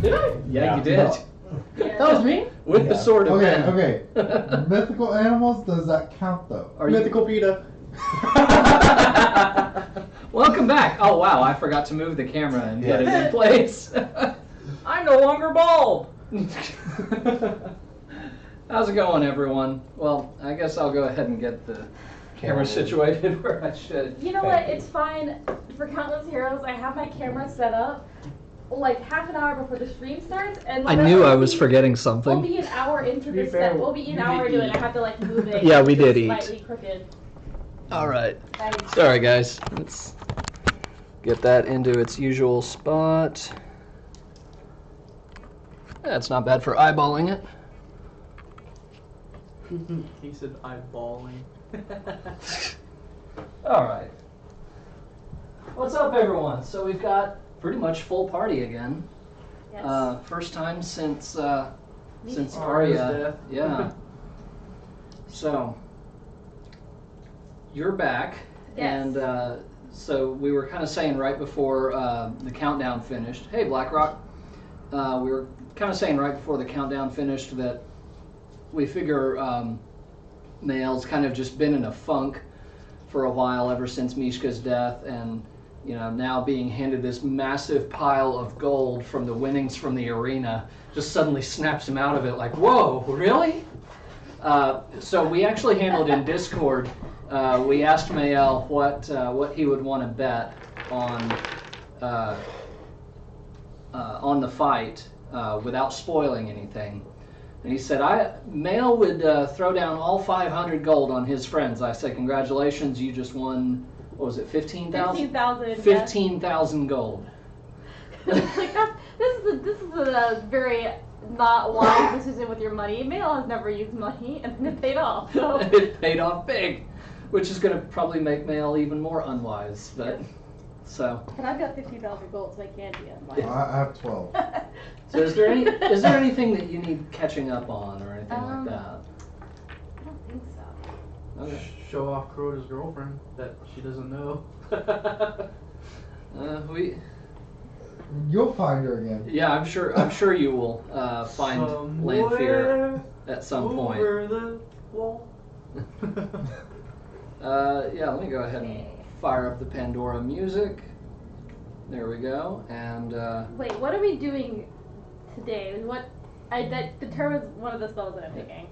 Did I? Yeah, you did. No. That was me? With the sword of Okay, man. okay. Mythical animals, does that count though? Mythical PETA. Welcome back. Oh wow, I forgot to move the camera and get it in place. I'm no longer bald. How's it going, everyone? Well, I guess I'll go ahead and get the camera situated where I should. You know what? It's fine. For Countless Heroes, I have my camera set up like half an hour before the stream starts, and I knew I was forgetting something. We'll be an hour into be this fair, set. We'll be an you hour did into it. eat. I have to like move it. Yeah, we It's did eat. Slightly crooked. All right. Thanks. Sorry, guys. Let's get that into its usual spot. That's not bad for eyeballing it. He said eyeballing. All right. What's up, everyone? So we've got pretty much full party again. Yes. First time since Arya's Arya. death. Yeah. So you're back, Yes. and so we were kind of saying right before the countdown finished. Hey, BlackRock. We were kind of saying right before the countdown finished that we figure Mael's kind of just been in a funk for a while ever since Mishka's death, and now being handed this massive pile of gold from the winnings from the arena just suddenly snaps him out of it like, whoa, really? So we actually handled in Discord. We asked Mael what he would want to bet on the fight without spoiling anything. And he said, Mael would throw down all 500 gold on his friends. I said, congratulations, you just won, what was it, 15,000? 15,000. 15,000 gold. Like this is a very not wise decision with your money. Mail has never used money, and it paid off. So. It paid off big, which is going to probably make Mael even more unwise. But so. And I've got 50,000 gold, so I can't be unwise. I have 12. So is there anything that you need catching up on or anything like that? I don't think so. Okay. Show off Kuroda's girlfriend that she doesn't know. You'll find her again. Yeah, I'm sure you will find Lanfear at some point. Over the wall. Yeah, let me go ahead and fire up the Pandora music. There we go. And Wait, what are we doing today? That determines one of the spells that I'm picking.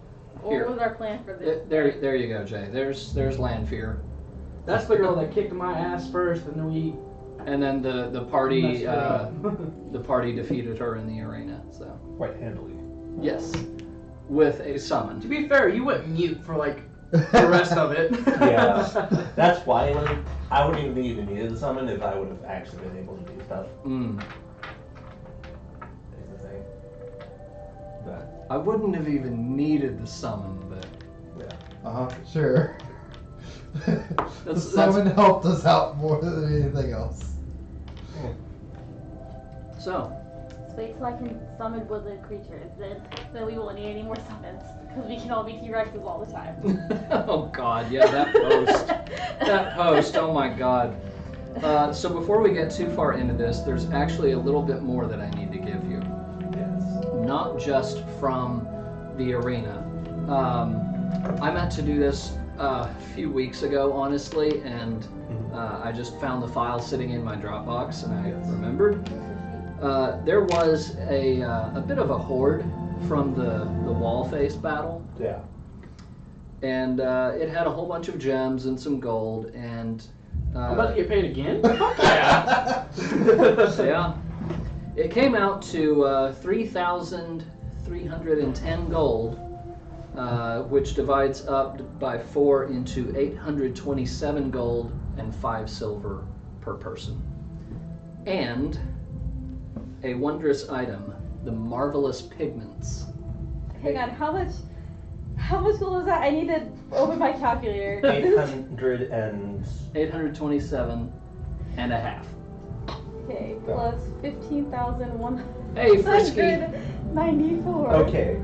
Here. What was our plan for this? there you go, Jay. There's Lanfear. That's the girl that kicked my ass first, and then we. And then the party messed her up. the party defeated her in the arena. So Quite handily. yes, with a summon. To be fair, you went mute for like the rest of it. Yeah, that's why I wouldn't even even needed the summon if I would have actually been able to do stuff. Mm. Is the thing. But I wouldn't have even needed the summon, but Uh-huh, sure. The That's- summon helped us out more than anything else. so. Let's wait till I can summon woodland creatures, then we won't need any more summons. Because we can all be T-Rexes all the time. Oh God, yeah, that post. That post, oh my God. So before we get too far into this, there's actually a little bit more that I need to give you. yes. Not just from the arena. I meant to do this a few weeks ago, honestly, and I just found the file sitting in my Dropbox, and I remembered. There was a bit of a horde from the wall face battle. Yeah. And it had a whole bunch of gems and some gold, and I'm about to get paid again? yeah, it came out to 3,310 gold, which divides up by 4 into 827 gold and 5 silver per person. And a wondrous item, the marvelous pigments. Hang on, how much gold is that? I need to open my calculator. 800 and 827 and a half. Okay, plus 15,194. Hey, Frisky. 94. okay.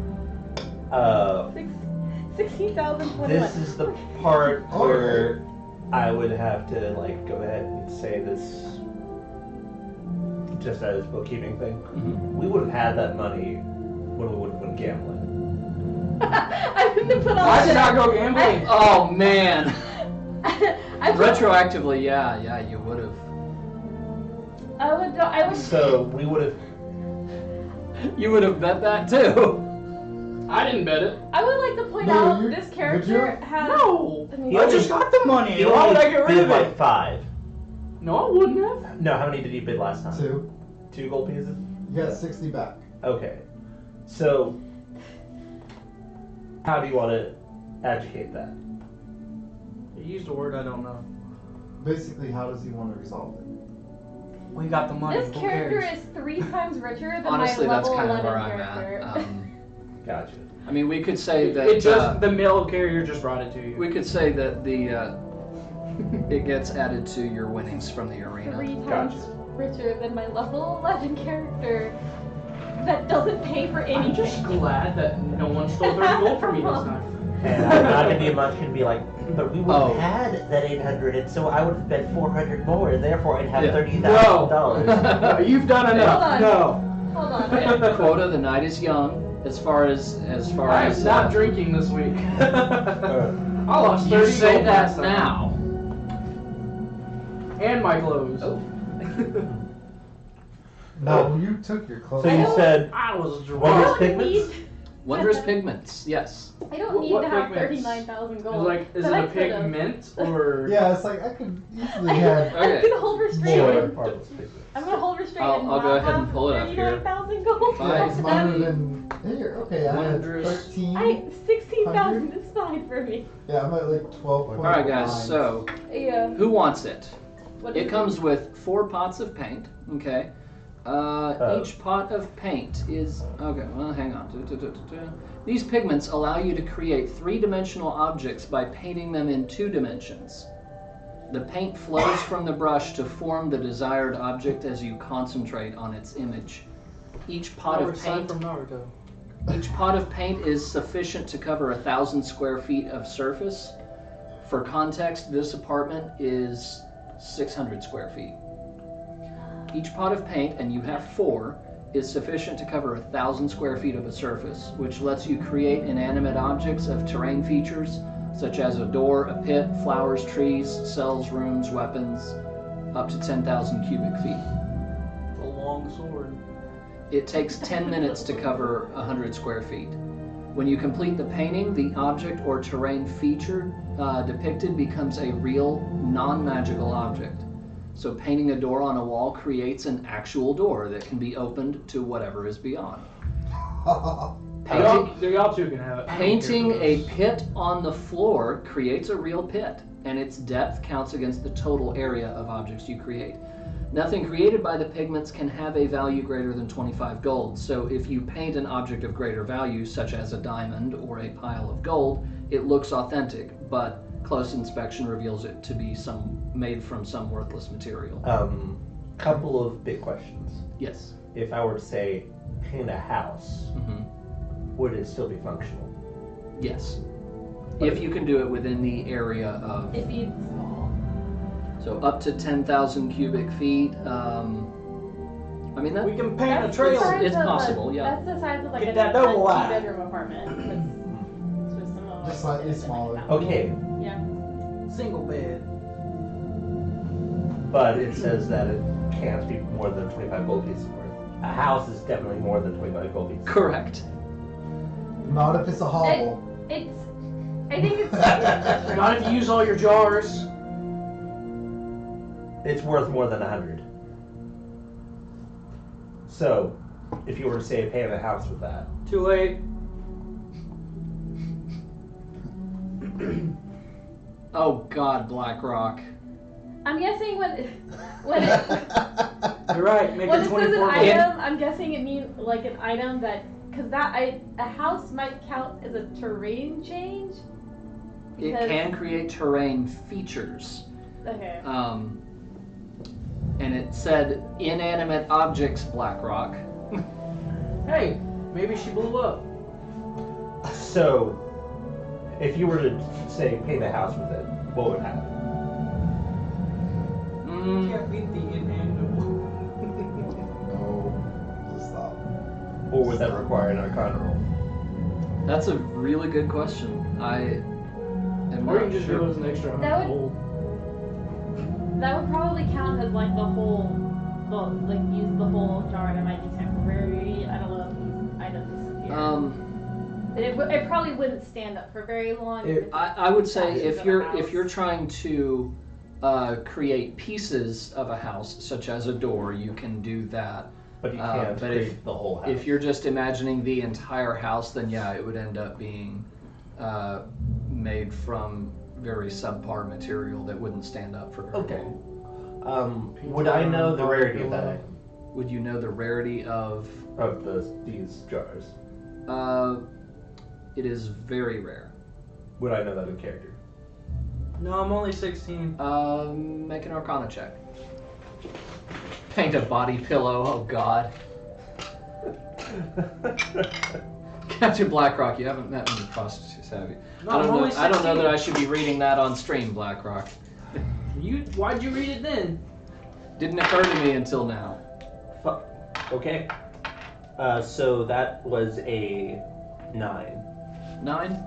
16,021. This is the part where I would have to like go ahead and say this just as bookkeeping thing, Mhm. we would have had that money when we would have been gambling. I wouldn't put all I did not go gambling. Oh man. I put- Retroactively, yeah, you would have. I would. So we would have. You would have bet that too. I didn't bet it. I would like to point No, out you- this would character you? has. No. He I only- just got the money. He Why would only I get rid bid of like it? 5. No, I wouldn't have. No, how many did he bid last time? 2. 2 gold pieces? You got 60 back. Okay. So, how do you want to educate that? You used a word I don't know. Basically, how does he want to resolve it? We got the money. This Who character cares? is 3 times richer than Honestly, my that's level kind of 11 where I'm character. at. Gotcha. I mean, we could say that It just the mail carrier just brought it to you. we could say that the it gets added to your winnings from the 3 arena. times Gotcha. richer than my level 11 character that doesn't pay for anything. I'm just glad that no one stole 30 gold from me this time. And I'm not going to be much and be like, but we would Oh. have had that 800, and so I would have bet 400 more, and therefore I'd have Yeah. $30,000. No, you've done enough. Hold on. No. Hold on. Hey, quota: the night is young. As far as I'm not drinking this week. I lost 30 you say gold last that time. now. And my clothes. Oh. No, you took your clothes. So you said, I was I drunk. Wondrous don't pigments? need, Wondrous pigments, yes. I don't need What to have pigments? 39,000 Is gold. like, is but it I a could've. pigment or? Yeah, it's like I could easily have. I'm Okay. gonna hold restraint. More. I'm gonna hold restraint I'll and go not ahead and have pull it up here. 39,000 gold. Fine. Yeah, it's minor than. Here, okay, I had Wondrous. 13. 16,000 is fine for me. Yeah, I'm at like 12. All right, guys. So, Yeah. who wants it? What It is comes with 4 pots of paint. Okay. Each pot of paint is okay. Well, hang on. These pigments allow you to create 3-dimensional objects by painting them in 2 dimensions. The paint flows from the brush to form the desired object as you concentrate on its image. Each pot of paint. from Naruto. Each pot of paint is sufficient to cover 1,000 square feet of surface. For context, this apartment is 600 square feet. Each pot of paint, and you have 4, is sufficient to cover 1,000 square feet of a surface, which lets you create inanimate objects of terrain features, such as a door, a pit, flowers, trees, cells, rooms, weapons, up to 10,000 cubic feet. A long sword. It takes 10 minutes to cover 100 square feet. When you complete the painting, the object or terrain feature depicted becomes a real, non-magical object. So painting a door on a wall creates an actual door that can be opened to whatever is beyond. Y'all two can have it. I don't Painting care for a this. pit on the floor creates a real pit, and its depth counts against the total area of objects you create. Nothing created by the pigments can have a value greater than 25 gold, so if you paint an object of greater value, such as a diamond or a pile of gold, it looks authentic, but close inspection reveals it to be made from some worthless material. Couple of big questions. Yes. If I were to say paint a house, Hmm. would it still be functional? Yes. If you can do it within the area of, If it's small. so up to 10,000 cubic feet. I mean, that, We can paint a That's the trail. size It's of possible, yeah. That's the size of like Get a that double wide. 2-bedroom apartment. It's just similar. Just slightly smaller. Okay, Yeah. Single bed. but it says that it can't be more than 25 gold pieces worth. A house is definitely more than 25 gold pieces. correct. Not if it's a hovel. It's. I think it's. Not if you use all your jars. It's worth more than 100. So, if you were to say paint a house with that, Too late. Oh God, BlackRock. I'm guessing when it You're right. Make when it it says 24 an gold. item, I'm guessing it means like an item that because a house might count as a terrain change. It Because- can create terrain features. Okay. And it said inanimate objects, BlackRock. Hey, maybe she blew up. so if you were to say paint a house with it, what would happen? Mm, Can't beat the inanimate. or would that require an Arcana roll? That's a really good question. I am Or you not can just sure. do it as an extra That would- gold. That would probably count as like the whole, like use the whole jar and it might be temporary. I don't know if these items disappear. It probably wouldn't stand up for very long. I would say Factions if of a you're house. trying to create pieces of a house, such as a door, you can do that. But you can't but create if- the whole house. If you're just imagining the entire house, then yeah, it would end up being made from very subpar material that wouldn't stand up for very Okay. long. Would I know the rarity of that item? Would you know the rarity of? Of these jars? It is very rare. Would I know that in character? No, I'm only 16. Make an Arcana check. Paint a body pillow. Oh God. Captain Blackrock, you haven't met many prostitutes, have you? No, I I'm don't only know. I don't know 16. that I should be reading that on stream, Blackrock. Why'd you read it then? Didn't occur to me until now. Okay. So that was a 9. 9.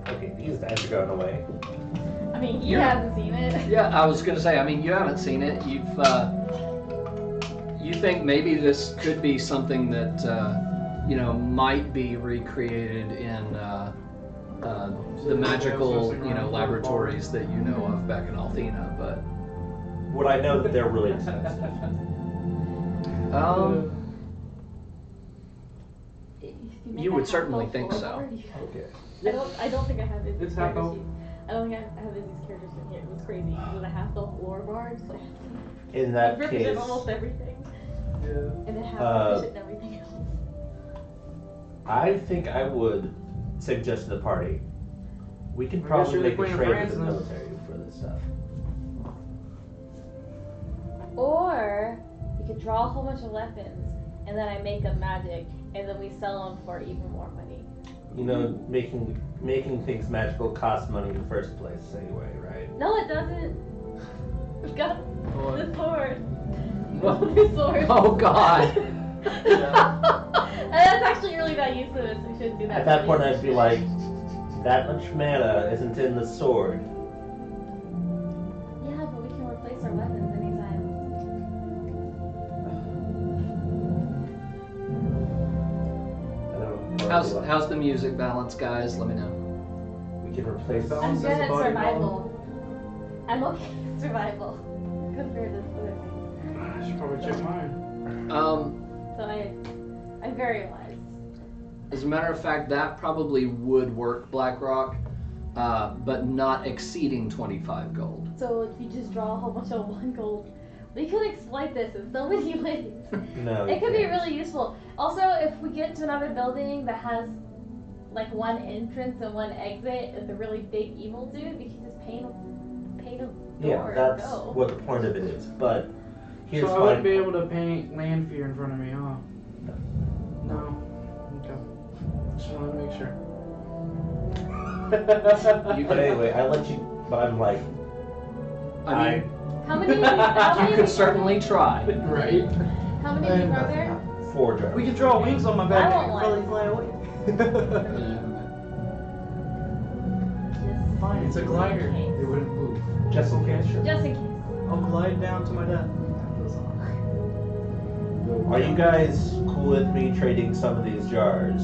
Okay, these guys are going away. I mean, you Yeah. haven't seen it. Yeah, I was gonna say. I mean, you haven't seen it. You think maybe this could be something that might be recreated in the magical laboratories that you know of back in Althena, but Would I know that they're really expensive? You would certainly think so. Okay. I don't think I have Izzy's It's half character elf. sheet. I don't think I have Izzy's character sheet here. It was crazy. It was a half elf lore bar. So In that it represents case, almost everything. Yeah. And it has and everything else. I think I would suggest to the party, we can I guess probably you're the make a Queen of trade France with the then. military for this stuff. Or you could draw a whole bunch of weapons, and then I make them magic, and then we sell them for even more money. You know, making things magical costs money in the first place anyway, right? No, it doesn't. We've got What? the sword. What? The sword. Oh, God. And that's actually really bad use of it, so we shouldn't do that. At that point, I'd be like, that much mana isn't in the sword. Yeah, but we can replace our weapons anytime. I don't know. How's the music balance, guys? Let me know. We can replace Balance. I'm That's good a at body survival. I'm okay at survival compared to other things. I should probably check mine. So I'm very wise. As a matter of fact, that probably would work, BlackRock, but not exceeding 25 gold. So if you just draw a whole bunch of 1 gold, we could exploit this in so many ways. No, It you could be can't. really useful. Also, if we get to another building that has like 1 entrance and 1 exit with a really big evil dude, we can just paint a door Yeah, and that's go. what the point of it is. But here's So I my wouldn't be able to paint Lanfear in front of me, huh? No. No. Okay. Just wanted to make sure. But anyway, I let you. But I'm like, I mean, How many? How you many could certainly try. Right? How many people are nothing there? happens. 4 jars. We can draw wings on my back I and want probably one. fly away. Just Fine, it's a glider. It wouldn't move. Just in case. Sure. Just in case. I'll glide down to my death. Are you guys cool with me trading some of these jars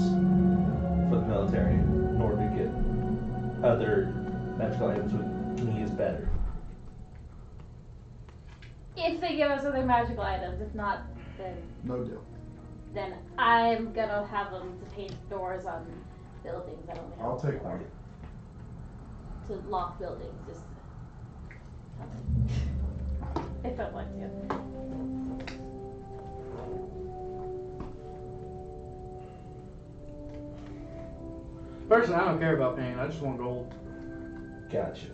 for the military in order to get other magical items we can use better? If they give us other magical items, if not, No deal. then I'm gonna have them to paint doors on buildings. I don't think I'll take one. to lock buildings. Just if I want to. Personally, I don't care about painting. I just want gold. Gotcha.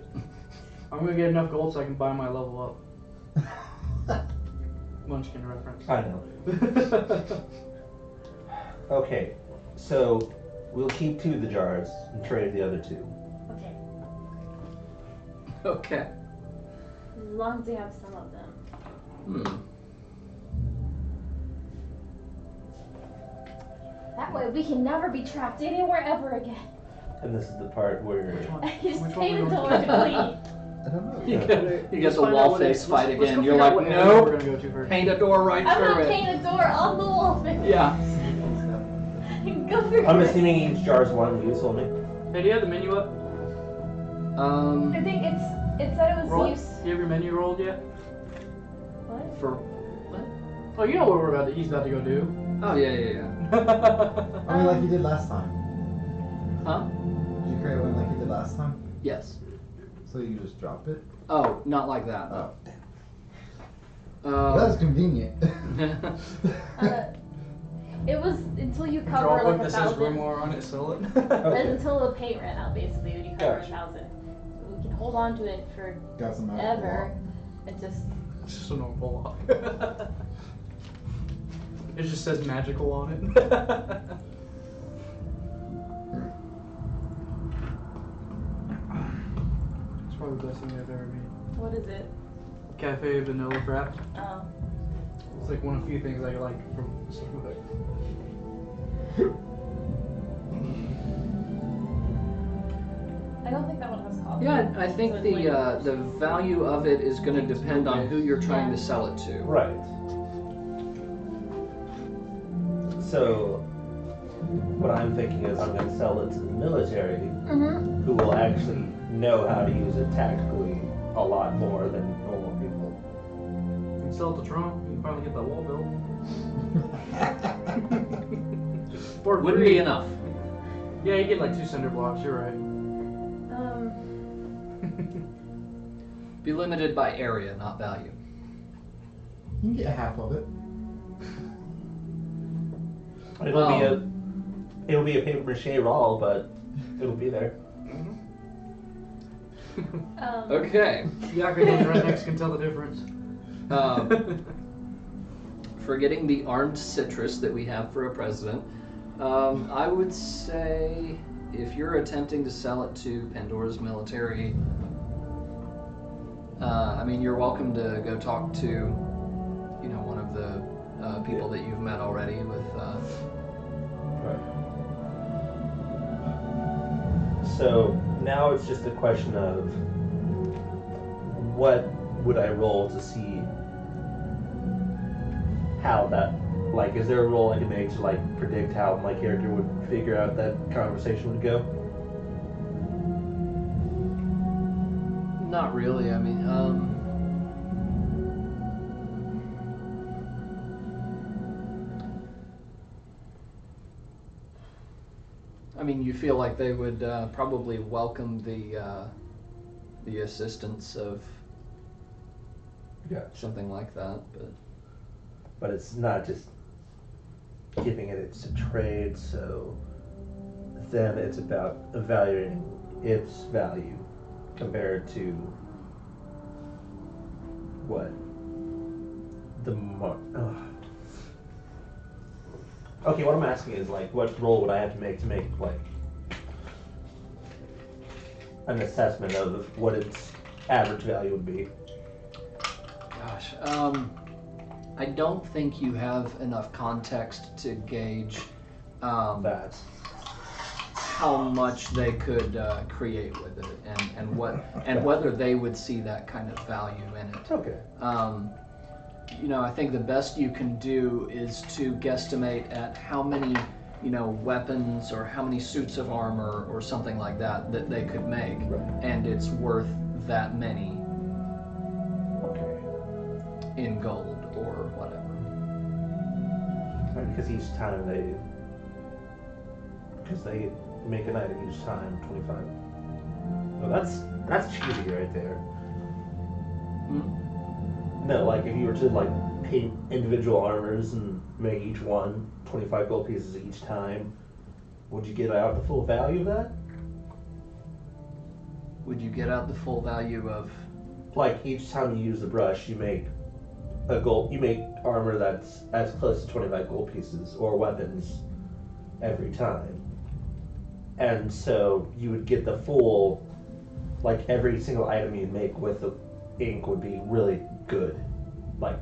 I'm gonna get enough gold so I can buy my level up. Munchkin reference. I know. Okay, so we'll keep 2 of the jars and trade the other 2. Okay. Okay. As long as we have some of them. Hmm. That way we can never be trapped anywhere ever again. And this is the part where You just Which one paint we a going door to? to clean. I don't know. You get Let's the find wall out what face it- fight let's again. go You're figure out like, what area no, we're gonna go to first. paint a door right I'm through gonna it. paint a door on the wall face. Yeah. Go figure I'm it. assuming each jar is one use only. Hey, do you have the menu up? I think it said it was Roll it. use. Do you have your menu rolled yet? What? For Oh, you know what he's about to go do. oh yeah. I mean, like you did last time. Huh? Did you create one like you did last time? Yes. So you just drop it? Oh, not like that. Oh, damn. That's convenient. It was until you Draw cover a book like that says 1,000. grimoire on it, sell it. Until the paint ran out, basically, when you cover Gotcha. 1,000. We can hold on to it Got some forever. It just It's just a normal lock. It just says magical on it. It's probably the best thing I've ever made. what is it? Cafe vanilla frap. Oh. It's like one of the few things I like from Escapades. I don't think that one has coffee. Yeah, I think So it's like- the value of it is going to depend on who you're trying to sell it to. Right. So, what I'm thinking is I'm going to sell it to the military, Mhm. who will actually know how to use it tactically a lot more than normal people. You can sell it to Trump. You can finally get that wall built. For Wouldn't free. be enough. Yeah, you get like 2 cinder blocks. You're right. Be limited by area, not value. You can get half of it. It'll be a paper mache roll, but it'll be there. Okay. The acronyms right next can tell the difference. Forgetting the armed citrus that we have for a president, I would say if you're attempting to sell it to Pandora's military, I mean, you're welcome to go talk to, you know, one of the people that you've met already with. Right. So now it's just a question of what would I roll to see how that, like, is there a roll I can make to like predict how my character would figure out that conversation would go? Not really. I mean, you feel like they would probably welcome the assistance of Yeah. something like that, But it's not just giving it its trade, so then it's about evaluating its value compared to what the Okay, what I'm asking is like, what role would I have to make like an assessment of what its average value would be? gosh, I don't think you have enough context to gauge That. how much they could create with it, and whether they would see that kind of value in it. Okay. You know, I think the best you can do is to guesstimate at how many, you know, weapons or how many suits of armor or something like that that they could make, Right. and it's worth that many Okay. in gold or whatever. Right, because each time they make an item each time, 25. Well, that's cheesy right there. Hmm? No, like if you were to like paint individual armors and make each one 25 gold pieces each time, would you get out the full value of that? Would you get out the full value of? Like each time you use the brush, you make armor that's as close to 25 gold pieces or weapons every time. And so you would get the full, like every single item you make with the ink would be really good. Like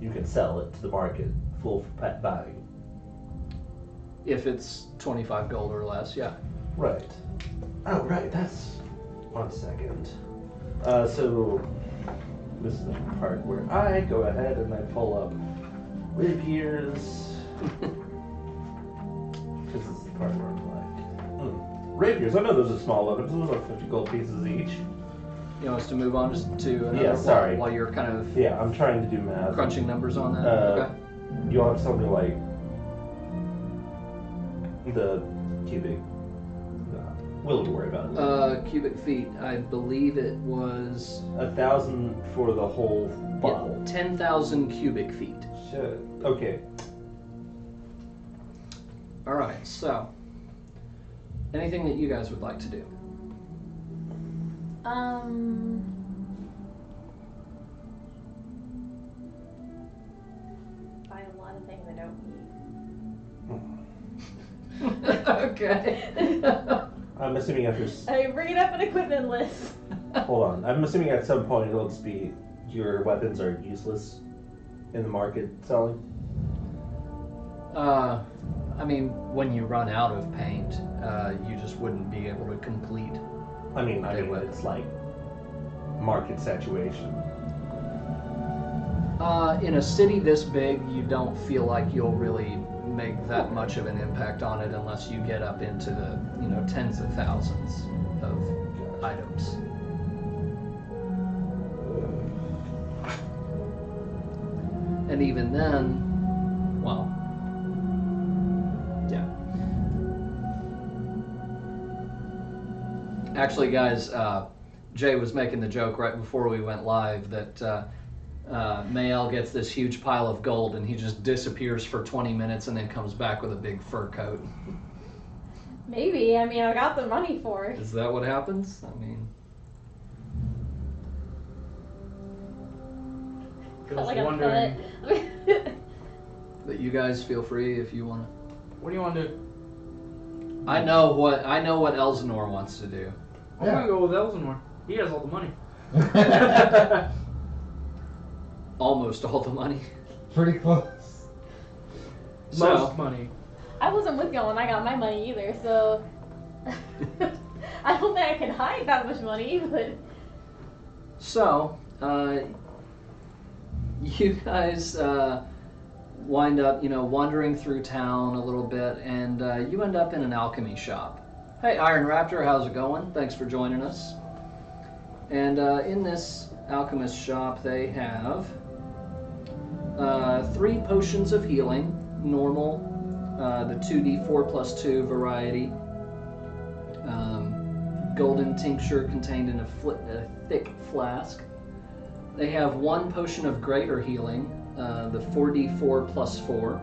you can sell it to the market full value. If it's 25 gold or less, yeah. Right. Oh, right. That's 1 second. So this is the part where I go ahead and I pull up rapiers. This is the part where I'm like, rapiers. I know those are small weapons. Those are 50 gold pieces each. You want us to move on just to another Yeah, sorry. while you're kind of Yeah, I'm trying to do math. crunching numbers on that? Okay. You want something like the cubic? We'll worry about it. Cubic feet. I believe it was 1,000 for the whole bottle. 10,000 cubic feet. Shit. Okay. All right. So, anything that you guys would like to do? Buy a lot of things I don't need. Okay. I'm assuming after. I bring it up an equipment list. Hold on. I'm assuming at some point it'll just be your weapons are useless in the market selling. I mean, when you run out of paint, you just wouldn't be able to complete. I mean, it's like market saturation. In a city this big, you don't feel like you'll really make that much of an impact on it unless you get up into the, tens of thousands of items. And even then, well, yeah. Actually, guys, Jay was making the joke right before we went live that Mael gets this huge pile of gold and he just disappears for 20 minutes and then comes back with a big fur coat. Maybe. I mean, I got the money for it. Is that what happens? I mean... Feels Like a wondering. pet. But you guys feel free if you want to. What do you want to do? I know what Elsinore wants to do. I'm gonna go with Elsinore. He has all the money. Almost all the money. Pretty close. Most money. I wasn't with y'all when I got my money either, so I don't think I can hide that much money, but So, you guys wind up, wandering through town a little bit, and you end up in an alchemy shop. Hey, Iron Raptor, how's it going? Thanks for joining us. And in this alchemist shop, they have 3 potions of healing, normal, the 2d4+2 variety, golden tincture contained in a thick flask. They have 1 potion of greater healing, the 4d4+4.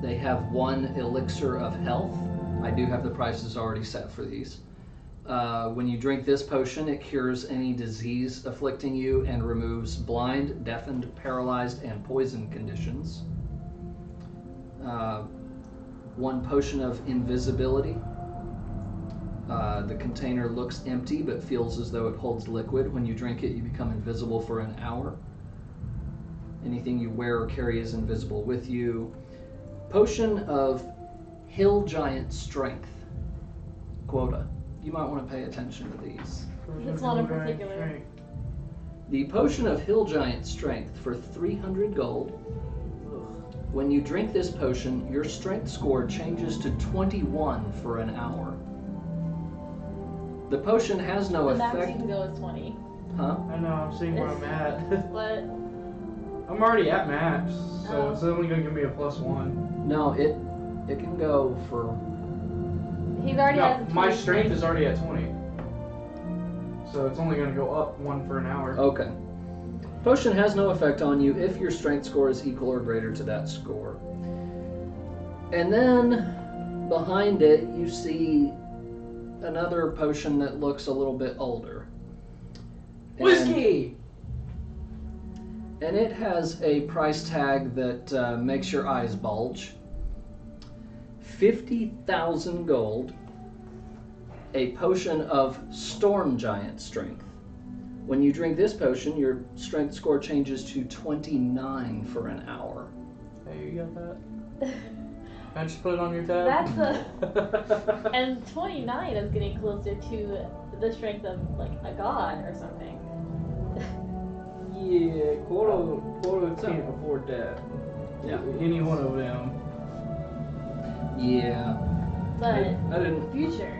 They have 1 elixir of health. I do have the prices already set for these. When you drink this potion, it cures any disease afflicting you and removes blind, deafened, paralyzed, and poison conditions. 1 potion of invisibility. The container looks empty but feels as though it holds liquid. When you drink it, you become invisible for an hour. Anything you wear or carry is invisible with you. Potion of Hill Giant Strength. Quota. You might want to pay attention to these. This one in particular. The Potion of Hill Giant Strength for 300 gold. When you drink this potion, your strength score changes to 21 for an hour. The potion has no the max you effect. can go is 20. Huh? I know, I'm seeing where I'm at. But I'm already at max, so Oh. it's only gonna give me a +1. No, it can go for. he's already No, has a my 20 strength is already at 20. So it's only gonna go up 1 for an hour. Okay. Potion has no effect on you if your strength score is equal or greater to that score. And then behind it, you see another potion that looks a little bit older. Whiskey! And it has a price tag that makes your eyes bulge. 50,000 gold. A potion of Storm Giant Strength. When you drink this potion, your strength score changes to 29 for an hour. Hey, you got that? Can I just put it on your tab? That's and 29 is getting closer to the strength of like a god or something. Yeah, Quota can't afford that. Yeah. Any one of them. Yeah. But I didn't. future.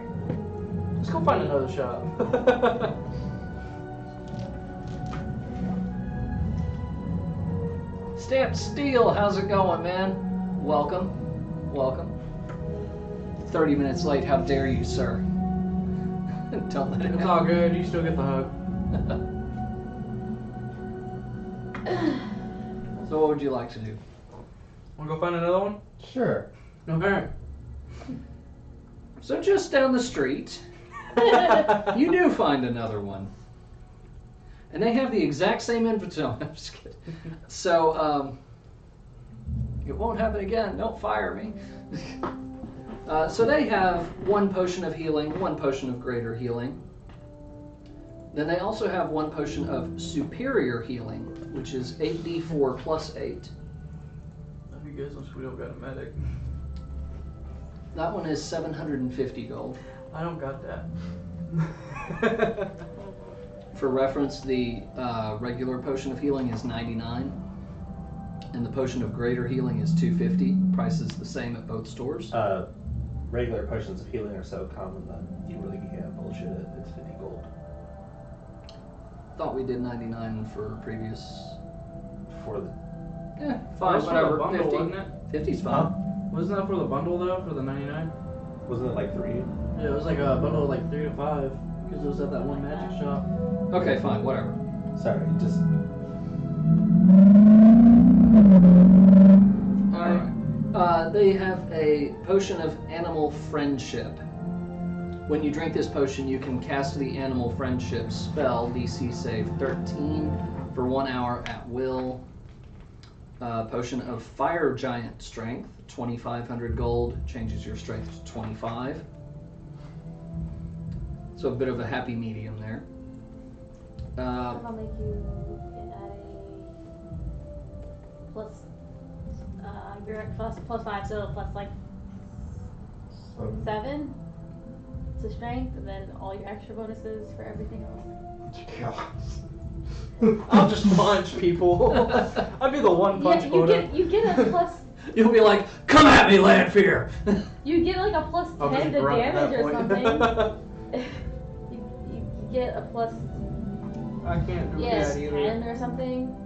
Let's go find another shop. Stamp Steel, how's it going, man? Welcome. 30 minutes late, how dare you, sir? Don't let it It's happen. all good. You still get the hug. So what would you like to do? Wanna go find another one? Sure. Okay. So just down the street, you do find another one. And they have the exact same inventory. I'm just kidding. So, it won't happen again. Don't fire me. So they have 1 potion of healing, 1 potion of greater healing. Then they also have 1 potion of superior healing, which is 8d4 plus 8. Love you guys, we don't got a medic. That one is 750 gold. I don't got that. For reference, the regular potion of healing is 99, and the potion of greater healing is 250. Price is the same at both stores. Regular potions of healing are so common that you really can't bullshit it. It's 50 gold. Thought we did 99 for previous. For the Yeah, That fine, was for the whatever. bundle, 50. wasn't it? 50's fine. Wasn't that for the bundle though? For the 99? wasn't it like 3? Yeah, it was like a bundle of like 3 to 5 because it was at that one magic shop. Okay, fine, whatever. Sorry, just Alright. They have a potion of animal friendship. When you drink this potion, you can cast the animal friendship spell, DC save 13, for 1 hour at will. Potion of fire giant strength, 2,500 gold, changes your strength to 25. So a bit of a happy medium there. I'll make you add a plus. You're at plus 5, so plus like 7 to strength, and then all your extra bonuses for everything else. I'll just punch people. I'll be the one punch quota. You get a plus. You'll be like, come at me, Lanfear! You get like a plus I'll 10 just to grunt at damage that or point. something. you get a plus I can't do that either. 10 or something.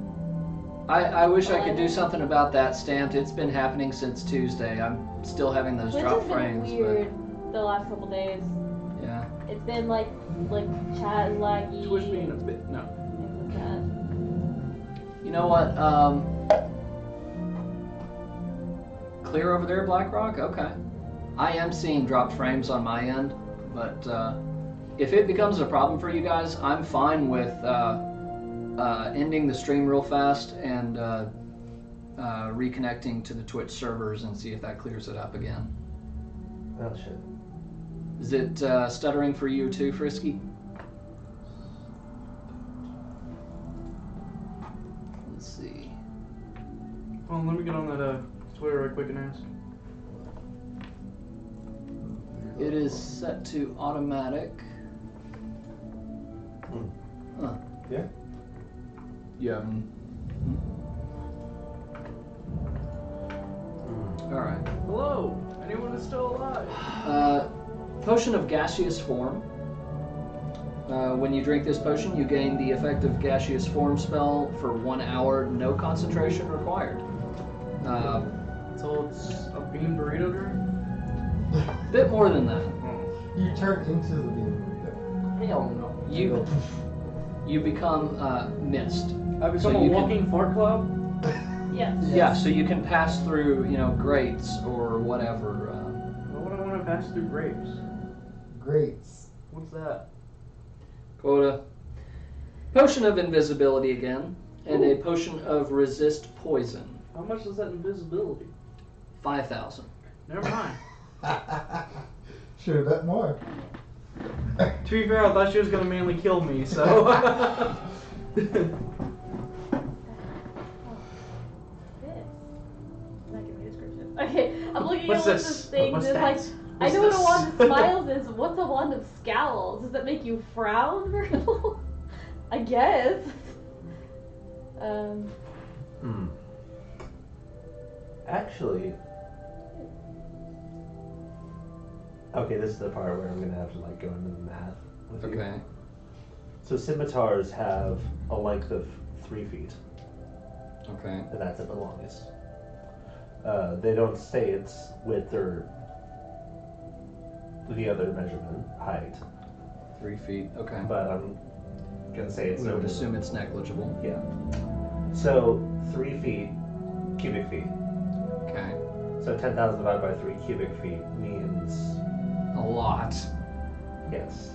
I wish I could do something about that, Stamped. It's been happening since Tuesday. I'm still having those Twitch drop has been frames, weird the last couple days. but yeah. It's been like chat is laggy. Twitch being a bit no. things like that. You know what? Clear over there, Blackrock? Okay. I am seeing dropped frames on my end, but if it becomes a problem for you guys, I'm fine with ending the stream real fast and reconnecting to the Twitch servers and see if that clears it up again. oh shit. Is it stuttering for you too, Frisky? Let's see. Hold on, let me get on that Twitter right quick and ask. It is set to automatic. Huh. Yeah. Yeah. Alright. Hello. Anyone is still alive? Potion of gaseous form. When you drink this potion, you gain the effect of gaseous form spell for 1 hour, no concentration required. So it's a bean burrito drink? Bit more than that. You turn into the bean burrito. Hell no. You become mist. I become So a you walking fart club? Yes. Yeah, so you can pass through, grates or whatever. Why would I want to pass through grapes? Greats. What's that? Quota. Potion of invisibility again, and a potion of resist poison. How much is that invisibility? 5,000. Never mind. Should have bet more. To be fair, I thought she was gonna mainly kill me, so. This. Can I give me a description? Okay, I'm looking What's at this? this thing. What's It's that? like, I What's know what a this? wand of smiles is. What's a wand of scowls? Does that make you frown, Virgil? I guess. Actually, okay, this is the part where I'm gonna have to like go into the math with you. Okay. So scimitars have a length of 3 feet, Okay. and that's at the longest. They don't say its width or the other measurement, height, 3 feet. Okay. but I'm gonna say it's We would no assume it's negligible. Yeah. So 3 feet, cubic feet. Okay. So 10,000 divided by 3 cubic feet means A lot. yes.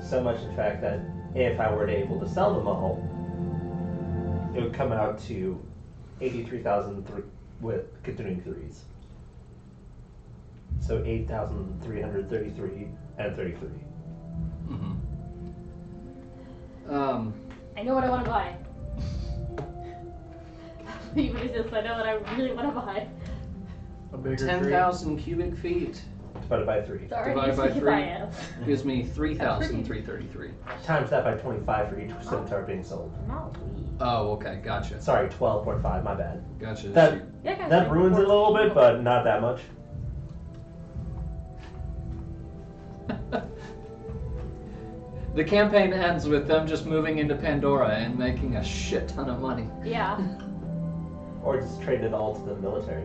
So much, in fact, that if I were to able to sell them all, it would come out to 83,000 with continuing threes. So 8,333 and 33. Mm-hmm. I know what I want to buy. Even if it's just, I know what I really want to buy. A bigger tree. 10,000 cubic feet Divided by 3. Sorry, Divided by because 3. I am. gives me 3,333. Times that by 25 for each scimitar being sold. Not we. Oh, okay. Gotcha. Sorry, 12.5, my bad. Gotcha. That Yeah, guys, that like ruins it a little 14. bit, but not that much. The campaign ends with them just moving into Pandora and making a shit ton of money. Yeah. Or just trade it all to the military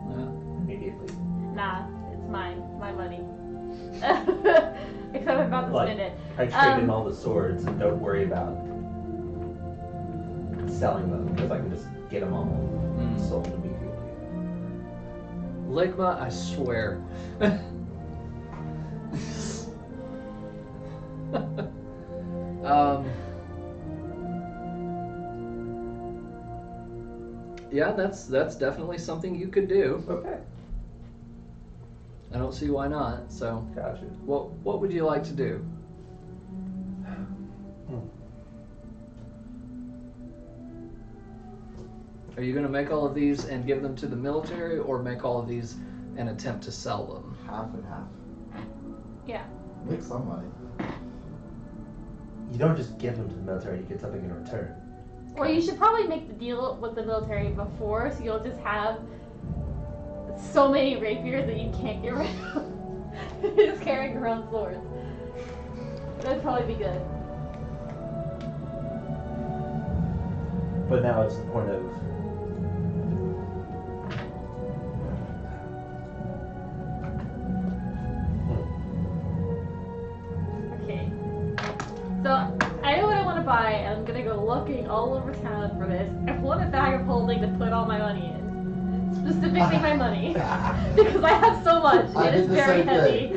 Yeah. immediately. Nah, it's mine. My money. Except I'm about to Like, spend it. I trade in all the swords and don't worry about selling them because I can just get them all sold immediately. Ligma, I swear. Yeah, that's definitely something you could do. Okay. I don't see why not. So, Gotcha. what would you like to do? Are you going to make all of these and give them to the military, or make all of these and attempt to sell them? Half and half. Yeah. Make some money. You don't just give them to the military, you get something in return. Well, you should probably make the deal with the military before, so you'll just have so many rapiers that you can't get rid of. You're just carrying around swords. That'd probably be good. But now it's the point of Okay. So, I know what I want to buy, and I'm gonna go looking all over town for this. I want a bag of holding to put all my money in. Specifically my money. Because I have so much. I It is did the very same heavy.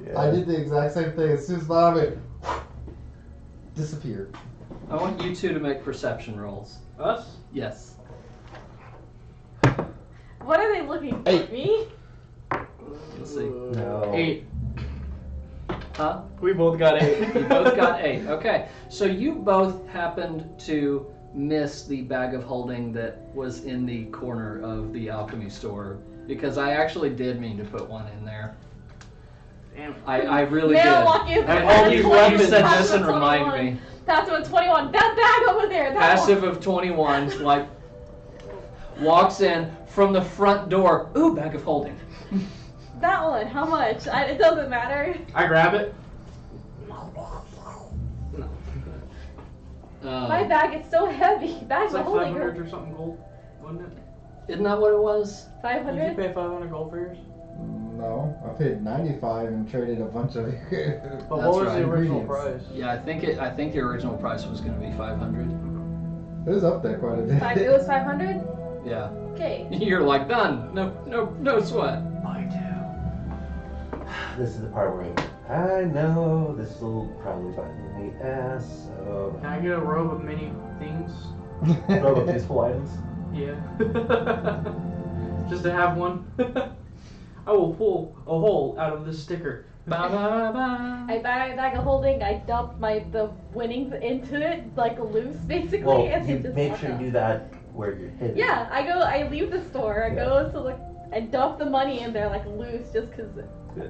yeah. I did the exact same thing. As soon as I went, disappeared. I want you two to make perception rolls. Us? Yes. What are they looking for? 8. Me? Let's see. No. 8. Huh? We both got 8. You both got 8. Okay. So you both happened to miss the bag of holding that was in the corner of the alchemy store, because I actually did mean to put one in there. Damn. I really Now did. walk in I there. all you Passive said of this and 21. remind me. Passive of 21. That bag over there. That Passive one. of 21, like, walks in from the front door. Ooh, bag of holding. That one. How much? It doesn't matter. I grab it. My bag is so heavy. Bags It's of like holding. 500 or something gold, wasn't it? Isn't that what it was? Did you 500? pay 500 gold for yours? No, I paid 95 and traded a bunch of But That's what was right. the original Ingredients. price? Yeah, I think the original price was going to be 500. It was up there quite a bit. It was 500? Yeah. Okay. You're like, done. No sweat. I This is the part where I know this will probably bite me in the ass, so do. Can I get a robe of many things? robe of useful items. Yeah. Just to have one. I will pull a hole out of this sticker Ba, ba, ba. I buy my bag of holding. I dump the winnings into it, like loose, basically, Well, and you then just make walk sure you out. do that where you're hidden. Yeah, I leave the store. I Yeah. go to like, I dump the money in there like loose, just because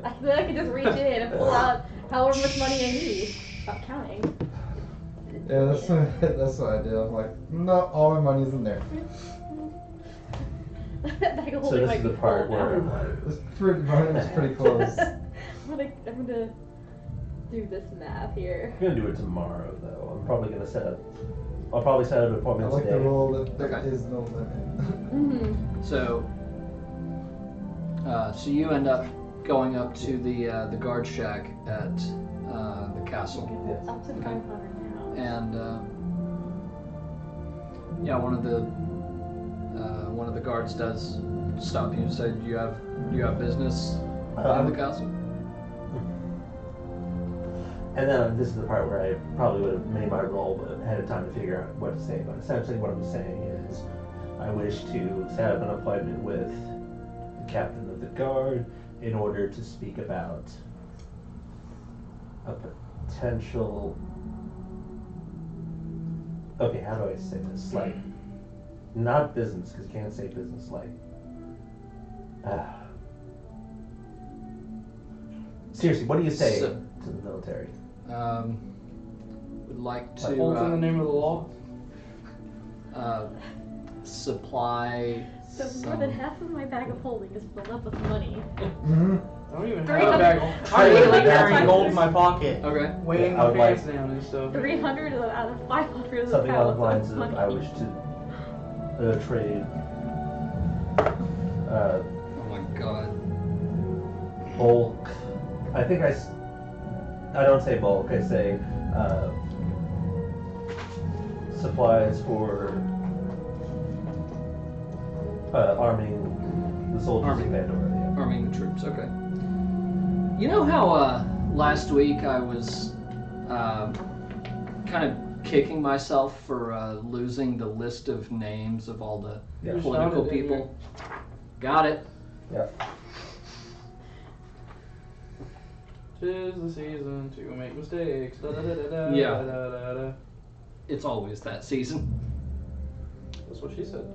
I feel like I can just reach in and pull out however much money I need, without counting. Yeah, that's what I did. I'm like, no, all my money's in there. Bag of So holding this might is be the part full now. where It's pretty, mine is pretty close. I'm gonna do this math here. I'm gonna do it tomorrow though. I'm probably gonna set up. I'll probably set up an I appointment like the today. rule that there Okay. is no limit. Mm-hmm. So you end up going up to the guard shack at the castle, Yes. Up to 500 now. and yeah, one of the guards does stop you and say, "Do you have business in the castle?" And then this is the part where I probably would have made my roll, but ahead of time to figure out what to say. But essentially, what I'm saying is, I wish to set up an appointment with the captain of the guard in order to speak about a potential. Okay, how do I say this? Like, not business, because you can't say business. Like, seriously, what do you say So- to the military? Would like to Holds in the name of the law. supply. So more than half of my bag of holding is filled up with money. Mm-hmm. I don't even have 300 a bag. I'm literally carrying gold in my pocket, Okay. weighing I my would like- pants down and stuff. 300 out of 500 is Something along the pounds lines of of, money. I wish to trade Oh my god. bulk. I think I don't say bulk, I say supplies for arming the soldiers Arming. of Pandora. Arming the troops, okay. You know how last week I was kind of kicking myself for losing the list of names of all the Yeah. You political found it, didn't people? Got it. Yeah. Tis the season to make mistakes. Da, da, da, da, da, Yeah. da, da, da, da. It's always that season. That's what she said.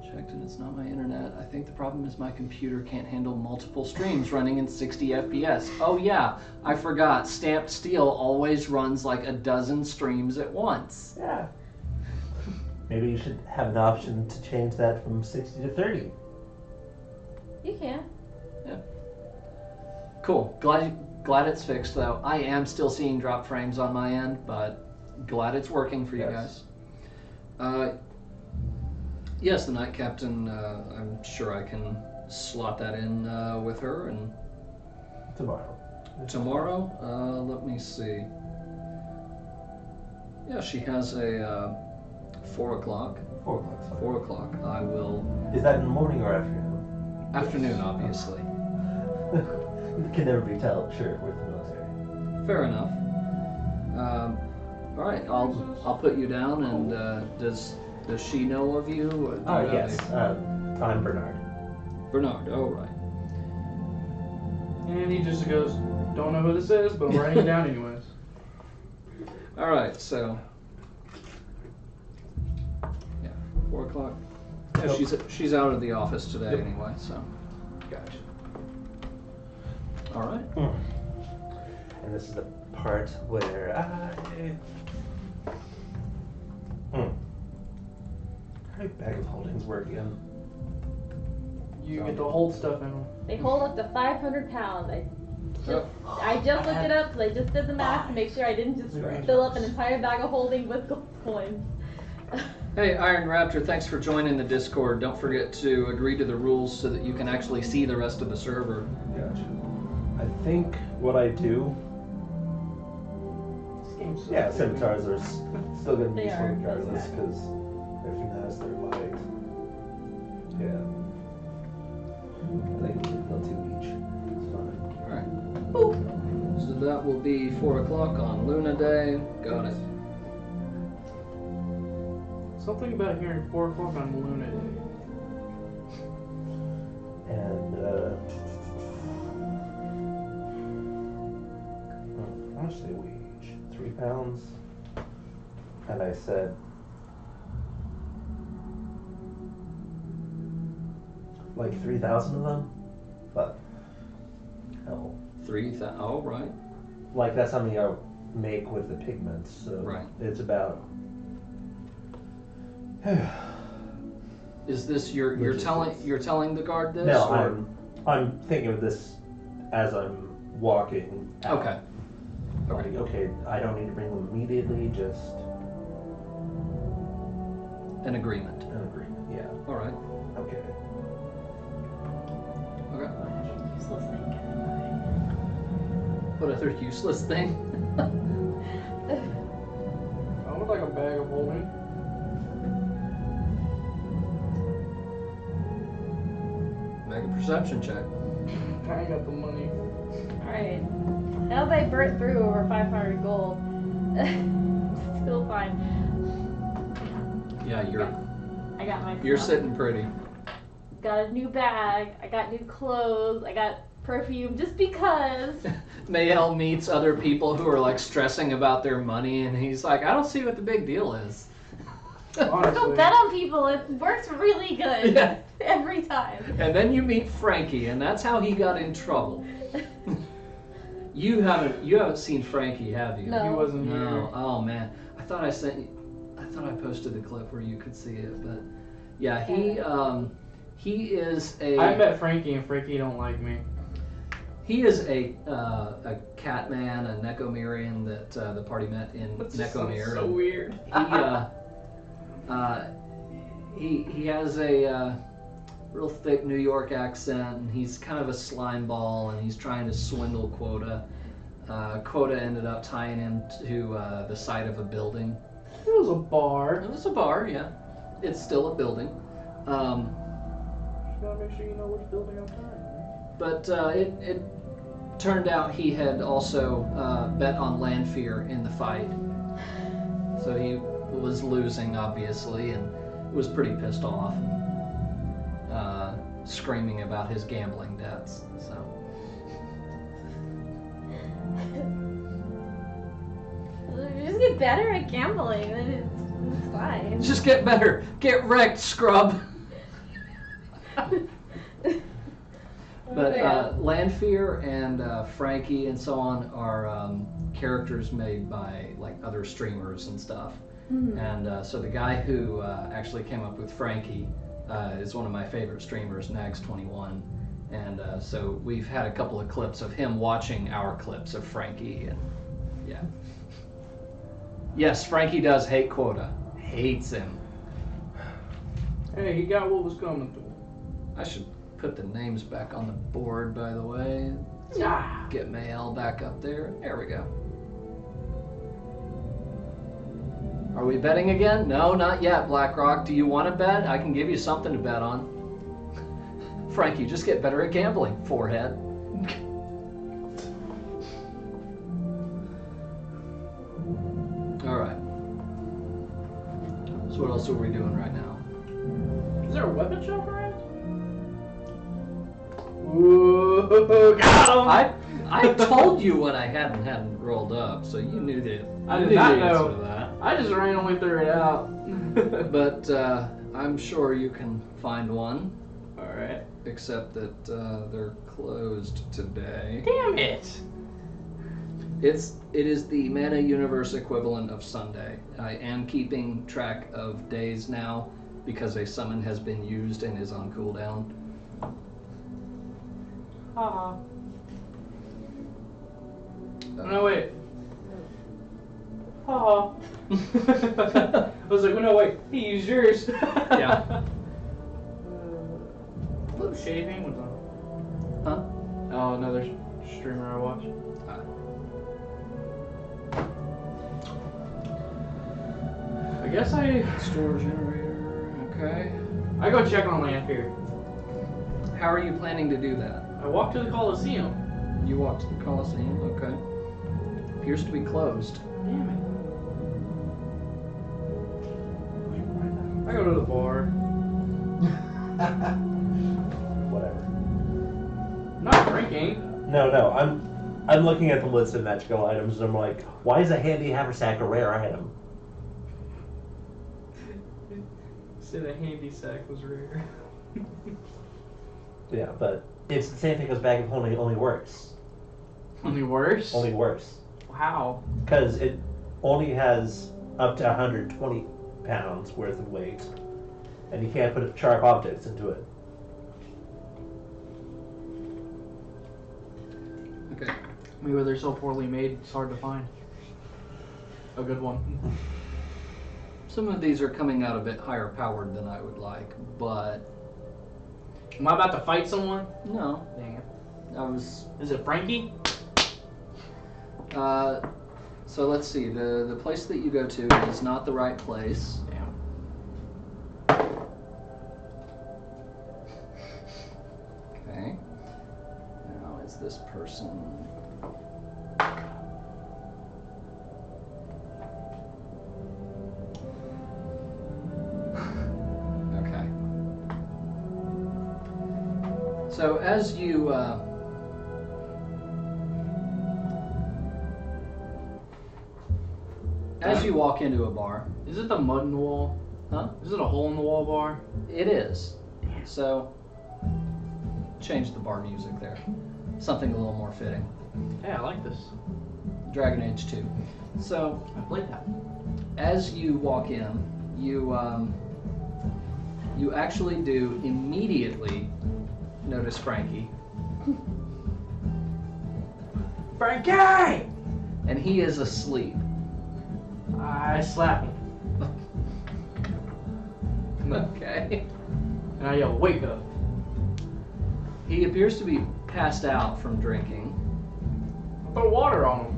Checked and it's not my internet. I think the problem is my computer can't handle multiple streams running in 60 FPS. Oh yeah, I forgot. Stamped Steel always runs like a dozen streams at once. Yeah. Maybe you should have an option to change that from 60 to 30. You can. Cool. Glad it's fixed though. I am still seeing drop frames on my end, but glad it's working for you Yes. guys. Yes, the night captain. I'm sure I can slot that in with her and Tomorrow. tomorrow. Let me see. Yeah, she has a 4 o'clock. 4 o'clock's fine. 4 o'clock. I will. Is that in the morning or afternoon? Afternoon, obviously. You can never be sure with the military. Fair enough. All right, I'll put you down. And does she know of you? Or do you have Yes. I'm Bernard. Bernard. Oh right. And he just goes, don't know who this is, but I'm writing it down anyways. All right. So. Yeah, 4 o'clock. Yeah, Yep. she's out of the office today Yep. anyway. So. Gotcha. All right. And this is the part where I. How do bag of holdings work again? You get to hold stuff in them. They hold up to 500 pounds. Yep. I just looked it up because I just did the math to make sure I didn't just fill up an entire bag of holding with gold coins. Hey, Iron Raptor, thanks for joining the Discord. Don't forget to agree to the rules so that you can actually see the rest of the server. Gotcha. I think what I do. This game's so Yeah, stupid. scimitars are still going to be They useful are, regardless exactly. because they're finesse, they're light. Yeah. I think they'll do each. It's fine. Alright. So that will be 4 o'clock on Luna Day. Got it. Something about hearing 4 o'clock on Luna Day. And How much do they weigh each? 3 pounds? And I said, like 3,000 of them? But, hell. 3,000. Oh, right. Like, that's how many I make with the pigments, so Right. it's about. Is this you're telling the guard this? No, or? I'm thinking of this as I'm walking out. Okay. Like, okay, I don't need to bring them immediately, just An agreement. an agreement, yeah. All right. Okay. Okay. Useless thing. What other useless thing? I would like a bag of holding. Make a perception check. I ain't got the money. Alright. Now they burnt through over 500 gold. Still fine. Yeah, I got my you're stuff. sitting pretty. Got a new bag. I got new clothes. I got perfume just because. Mayhel meets other people who are like stressing about their money, and he's like, I don't see what the big deal is. Honestly. Don't bet on people. It works really good. Yeah. Every time. And then you meet Frankie, and that's how he got in trouble. You haven't seen Frankie, have you? No. He wasn't No. here. Oh man, I thought I posted the clip where you could see it, but yeah, he is a. I met Frankie and Frankie don't like me. He is a cat man, a Necomirian that the party met in That just sounds Necomir. so weird. He has a real thick New York accent, and he's kind of a slime ball, and he's trying to swindle Quota. Quota ended up tying him to the side of a building. It was a bar. It was a bar, yeah. It's still a building. You gotta make sure you know which building I'm trying. But it turned out he had also bet on Lanfear in the fight. So he was losing, obviously, and was pretty pissed off. Screaming about his gambling debts. So. Just get better at gambling, then it's fine. Just get better. Get wrecked, scrub. But Lanfear and Frankie and so on are characters made by like other streamers and stuff. Mhm. And so the guy who actually came up with Frankie is one of my favorite streamers, Nags21. And so we've had a couple of clips of him watching our clips of Frankie, and yeah. Yes, Frankie does hate Quota. Hates him. Hey, he got what was coming to him. I should put the names back on the board, by the way. Ah. Get Mayel back up there. There we go. Are we betting again? No, not yet, BlackRock. Do you want to bet? I can give you something to bet on. Frankie, just get better at gambling, forehead. Alright. So what else are we doing right now? Is there a weapon shop around? Ooh, got him! I told you when I hadn't rolled up, so you knew that. I you did knew not the answer know. to that. I just randomly threw it out. But I'm sure you can find one. Alright. Except that they're closed today. Damn it! It is the Mana Universe equivalent of Sunday. I am keeping track of days now because a summon has been used and is on cooldown. Haha. No, wait. Haha. I was like, oh, no, wait. He used yours. Yeah. Shaving? What's on? Huh? Oh, another streamer I watch. I guess Store generator. Okay. I go check on Lanfear. How are you planning to do that? I walk to the Coliseum. You walk to the Coliseum. Okay. Appears to be closed. Damn it. I go to the bar. Whatever. Not drinking. No, I'm looking at the list of magical items and I'm like, why is a handy haversack a rare item? Said a handy sack was rare. Yeah, but it's the same thing as bag of holding, only worse. Only worse? Only worse. How? Because it only has up to 120 pounds worth of weight. And you can't put sharp objects into it. Okay. Maybe they're so poorly made, it's hard to find. A good one. Some of these are coming out a bit higher powered than I would like, but Am I about to fight someone? no, Dang it. I was. Is it Frankie? So let's see. The place that you go to is not the right place. Damn. Okay. Now is this person? Okay. So as you walk into a bar, Is it the mud in the wall? huh? Is it a hole in the wall bar? It is. So change the bar music there. Something a little more fitting. Hey, I like this. Dragon Age 2. So I played that. as you walk in, you actually do immediately notice Frankie, Frankie! and he is asleep. I slap him. Okay. And I yell, wake up. He appears to be passed out from drinking. I'll throw water on him.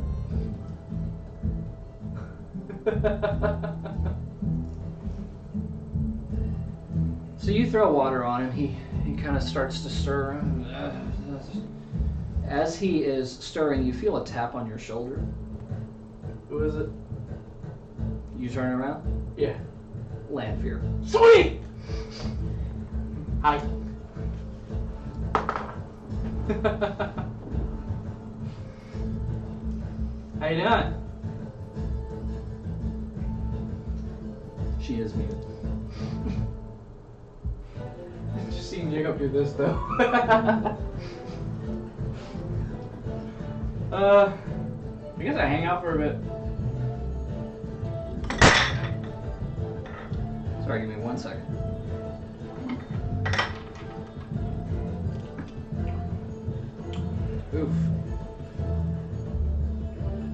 So you throw water on him. He kind of starts to stir. As he is stirring, you feel a tap on your shoulder. Who is it? You turn around. Yeah. Lanfear. Sweet! Hi. How you doing? She is mute. Just seeing Jacob do this though. I guess I hang out for a bit. Sorry, give me 1 second. Oof.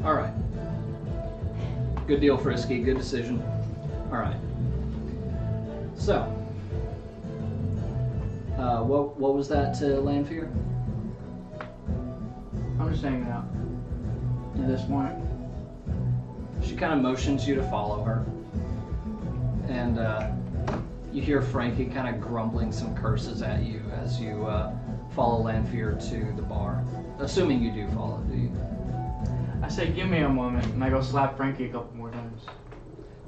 All right. Good deal, Frisky. Good decision. All right. So, what was that, Lanfear? I'm just hanging out at this point. She kind of motions you to follow her, and you hear Frankie kind of grumbling some curses at you as you follow Lanfear to the bar. Assuming you do follow, do you? I say, give me a moment, and I go slap Frankie a couple more times.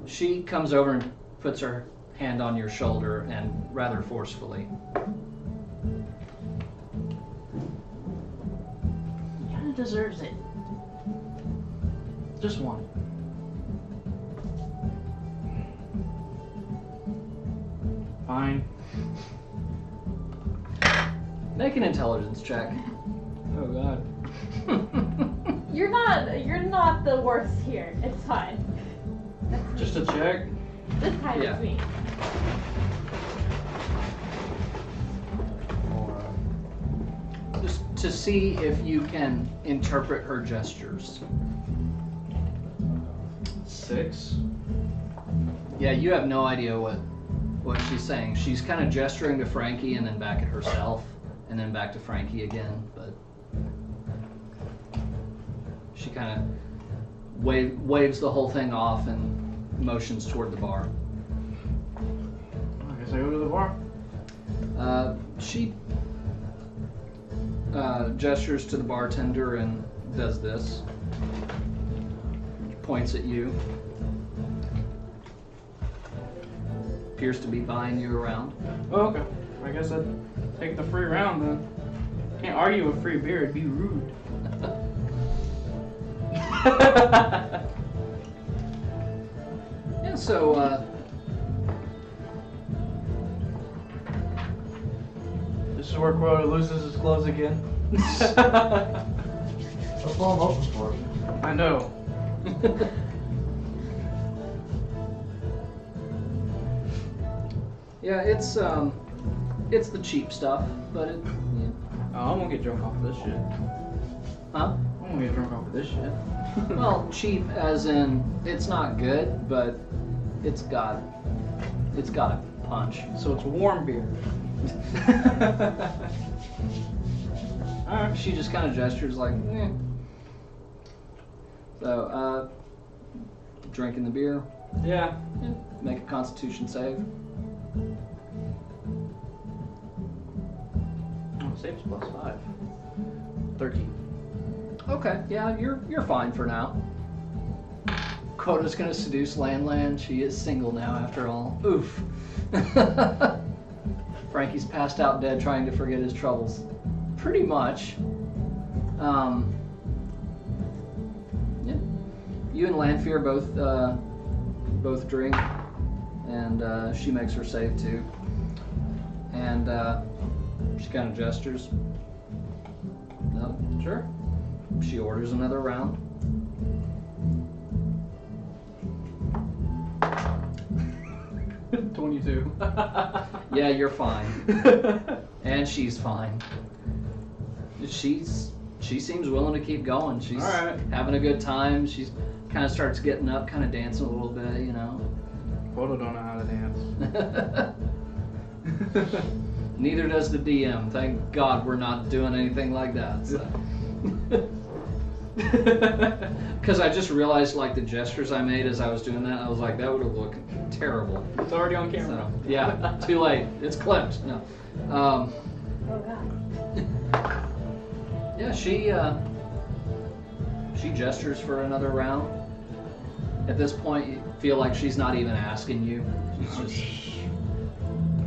She comes over and puts her hand on your shoulder, and rather forcefully. He kind of deserves it. Just one. Fine. Make an intelligence check. Oh God. You're not the worst here. It's fine. That's Just me. a check. This time Yeah. it's me. Just to see if you can interpret her gestures. 6. Yeah, you have no idea what she's saying. She's kind of gesturing to Frankie and then back at herself and then back to Frankie again, but she kind of waves the whole thing off and motions toward the bar. I guess I go to the bar. She gestures to the bartender and does this. Points at you. Appears to be buying you around. Oh, okay. I guess I'd take the free round then. Can't argue with free beer, it'd be rude. Yeah, so This is where Quota loses his clothes again. That's all I'm hoping for. I know. yeah, it's the cheap stuff, but it, yeah. Oh, I'm gonna get drunk off of this shit. Huh? I'm gonna get drunk off of this shit. Well, cheap as in it's not good, but it's got a punch. So it's warm beer. Alright, she just kind of gestures like, eh. So, drinking the beer, Yeah. make a Constitution save. Oh, saves +5. 13. Okay, yeah, you're fine for now. Coda's gonna seduce Lan. She is single now, after all. Oof. Frankie's passed out dead, trying to forget his troubles. Pretty much. Yeah. You and Lanfear both drink, and she makes her save too. And she kind of gestures. No, Sure. she orders another round. $22. Yeah, you're fine. And she's fine. She seems willing to keep going. She's Alright. having a good time. She's kind of starts getting up, kind of dancing a little bit, you know. Quota don't know how to dance. Neither does the DM. Thank God we're not doing anything like that. So. Because I just realized, like, the gestures I made as I was doing that, I was like, that would have looked terrible. It's already on camera. So, yeah, too late. It's clipped. No. Oh god. Yeah, she gestures for another round. At this point, you feel like she's not even asking you. She's just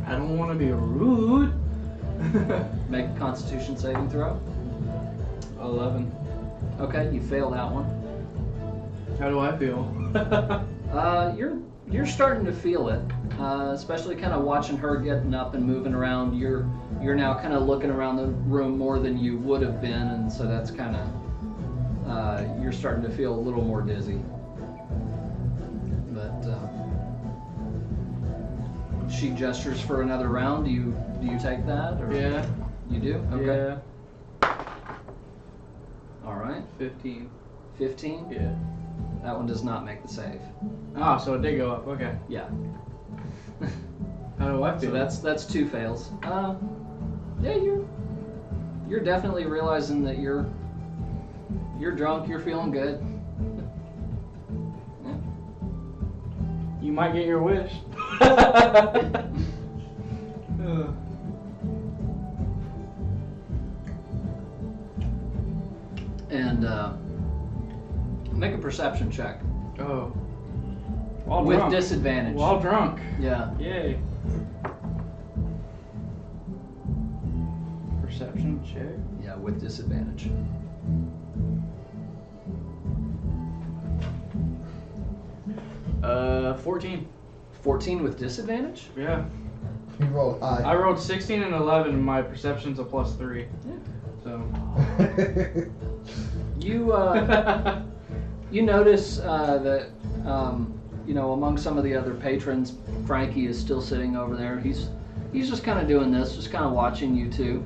I don't want to be rude. make a Constitution saving throw. 11. Okay, you fail that one. How do I feel? You're starting to feel it, especially kind of watching her getting up and moving around. You're now kind of looking around the room more than you would have been, and so that's kind of you're starting to feel a little more dizzy. But she gestures for another round. Do you take that? Or Yeah. You do? Okay. Yeah. All right. 15. 15. Yeah. That one does not make the save. Ah, so it did go up. Okay. Yeah. How do I feel? So that's 2 fails. Yeah, you're definitely realizing that you're drunk. You're feeling good. Yeah. You might get your wish. And make a perception check Oh. While with drunk. disadvantage. While drunk. Yeah. Yay. Perception check. Yeah, with disadvantage. Uh, 14. 14 with disadvantage? Yeah. You rolled high. I rolled 16 and 11, and my perception's a +3. Yeah. So. You you notice that among some of the other patrons, Frankie is still sitting over there. He's just kind of doing this, just kind of watching you two.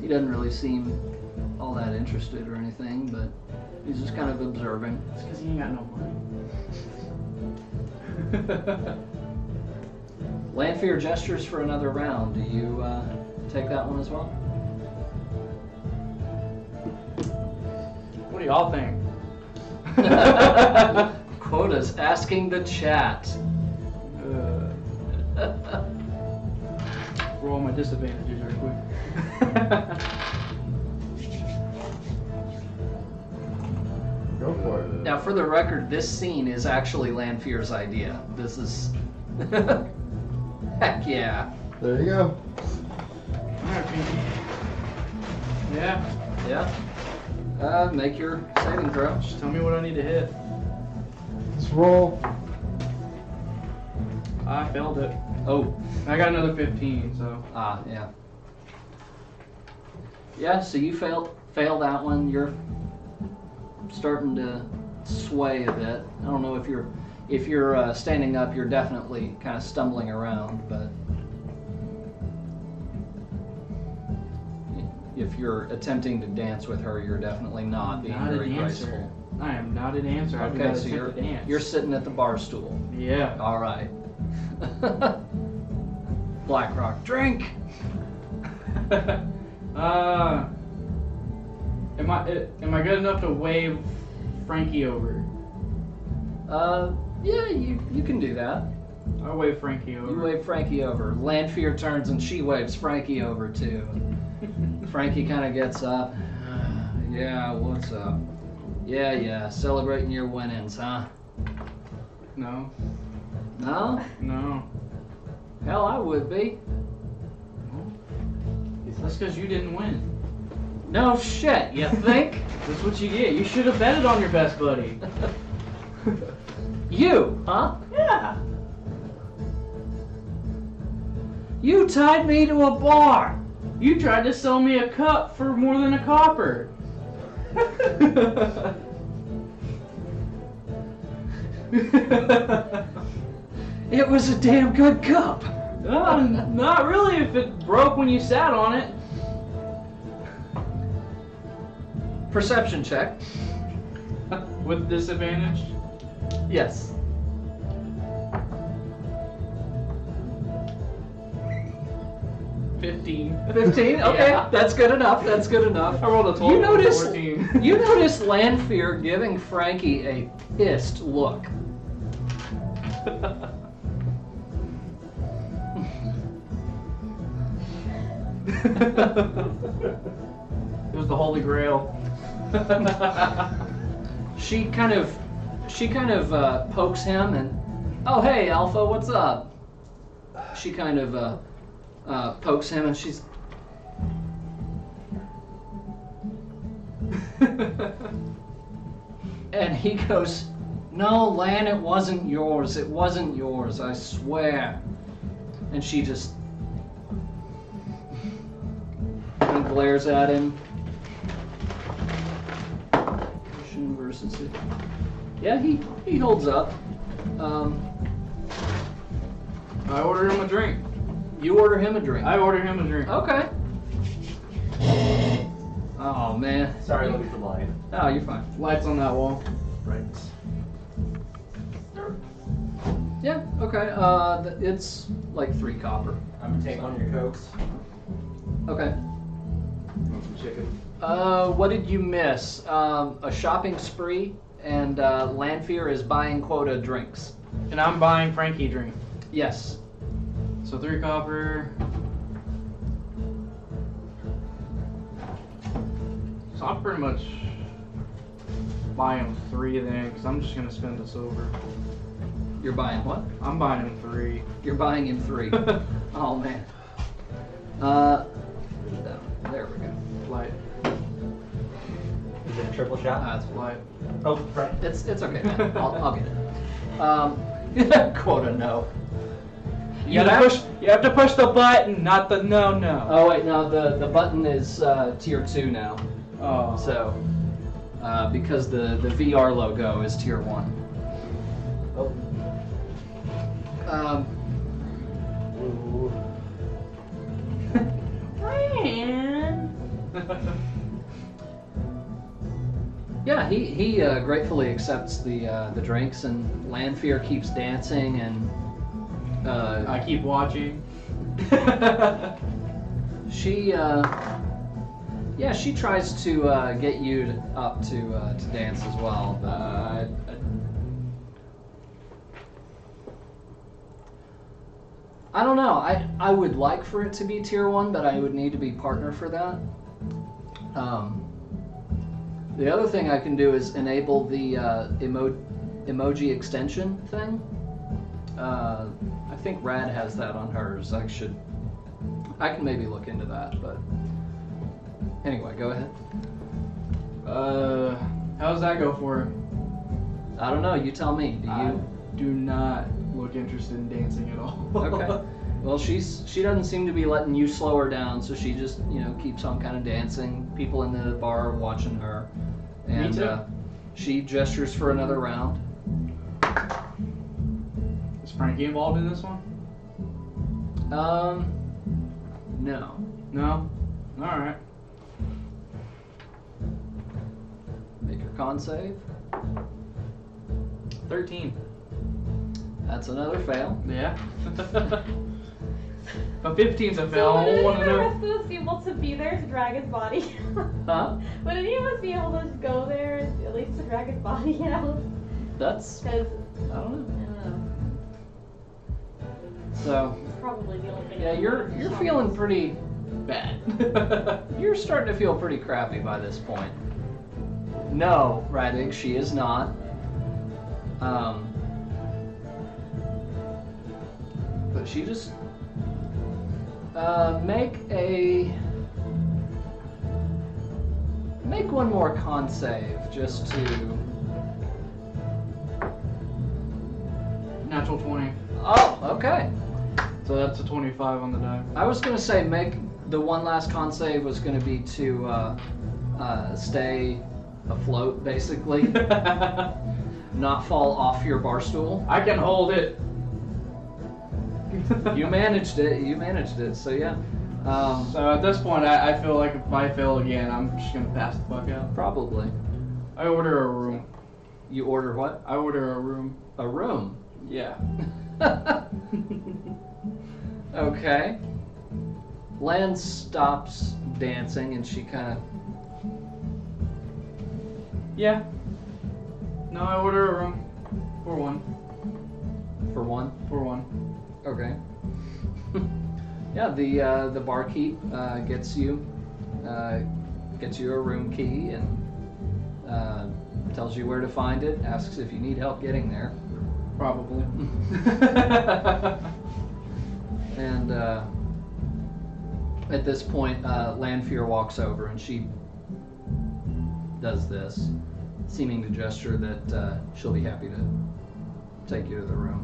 He doesn't really seem all that interested or anything, but he's just kind of observing. It's because he ain't got no money. Lanfear gestures for another round. Do you take that one as well? What do y'all think? Quota's asking the chat. Roll my disadvantages real quick. Go for it. Now, for the record, this scene is actually Lanfear's idea. This is... Heck yeah. There you go. Alright, Pinky. Yeah. Yeah. Make your saving throw. Just tell me what I need to hit. Let's roll. I failed it. Oh, I got another 15, so. yeah. Yeah, so you failed that one. You're starting to sway a bit. I don't know if you're standing up, you're definitely kind of stumbling around, but if you're attempting to dance with her, you're definitely not being Not a very dancer. graceful. I am not a dancer. I do Okay, not so attempt to dance. you're sitting at the bar stool. Yeah. All right. Blackrock, drink. Am I good enough to wave Frankie over? Yeah, you can do that. I wave Frankie over. You wave Frankie over. Lanfear turns and she waves Frankie over too. Frankie kind of gets up. Yeah, what's up? Yeah, celebrating your winnings, huh? No. No? No. Hell, I would be. That's because you didn't win. No shit, you think? That's what you get. You should have betted on your best buddy. You, huh? Yeah. You tied me to a bar. You tried to sell me a cup for more than a copper. It was a damn good cup. Not really if it broke when you sat on it. Perception check. With disadvantage? Yes. 15. 15? Okay, Yeah. that's good enough. That's good enough. I rolled a 12 You notice, 14. you notice Lanfear giving Frankie a pissed look. It was the Holy Grail. She kind of pokes him and, oh hey Alpha, what's up? She kind of pokes him and she's. And he goes, no, Lan, it wasn't yours. It wasn't yours, I swear. And she just kind of glares at him. Versus it. Yeah, he holds up. I order him a drink. You order him a drink. I order him a drink. Okay. Oh man. Sorry, let me for lying. Oh, you're fine. Lights on that wall. Right. Yeah. Okay. It's like 3 copper. I'm gonna take one of your cokes. Okay. Want some chicken? What did you miss? A shopping spree, and Lanfear is buying quota drinks. And I'm buying Frankie a drink. Yes. So 3 copper. So I'll pretty much buy him 3 then, because I'm just going to spend the silver. You're buying what? I'm buying him 3. You're buying him 3. Oh man. There we go. Light. Is it a triple shot? That's Light. Oh, right. It's okay, man. I'll get it. Quota no. You have to push the button, not the no. Oh wait, no. The button is tier 2 now. Oh. So because the VR logo is tier 1. Oh. Ooh. Yeah, he gratefully accepts the drinks, and Lanfear keeps dancing, and I keep watching. she tries to get you up to dance as well, but I don't know. I would like for it to be tier 1, but I would need to be partner for that. The other thing I can do is enable the emoji extension thing. I think Rad has that on hers. I can maybe look into that, but anyway, go ahead. How does that go for her? I don't know. You tell me. Do I you? do not look interested in dancing at all. Okay. Well, she doesn't seem to be letting you slow her down, so she just keeps on kind of dancing. People in the bar are watching her, and Me too. she gestures for another round. Is Frankie involved in this one? No. No? Alright. Make your con save. 13. That's another fail. Yeah. But 15's a fail. So I would any want of to the know. rest of us be able to be there to drag his body? Huh? Would any of us be able to just go there at least to drag his body out? That's Because I don't know. I don't know. So It's probably the only thing. yeah, you're feeling pretty. Bad. You're starting to feel pretty crappy by this point. No, Radig, she is not. But she just make one more con save just to. Natural 20. Oh, okay. So that's a 25 on the die. I was gonna say make the one last con save was gonna be to stay afloat, basically, not fall off your bar stool. I can hold it. You managed it. You managed it. So yeah. So at this point, I feel like if I fail again, I'm just gonna pass the fuck out. Probably. I order a room. You order what? I order a room. A room. Yeah. Okay. Lan stops dancing and she kind of. Yeah. No, I order a room. For one. For one. For one. Okay. Yeah, the barkeep gets you a room key and tells you where to find it. Asks if you need help getting there. Probably. And at this point, Lanfear walks over and she does this, seeming to gesture that she'll be happy to take you to the room.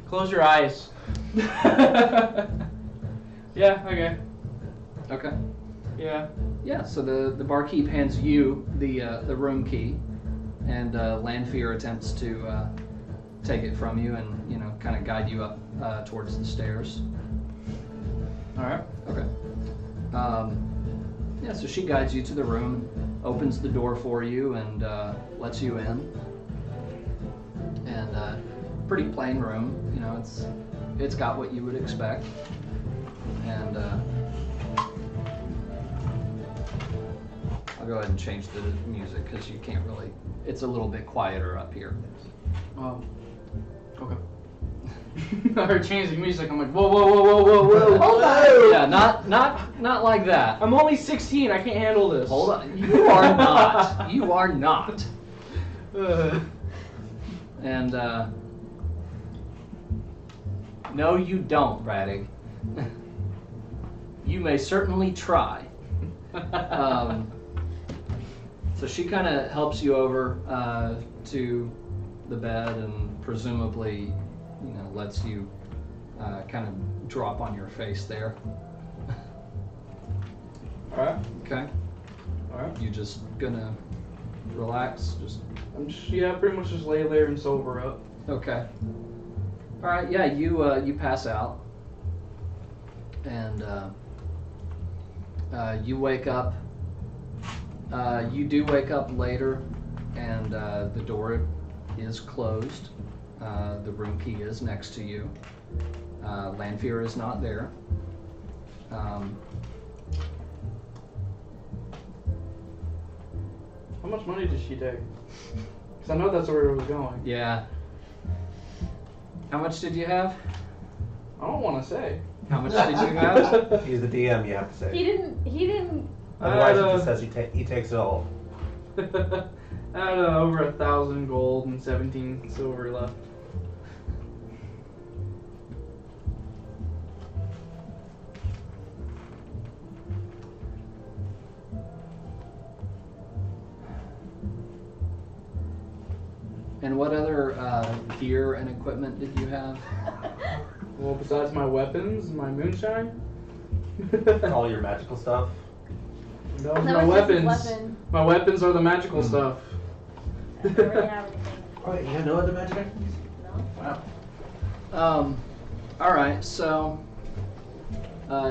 Close your eyes. Yeah, okay. Okay. Yeah. Yeah, so the barkeep hands you the room key, and Lanfear attempts to take it from you and kind of guide you up towards the stairs. Alright. Okay. Yeah, so she guides you to the room, opens the door for you, and lets you in. And pretty plain room, it's got what you would expect. And I'll go ahead and change the music because you can't really. It's a little bit quieter up here. Okay. I heard changing music. I'm like, whoa, whoa, whoa, whoa, whoa, whoa. Hold on. Yeah, not like that. I'm only 16. I can't handle this. Hold on. You are not. You are not. And no, you don't, Radig. You may certainly try. So she kind of helps you over to the bed and presumably, lets you kind of drop on your face there. Alright. Okay. Alright. You just gonna relax? I'm just, pretty much just lay there and sober up. Okay. All right. Yeah, you pass out, and you wake up. You do wake up later, and the door is closed. The room key is next to you. Lanfear is not there. How much money did she take? Because I know that's where it was going. Yeah. How much did you have? I don't want to say. How much did you have? He's the DM, you have to say. He didn't. Otherwise, it just says he takes it all. I had over 1,000 gold and 17 silver left. And what other gear and equipment did you have? Well, besides my weapons, my moonshine. All your magical stuff. No, That my was just his weapons. weapon. My weapons are the magical stuff. I don't really have anything. Oh, you have no other magic items? No. Wow. All right, so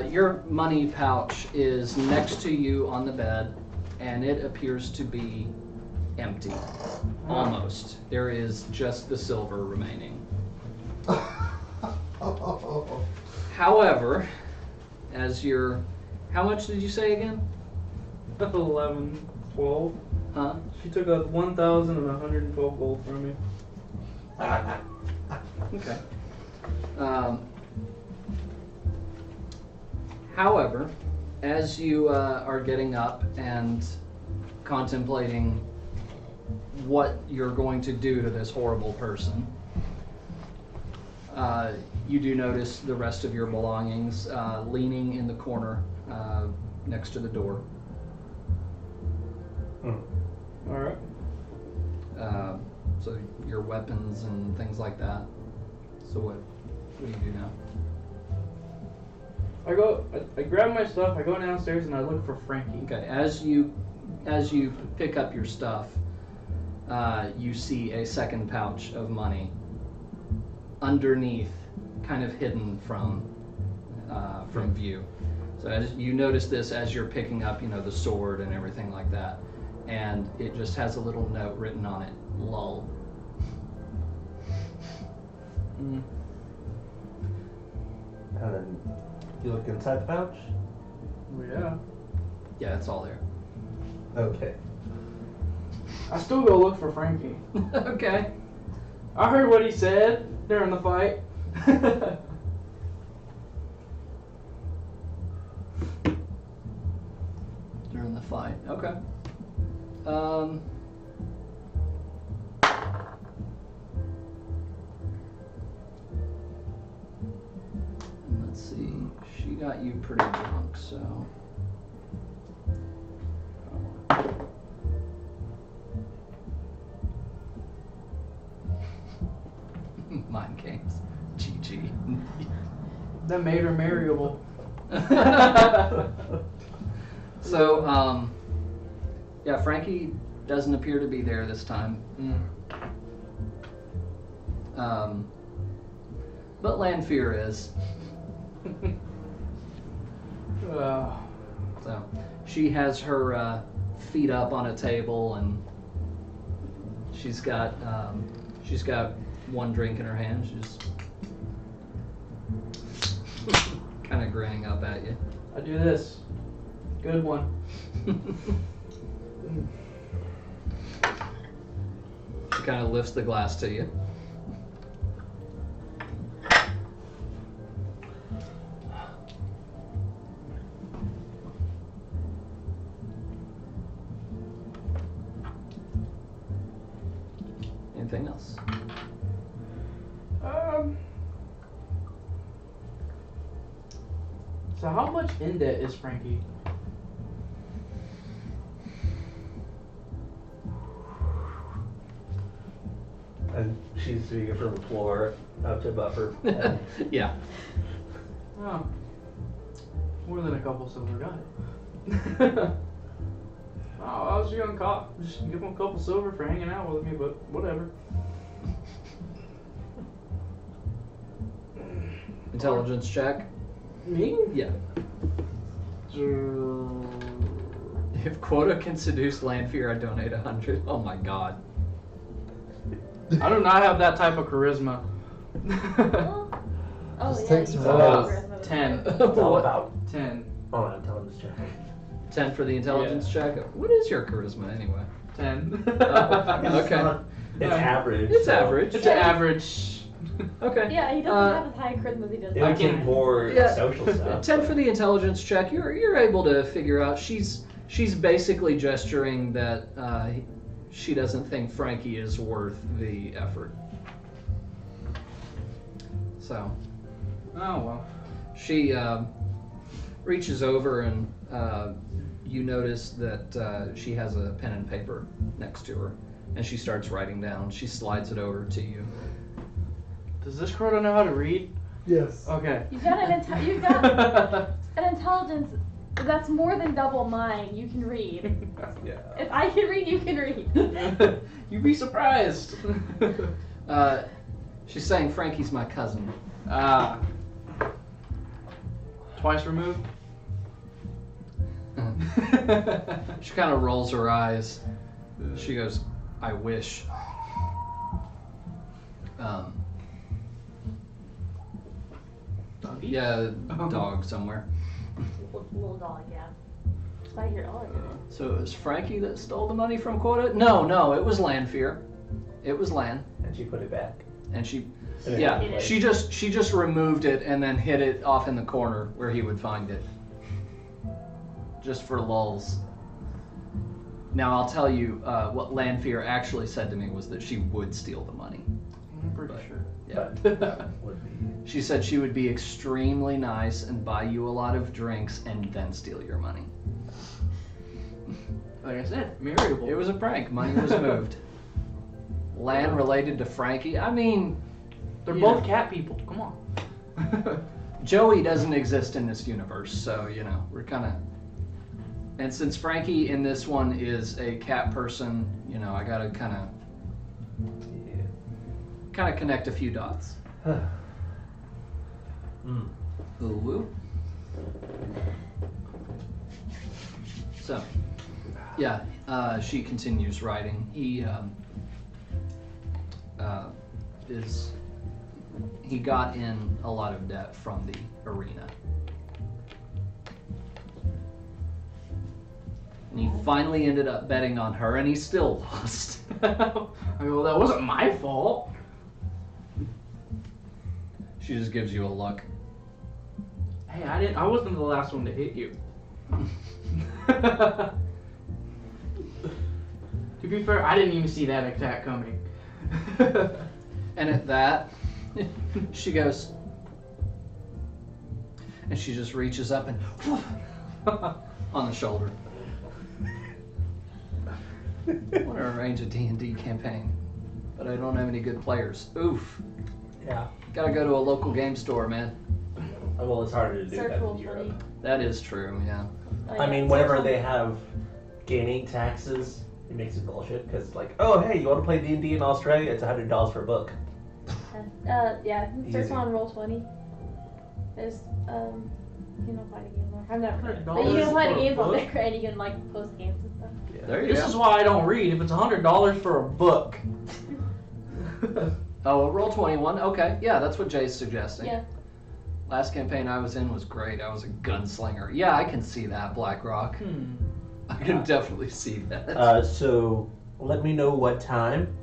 your money pouch is next to you on the bed, and it appears to be empty. Almost. There is just the silver remaining. However, as you're... How much did you say again? 11, 12. Huh? She took out 1,112 gold from me. Okay. However, as you are getting up and contemplating what you're going to do to this horrible person, you do notice the rest of your belongings leaning in the corner next to the door. Alright. So your weapons and things like that. So what do you do now? I grab my stuff, I go downstairs and I look for Frankie. Okay, as you pick up your stuff, you see a second pouch of money underneath, kind of hidden from view. So as you notice this as you're picking up, the sword and everything like that, and it just has a little note written on it, lull. And then you look inside the pouch? Well, yeah. Yeah, it's all there. Okay. I still go look for Frankie. Okay. I heard what he said during the fight. During the fight. Okay. Let's see. She got you pretty drunk, so. Mind games. GG. That made her marryable. So, yeah, Frankie doesn't appear to be there this time. But Lanfear is. So, she has her feet up on a table, and she's got one drink in her hand. She's kind of grinning up at you. I do this. Good one. She kind of lifts the glass to you. Anything else? So how much in debt is Frankie? And she's speaking from the floor up to about her head. Yeah. Oh. More than a couple silver, got it. Oh, I was just gonna just give him a couple silver for hanging out with me, but whatever. Intelligence check. Me? Yeah. If quota can seduce Lanfear, I donate 100. Oh my god. I do not have that type of charisma. Oh, Just yeah. takes you her said out. charisma. 10. It's all about 10. intelligence check. 10 for the intelligence check. What is your charisma anyway? 10. Okay. It's average. It's so average. It's average. Okay. Yeah, he doesn't have as high charisma as he does. It would get more Yeah. social stuff. 10 for the intelligence check. You're able to figure out she's basically gesturing that she doesn't think Frankie is worth the effort. So. Oh well. She reaches over and you notice that she has a pen and paper next to her. And she starts writing down. She slides it over to you. Does this Crota know how to read? Yes. Okay. You've got an intelligence that's more than double mine. You can read. Yeah. If I can read, you can read. You'd be surprised. She's saying Frankie's my cousin. Twice removed? She kind of rolls her eyes. She goes, I wish. Doggy? Yeah, dog somewhere. Little dog, yeah. Just by your dog. So it was Frankie that stole the money from Quota? No, it was Lanfear. It was Lan. And she put it back. And she, And yeah, then- she just removed it and then hid it off in the corner where he would find it. Just for lulls. Now I'll tell you what Lanfear actually said to me was that she would steal the money. I'm pretty sure. Yeah. But that would be. She said she would be extremely nice and buy you a lot of drinks and then steal your money. Like I said, marriable. It was a prank. Money was moved. Lan related to Frankie. I mean, They're you both know. cat people. Come on. Joey doesn't exist in this universe, so we're kind of. And since Frankie in this one is a cat person, I gotta kind of connect a few dots. Ooh. So, yeah, she continues writing. He he got in a lot of debt from the arena. And he finally ended up betting on her, and he still lost. I go, that wasn't my fault. She just gives you a look. Hey, I wasn't the last one to hit you. To be fair, I didn't even see that attack coming. And at that, she goes, and she just reaches up and on the shoulder. I want to arrange a D&D campaign, but I don't have any good players. Oof. Yeah. Gotta go to a local game store, man. Well, it's harder to do Search that in Roll20. Europe. That is true, yeah. Oh, I yeah, mean, Search whenever Roll- they have gaming taxes, it makes it bullshit. Because, like, oh, hey, you want to play D&D in Australia? It's $100 for a book. yeah, search Easy. on Roll20. There's, you can apply to games on. I've never played it. But $100 you can apply to for a games on book? there and you can, like, post games and stuff. Yeah. There you This go. is why I don't read. If it's $100 for a book. Oh, roll 21. Okay, yeah, that's what Jay's suggesting. Yeah. Last campaign I was in was great. I was a gunslinger. Yeah, I can see that, BlackRock. I can definitely see that. So, let me know what time.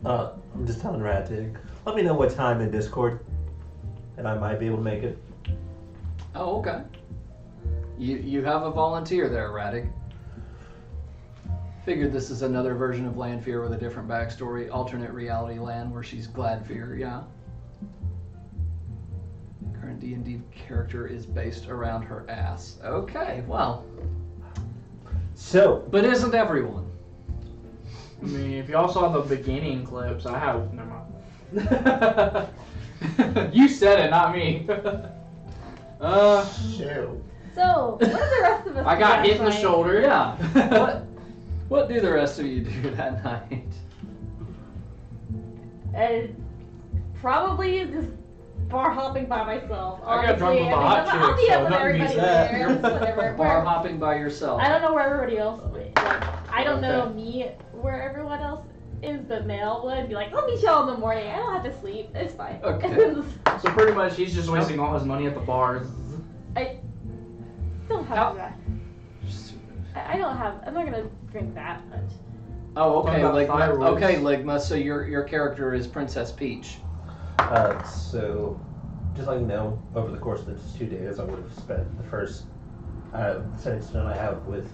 I'm just telling Ratig. Let me know what time in Discord, and I might be able to make it. Oh, okay. You have a volunteer there, Radig. Figured this is another version of Lanfear with a different backstory, alternate reality land where she's Gladfear, yeah. Current D&D character is based around her ass. Okay, well, So, but isn't everyone? I mean, if y'all saw the beginning clips, I have. Never mind. You said it, not me. Shoot. So, what do the rest of us I got do hit in the last night? shoulder. Yeah. What do the rest of you do that night? Probably just bar hopping by myself. I got drunk with the hot I'll chick, be so up with nothing everybody beats that. there. It's whatever. Bar hopping by yourself. I don't know where everybody else. Like, I don't know Okay. me where everyone else is, but Mel would be like, "Let me chill in the morning. I don't have to sleep. It's fine." Okay. So pretty much, he's just wasting all his money at the bars. I don't have that. I don't have. I'm not gonna drink that much. Oh, okay, Talking about Ligma. thyroids. Okay, Ligma. So your character is Princess Peach. so just letting you know, over the course of the 2 days, I would have spent the first setting stone I have with,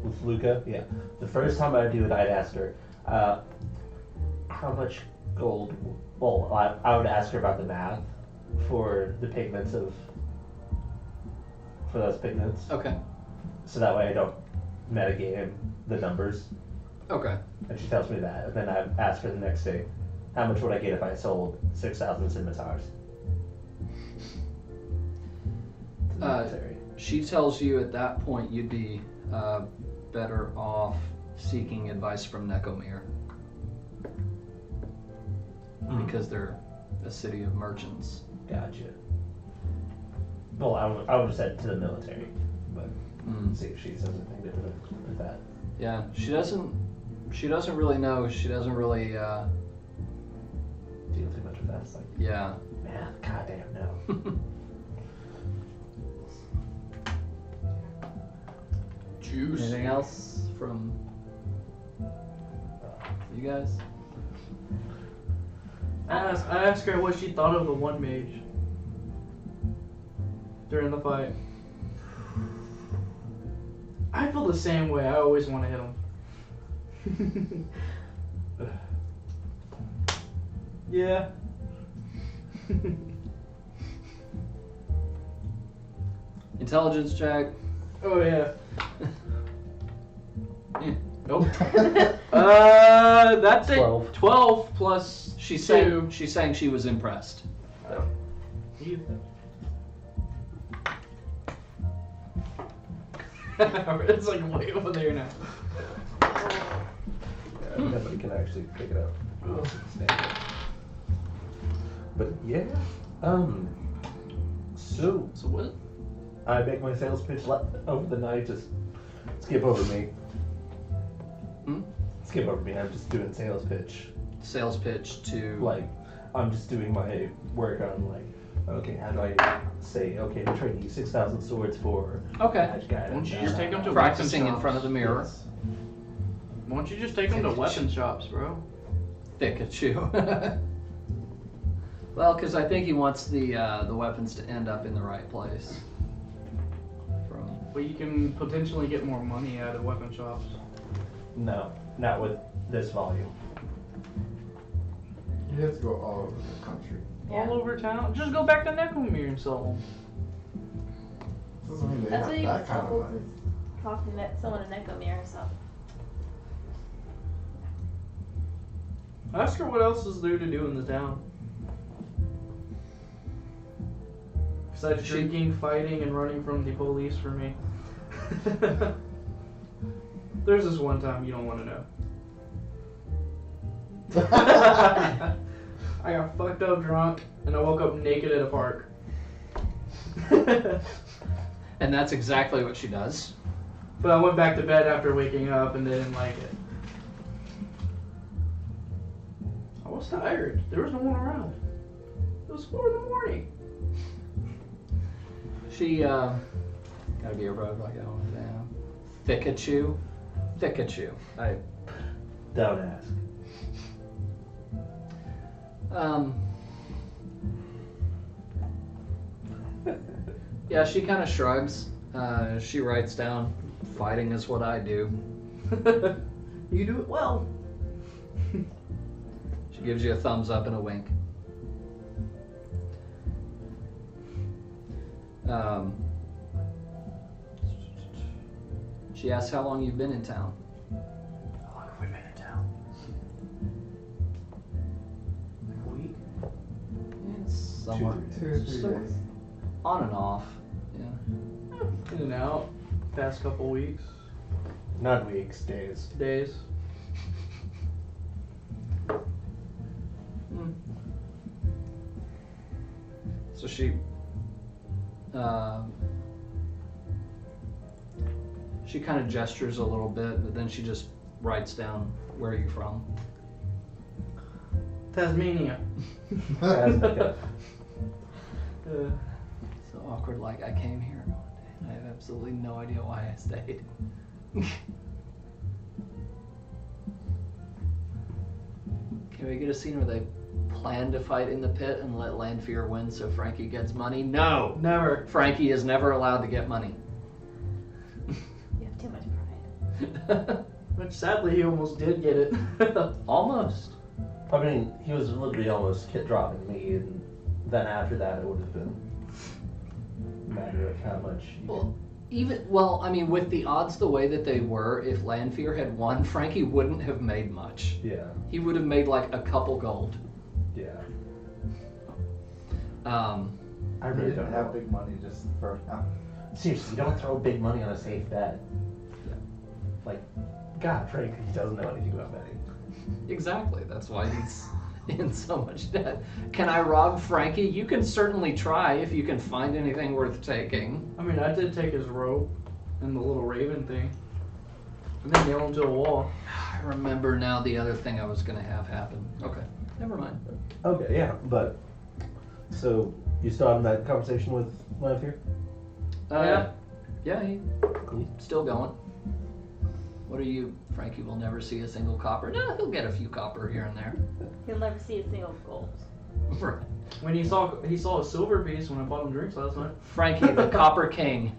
with Luca. Yeah, the first time I do it, I'd ask her, how much gold? Well, I would ask her about the math for the pigments of for those pick notes. Okay. So that way I don't metagame the numbers. Okay. And she tells me that. And then I ask her the next day, how much would I get if I sold 6,000 scimitars? To the military. She tells you at that point you'd be better off seeking advice from Necomir. Because they're a city of merchants. Gotcha. Well, I would have said to the military, but see if she says anything different with that. Yeah, she doesn't really know. She doesn't really Deal too much with that. It's like, yeah. man, goddamn no. Juice. Anything else from you guys? I asked her what she thought of the one mage during the fight. I feel the same way. I always want to hit him. Yeah. Intelligence check. Oh yeah. Nope. That's a 12. 12 plus She's 2. saying she was impressed. It's like way over there now. Yeah, nobody can actually pick it up. But yeah, so what? I make my sales pitch over the night. Just skip over me. Skip over me. I'm just doing sales pitch. Sales pitch to Like, I'm just doing my work on like, okay, how do I say, okay, I'm trading you 6,000 swords for okay. magic items. Why don't you just take them to Practicing weapon in front of the shops? mirror. Yes. Why don't you just take them to weapon shops, bro? Pikachu. Well, because I think he wants the weapons to end up in the right place. But you can potentially get more money out of weapon shops. No, not with this volume. You have to go all over the country. Yeah. All over town. Just go back to Necomir and sell them. Doesn't mean they That's have what you that kind of supposed money. to talk to someone in Necomir or something. Ask her what else is there to do in the town. Besides drinking, fighting, and running from the police for me. There's this one time you don't want to know. I got fucked up drunk, and I woke up naked at a park. And that's exactly what she does. But I went back to bed after waking up, and they didn't like it. I was tired. There was no one around. It was 4 in the morning. She gotta be a rogue like I don't know. Pikachu. I Don't ask. Yeah, she kind of shrugs. She writes down, "Fighting is what I do." You do it well. She gives you a thumbs up and a wink. She asks how long you've been in town. How long have we been in town? Like a week? It's somewhat 2 or 3 days. on and off. Yeah. In and out. Past couple weeks. Not weeks, days. Days. So she kind of gestures a little bit, but then she just writes down, "Where are you from?" Tasmania. That's- So awkward, like I came here one day and I have absolutely no idea why I stayed. Can we get a scene where they plan to fight in the pit and let Lanfear win so Frankie gets money? No! Never. Frankie is never allowed to get money. You have too much pride. Which sadly he almost did get it. Almost. I mean, he was literally almost kid dropping me, and then after that it would have been matter of how much you I mean, with the odds the way that they were, if Lanfear had won, Frankie wouldn't have made much. Yeah. He would have made like a couple gold. Yeah. I really didn't don't have know. big money just for now. Seriously, you don't throw big money on a safe bet. Yeah. Like, God, Frank, he doesn't know anything about betting. Exactly. That's why he's in so much debt. Can I rob Frankie? You can certainly try if you can find anything worth taking. I mean, I did take his rope and the little raven thing. And then nail him to a wall. I remember now the other thing I was going to have happen. Okay. Never mind. Okay, yeah, but so you still having that conversation with Lanfear? Yeah, he's still going. What are you, Frankie will never see a single copper? No, he'll get a few copper here and there. He'll never see a single gold. Right. When he saw a silver piece when I bought him drinks last night. Frankie, the Copper King.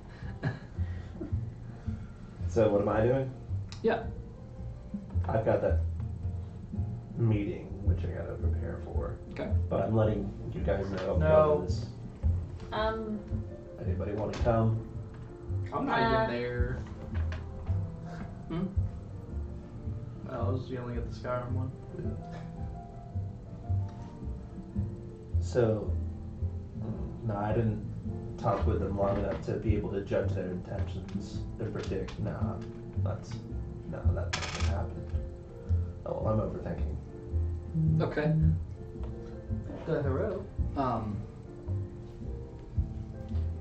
So what am I doing? Yeah. I've got that meeting which I gotta prepare for. Okay. But I'm letting you guys know. No. This. Um, Anybody want to come? I'm not even there. Hmm? I was yelling at the Skyrim one. So, no, I didn't talk with them long enough to be able to judge their intentions and predict. That not gonna happen. Oh, well, I'm overthinking. Okay. The hero.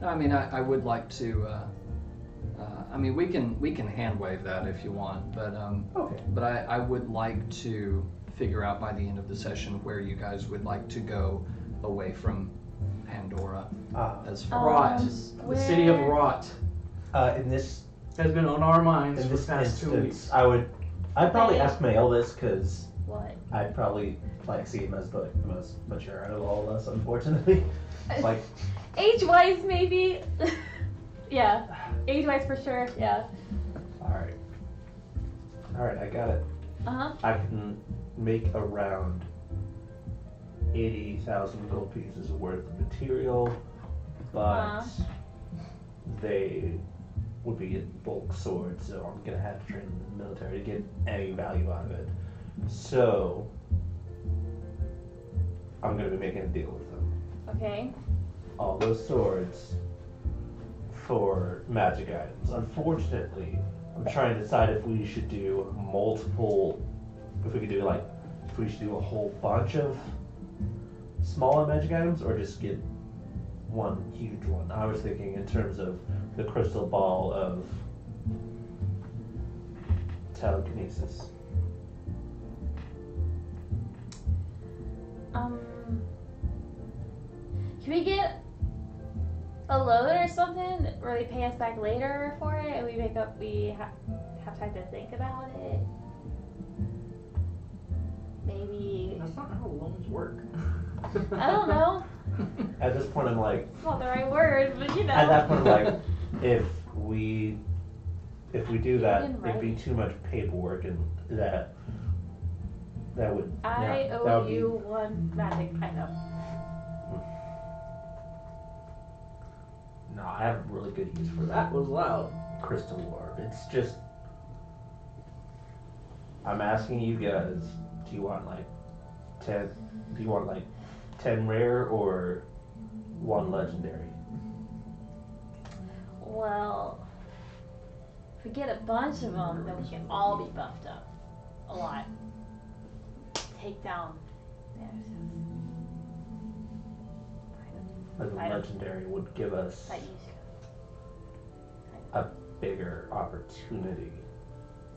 I mean, I would like to. I mean, we can hand wave that if you want, but Okay. But I would like to figure out by the end of the session where you guys would like to go away from Pandora as far Rot. as. The city of Rot In this has been on our minds in for this the past 2 weeks. instance, I'd probably ask Mael this because what? I'd probably like see him as the most mature out of all of us. Unfortunately, like Age-wise, maybe. Yeah, age-wise for sure. Yeah. all right, I got it. Uh-huh. I can make around 80,000 gold pieces worth of material, but they would be in bulk swords, so I'm gonna have to train in the military to get any value out of it. So I'm gonna be making a deal with them. Okay. All those swords for magic items. Unfortunately, I'm trying to decide if we should do if we should do a whole bunch of smaller magic items or just get one huge one. I was thinking in terms of the crystal ball of telekinesis. Can we get a loan or something where they pay us back later for it and we have time to think about it? Maybe. That's not how loans work. I don't know. At this point, I'm like, It's not the right word, but you know. at that point, I'm like, if we do that, didn't it'd be write. too much paperwork, and that would. I that owe would be- you one magic item. No, I have a really good use for That that was loud. crystal orb. It's just, I'm asking you guys, do you want like 10? Do you want like 10 rare or 1 legendary? Well, if we get a bunch of them, then we can all be buffed up a lot. Take down. But the legendary would give us That you a bigger opportunity.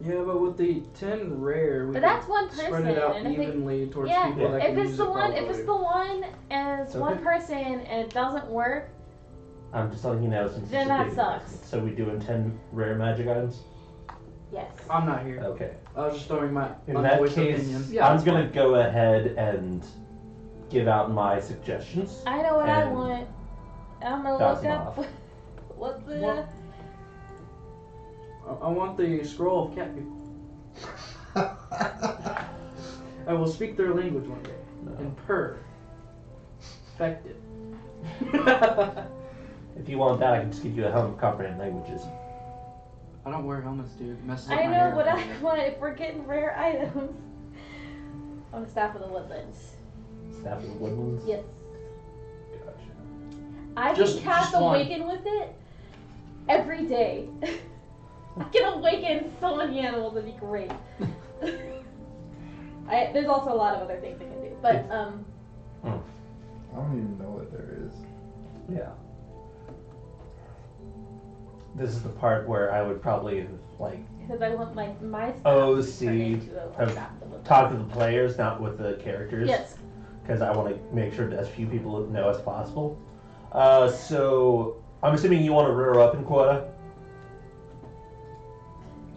Yeah, but with the 10 rare, we But could that's one person, spread it out and if it- evenly towards yeah, people that if can it's use the it one, if properly. it's the one, and it's It's one okay. person and it doesn't work, I'm just letting you know since Then it's a that big sucks. investment. So we doing 10 rare magic items? yes. I'm not here. Okay. I was just throwing my In that unvoiced case, opinion. Yeah, I'm that's gonna fine. go ahead and give out my suggestions. I know what I And want. I'm gonna bounce look them up off. what the. What? I want the scroll of cat people. I will speak their language one day No. and purr. Effective. If If you want that, I can just give you a helmet comprehend languages. I don't wear helmets, dude. It messes up I my know, hair. but I want if we're getting rare items. On the staff of the woodlands. Staff of the Woodlands? Yes. Gotcha. I Just- can cast just one. Awaken with it every day. I can awaken so many animals, it'd be great. There's also a lot of other things I can do, but I don't even know what there is. Yeah. This is the part where I would probably have, like, because I want my staff Oh, to turn see. into a Have staff of the talk to the players, not with the characters. Yes. Because I want to make sure that as few people know as possible. So, I'm assuming you want to rear up in quota?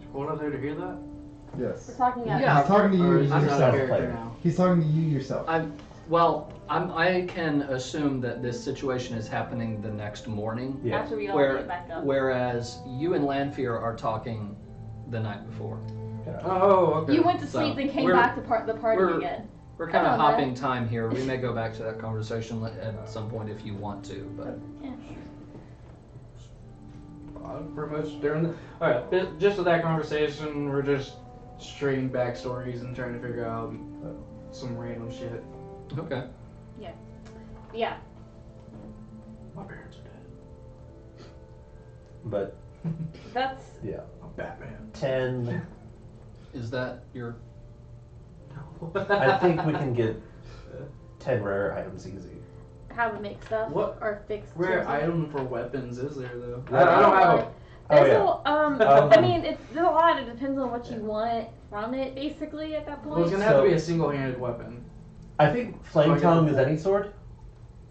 Is Quota there to hear that? Yes. We're talking about Yeah. He's talking to you Or is this yourself. out of character Player. now? He's talking to you yourself. I can assume that this situation is happening the next morning, Yeah. after we all where get back up. whereas you and Lanfear are talking the night before. Oh, okay. You went to So, sleep, then came we're- back to the party we're- again. We're kind of I know hopping time here. We may go back to that conversation at some point if you want to, but Yeah. Pretty much during the. Alright, just with that conversation, we're just trading backstories and trying to figure out some random shit. okay. Yeah. My parents are dead. But, That's yeah. I'm Batman. 10. Is that your? I think we can get 10 rare items easy. how to make stuff What or fix. Rare something. item for weapons is there though? Rare I don't have a. Oh, There's yeah. I mean, there's a lot. It depends on what you want from it, basically, at that point. Well, it's gonna have to So- be a single-handed weapon. I think Flame Tongue is any sword?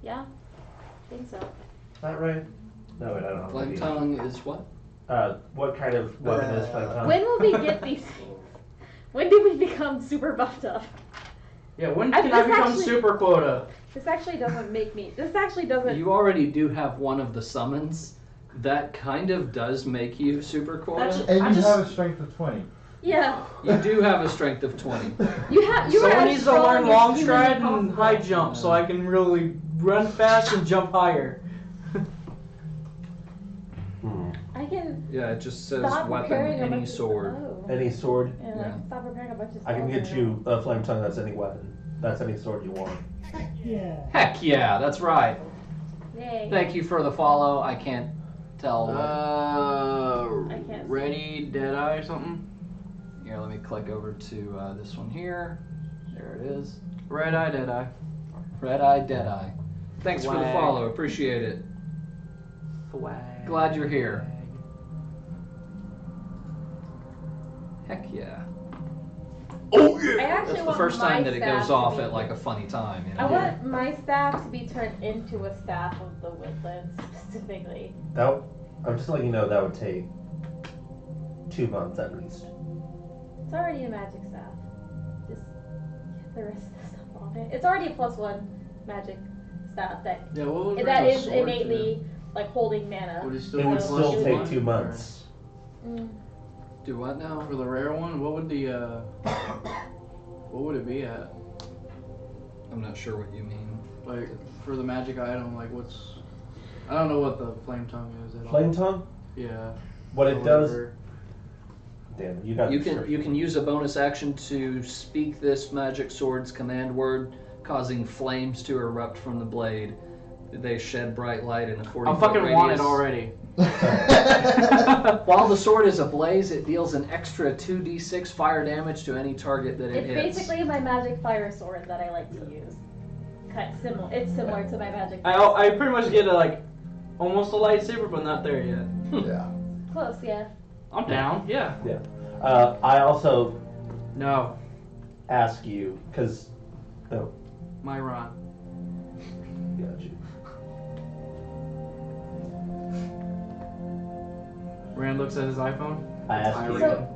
Yeah, I think so. Is that right? No, wait, I don't know. Flame tongue is what? What kind of weapon is Flame Tongue? When will we get these things? When do we become super buffed up? Yeah, when I- can I this become actually- super quota? This actually doesn't make me. This actually doesn't. You already do have one of the summons. That kind of does make you super quota. And I you just- have a strength of 20. Yeah, You do have a strength of 20. you have. You Someone are needs to strong learn as long humanly stride and possible. high jump so I can really run fast and jump higher. I can Yeah, it just says stop weapon, preparing a any bunch sword. Of, oh. Any sword? Yeah, I Yeah. can stop preparing a bunch of stuff. I can get and- you a Flame Tongue that's any weapon. That's any sword you want. Heck yeah, that's right. Yay. Thank you for the follow. I can't tell. I can't see. Ready, Deadeye or something? Here, let me click over to this one here. There it is. Red Eye, Deadeye. Red Eye, Dead Eye. Thanks for the Swag. follow. Appreciate it. Swag. Glad you're here. Heck yeah. Oh yeah! I actually That's the want first my time that it staff goes to off be- at like a funny time, you know? I want my staff to be turned into a staff of the woodlands specifically. I'm just letting you know that would take 2 months at least. It's already a magic staff. Just get the rest of the stuff on it. It's already a +1 magic staff that Yeah, what would that bring a is sword innately like holding mana. Would it still, It would be still plus take one? 2 months. Mm. Do what now? For the rare one, what would the what would it be at? I'm not sure what you mean. Like for the magic item, like what's? I don't know what the flame tongue is at all. Flame Tongue? Yeah. What or it does. whatever. Damn, you got You the can description. use a bonus action to speak this magic sword's command word, causing flames to erupt from the blade. They shed bright light in a 40 I foot fucking want it radius. already. While the sword is ablaze, it deals an extra 2d6 fire damage to any target that it It's hits. basically my magic fire sword that I like to use. Similar. It's similar to my magic. I pretty much get almost a lightsaber, but not there yet. Yeah. Close, yeah. I'm down. Yeah. I also No, ask you, because. No, my Ron. got you. Rand looks at his iPhone. I ask you, So-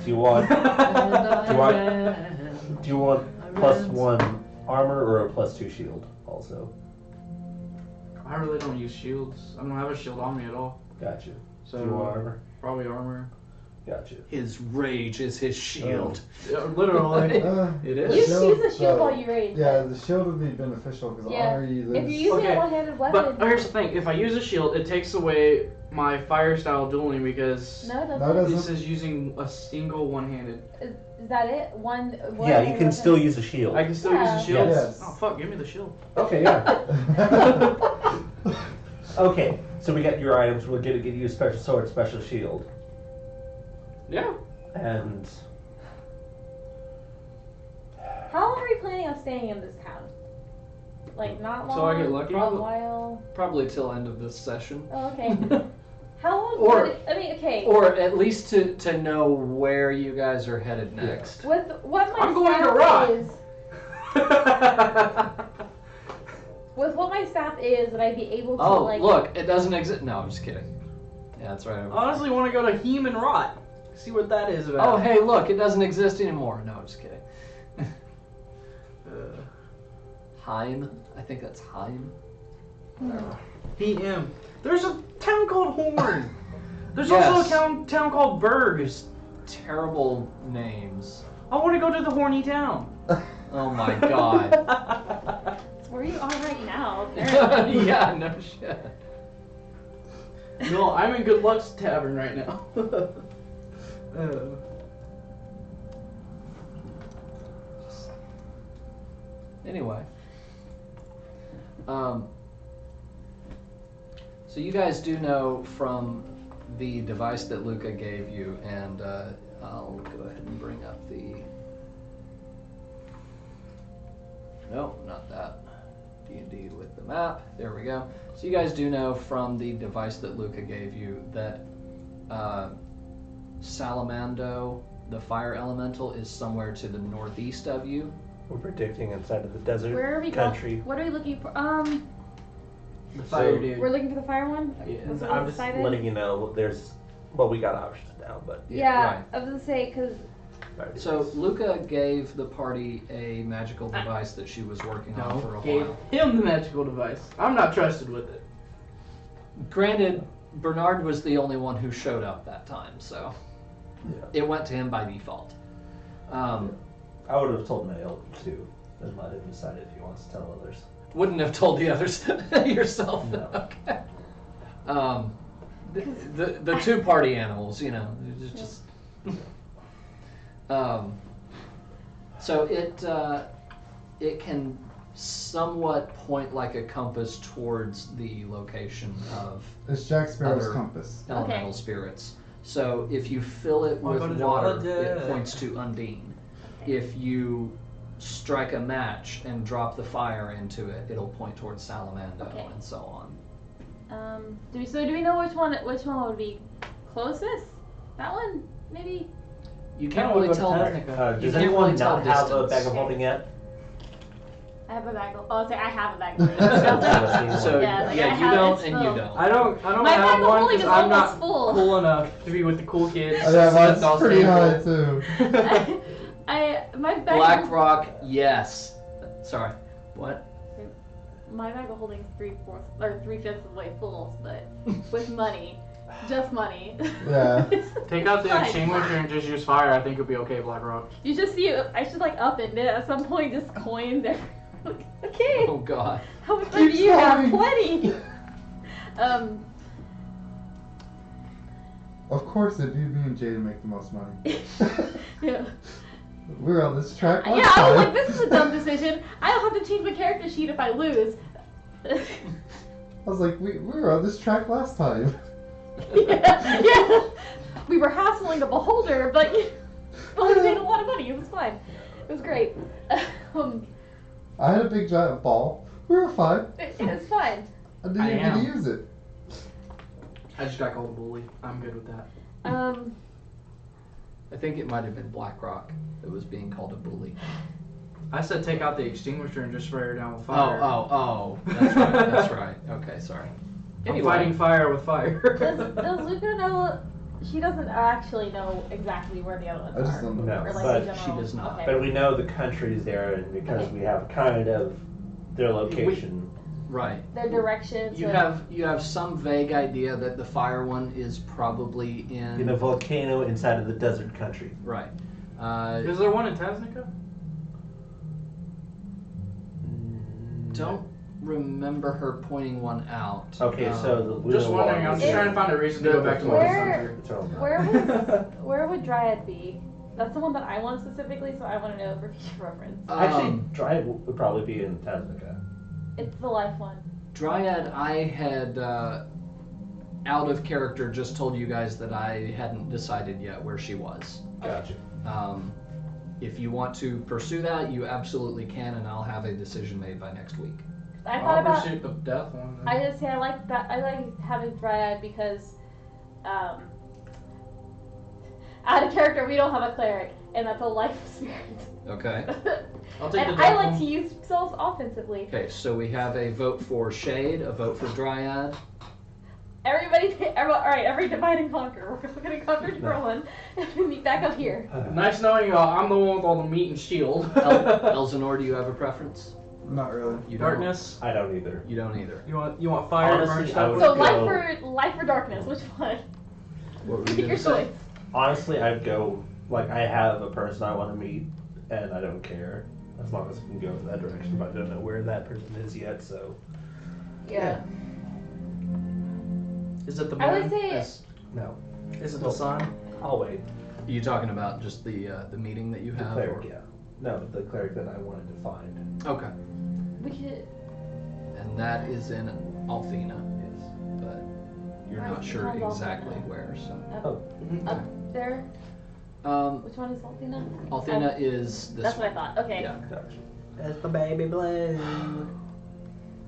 do you want +1 armor or a +2 shield also? I really don't use shields. I don't have a shield on me at all. Gotcha. So Do you want armor? probably armor. Gotcha. His rage is his shield. Literally. It You is. use the shield while you rage. Yeah, the shield would be beneficial because Yeah. honor you lose. If you're using Okay, a one-handed weapon. But here's the thing: if I use a shield, it takes away my fire style dueling because No, it doesn't. No, it doesn't. this is using a single one-handed. Is that it? One Yeah, you can weapon? still use a shield. I can still Yeah. use a shield. Yes. Oh fuck! Give me the shield. Okay, yeah. Okay, so we got your items. We're gonna get you a special sword, special shield, Yeah. and How long are we planning on staying in this town? Like not long. So I get lucky? For a while. Probably till end of this session. Oh, okay. How long? Or- would it, I mean, okay. Or at least to know where you guys are headed next. With what my I'm going to staff rock. is, with what my staff is, would I be able to Oh, like? look, it doesn't exist. No, I'm just kidding. Yeah, that's right. I honestly want to go to Heem and Rot. See what that is Oh, about. hey, look, it doesn't exist anymore. No, I'm just kidding. Heim? I think that's Heim. PM. There's a town called Horn. There's Yes. also a town called Berg. There's terrible names. I want to go to the horny town. Oh my god. It's where you are right now. Apparently. Yeah, no shit. No, I'm in Good Luck's Tavern right now. Anyway. So you guys do know from the device that Luca gave you, and I'll go ahead and bring up the... No, not that. D&D with the map. There we go. So you guys do know from the device that Luca gave you that Salamando, the fire elemental, is somewhere to the northeast of you. we're predicting inside of the desert Where are we country. going? What are we looking for? The fire So- dude. We're looking for the fire one. Yeah, Was it I'm just decided? letting you know. We got options now, but Yeah, right. I was gonna say because So Luca gave the party a magical device that she was working on for a gave while. him the magical device. I'm not trusted with it. Granted, Bernard was the only one who showed up that time, so yeah. it went to him by default. I would have told Mail too, and let him decide if he wants to tell others. Wouldn't have told the others yourself. No. Okay. The two party animals, you know, it's just. So it can somewhat point like a compass towards the location of It's Jack Sparrow's Other- compass. elemental Okay. spirits. So if you fill it Oh, with go to the water, holiday. it points to Undine. If you strike a match and drop the fire into it, it'll point towards Salamando, Okay. and so on. do we know which one would be closest? That one maybe. You I can't wanna really go to tell. Tasnica. You Does can't anyone really tell not have a distance. bag of holding yet? I have a bag of. Oh, sorry, I have a bag of holding. So Yeah, like, I you have don't it and still. you don't. I don't My bag have of one holding because is I'm not almost full. cool enough to be with the cool kids. Oh, yeah, That's mine's pretty high too. My bag. Black Rock, yes. Sorry. What? My bag of holding is 3/4 or 3/5 of the way full, but with money, just money. Yeah. Take out the Fine. extinguisher and just use fire. I think it'll be okay, Black Rock. You just see, I should like up it at some point, just coins there. Okay. Oh God. How much money do Keep you have? going. Plenty. Of course, it'd be me and Jay to make the most money. Yeah. We were on this track last Yeah, I was like, time. this is a dumb decision. I don't have to change my character sheet if I lose. I was like, we were on this track last time. yeah. We were hassling the beholder, but we made a lot of money. It was fine. It was great. I had a big giant ball. We were fine. It's fine. I didn't I even get am. to use it. I just got called a bully. I'm good with that. I think it might have been Black Rock that was being called a bully. I said take out the extinguisher and just spray her down with Oh, fire. oh, oh. That's right. That's right. Okay, sorry. I'm fighting fire with fire. Does Luca know? She doesn't actually know exactly where the other ones I just are. don't know. No, Or like but in general. she does not. Okay. But we know the country's there, and because Okay. we have kind of their location. Right. their directions. You have some vague idea that the fire one is probably In a volcano inside of the desert country. right. Is there one in Tasnica? Don't remember her pointing one out. Okay, so the blue Just wondering. I'm just trying to find a reason to go back to my Where- country. Where would Dryad be? That's the one that I want specifically, so I want to know for future reference. Actually, Dryad would probably be in Tasnica. It's the life one. Dryad, I had out of character just told you guys that I hadn't decided yet where she was. Gotcha. If you want to pursue that, you absolutely can, and I'll have a decision made by next week. I thought I'll about. pursue the death one. Then. I just say I like that. I like having Dryad because, out of character, we don't have a cleric, and that's a life spirit. Okay. I'll take And the I death like one. to use spells offensively. Okay, so we have a vote for Shade, a vote for Dryad. Alright, every divide and conquer. We're gonna conquer everyone and then meet back up here. Nice knowing y'all. I'm the one with all the meat and shield. Elsinore, do you have a preference? Not really. You don't? Darkness. I don't either. You don't either. You want fire? Honestly, burn I stuff? would So go- life or darkness, which one? What were Pick you your gonna say? choice. Honestly, I'd go, like, I have a person I want to meet, and I don't care. As long as I can go in that direction, but I don't know where that person is yet, so. Yeah. Is it the moon? I would say- Is, No. is it the sun? I'll wait. Are you talking about just the meeting that you The have? cleric, or- yeah. No, the cleric that I wanted to find. Okay. We could. And that is in Althena, Yes. but you're Why not is it sure called exactly Althena? where. So, Up there. Which one is Althena? Althena is this That's one. what I thought. Okay. Yeah. Gotcha. That's the baby blue.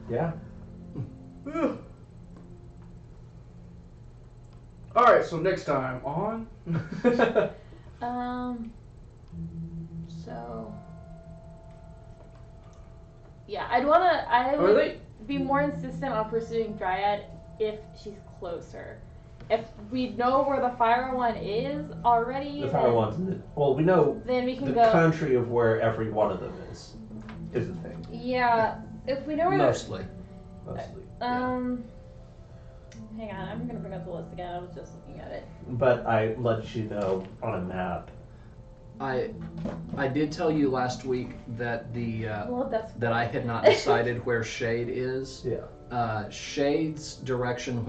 Yeah. All right. So next time on. So. Yeah, I Are would they? be more insistent on pursuing Dryad if she's closer. If we know where the fire one is already, The fire one's in the, well, we know then we can the go. country of where every one of them is the thing, Yeah, if we know where. Mostly. mostly. Hang on, I'm gonna bring up the list again. I was just looking at it. But I let you know on a map. I did tell you last week that Well, that's. that I had not decided where Shade is. Yeah. Shade's direction,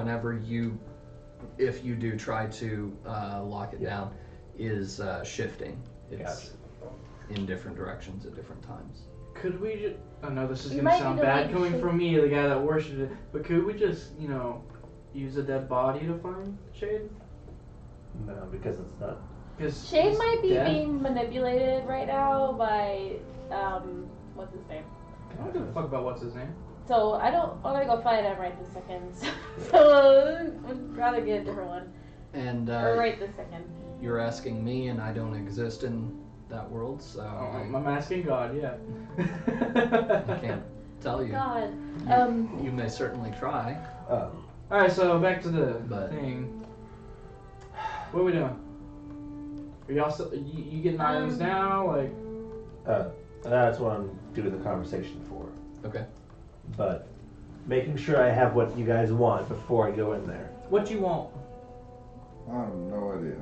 if you do try to lock it Yeah. down, is shifting. It's Gotcha. in different directions at different times. Could we just? I know this is You gonna might sound need to bad leave coming Shade- from me, the guy that worshipped it. But could we just, use a dead body to find Shade? No, because it's not. Because Shade might be being manipulated right now by what's his name? I don't give a fuck about what's his name. So I'm gonna go find him right this second. So I'd rather get a different one. And Or right this second. you're asking me, and I don't exist in that world, so I'm asking God, yeah. I can't tell you. God. You may certainly try. Alright, so back to the But- thing. What are we doing? Are y'all still, you getting items now? Like, That's what I'm doing the conversation for. Okay. But making sure I have what you guys want before I go in there. what you want? I have no idea.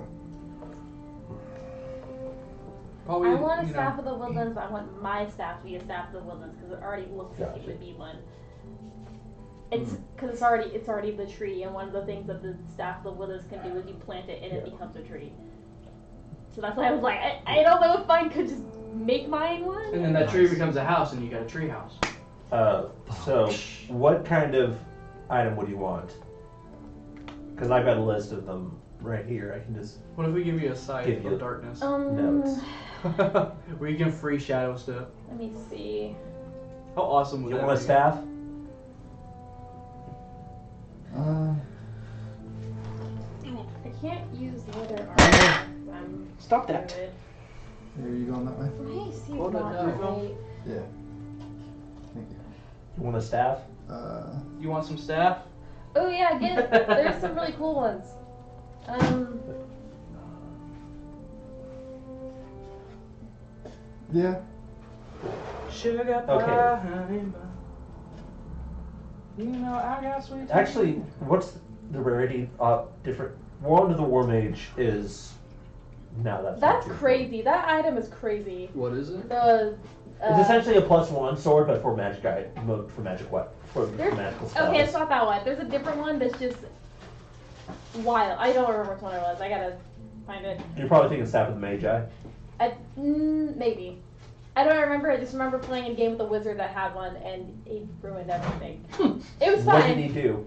Probably, I want a staff of the woodlands. I want my staff to be a staff of the woodlands because it already looks like it Gotcha. would be one. It's because it's already the tree, and one of the things that the staff of the woodlands can do is you plant it and it Yeah. becomes a tree. So that's why I was like, I don't know if mine could just make mine one. And then that tree becomes a house, and you got a tree house. So what kind of item would you want? Because I've got a list of them right here. I can just What if we give you a scythe Give you of darkness? notes. Where you can free shadow stuff. Let me see. How awesome would You that want a be? staff? I can't use leather armor. I'm Stop that. good. Are you going that way? My AC is Hold it not down. great. Yeah. Thank you. You want a staff? You want some staff? Oh yeah, there's some really cool ones. Yeah. Sugar Okay. honey. You know, I got sweet. Actually, what's the rarity? Different. Wand of the War Mage is. No, that's. That's not too crazy. That item is crazy. What is it? The. It's essentially a +1 sword, but for magic for magic what? For There's- magical spells. Okay, it's not that one. There's a different one that's just wild. I don't remember which one it was. I gotta find it. You're probably thinking Staff of the Magi. Maybe. I don't remember. I just remember playing a game with a wizard that had one, and he ruined everything. It was What did fine. he do?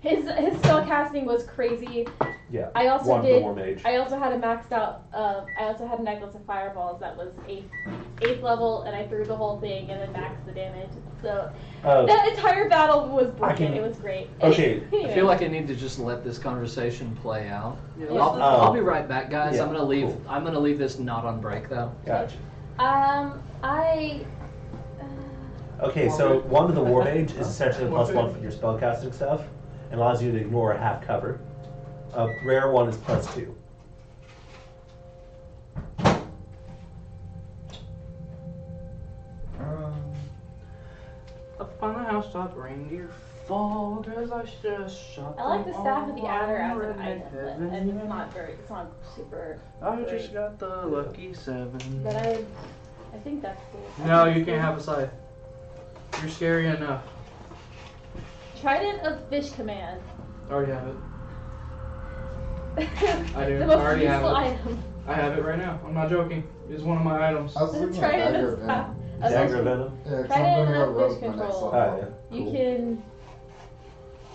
His spell casting was crazy. Yeah. I also Wand of did. the War Mage. I also had a maxed out. I also had a necklace of fireballs that was eighth level, and I threw the whole thing and then maxed the damage. So that entire battle was broken. It was great. Okay. Anyway. I feel like I need to just let this conversation play out. Yeah, Yeah. I'll be right back, guys. Yeah, I'm gonna leave. cool. I'm gonna leave this not on break though. Gotcha. I. Okay, so Wand of the War Mage is essentially a +1 for your spellcasting stuff, and allows you to ignore half cover. A rare one is +2. Up on the housetop, reindeer fall, 'cause I just shot I like the them staff of the all adder as in an item, but heaven. and it's not very. It's not super. I great. just got the lucky 7. But I think that's cool. No, you can't have a scythe. You're scary enough. Trident of Fish Command. I already have it. I do. The most I already have useful it. item. I have it right now. I'm not joking. It's one of my items. I was The thinking of Trident Dagger of of Staff. Venom. Dagger of Venom. Yeah, 'cause Trident I'm going to of go Fish rogue my next Control. level. Oh, yeah. You Cool. can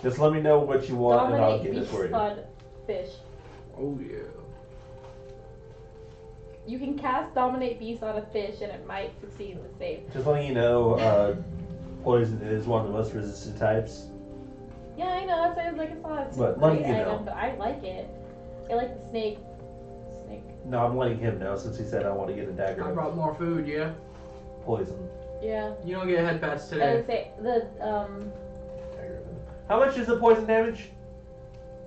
Just let me know what you want, and I'll dominate get it beast for you. on fish. Oh yeah. You can cast Dominate Beast on a fish and it might succeed in the save. Just letting you know, poison is one of the most resistant types. Yeah, I know. That sounds like it's not a But super letting great you know. item, but I like it. I like the snake. Snake. No, I'm letting him know since he said I want to get a dagger I of brought more food, yeah. poison. Yeah. You don't get head pats I today. would say the Dagger of Venom. How much is the poison damage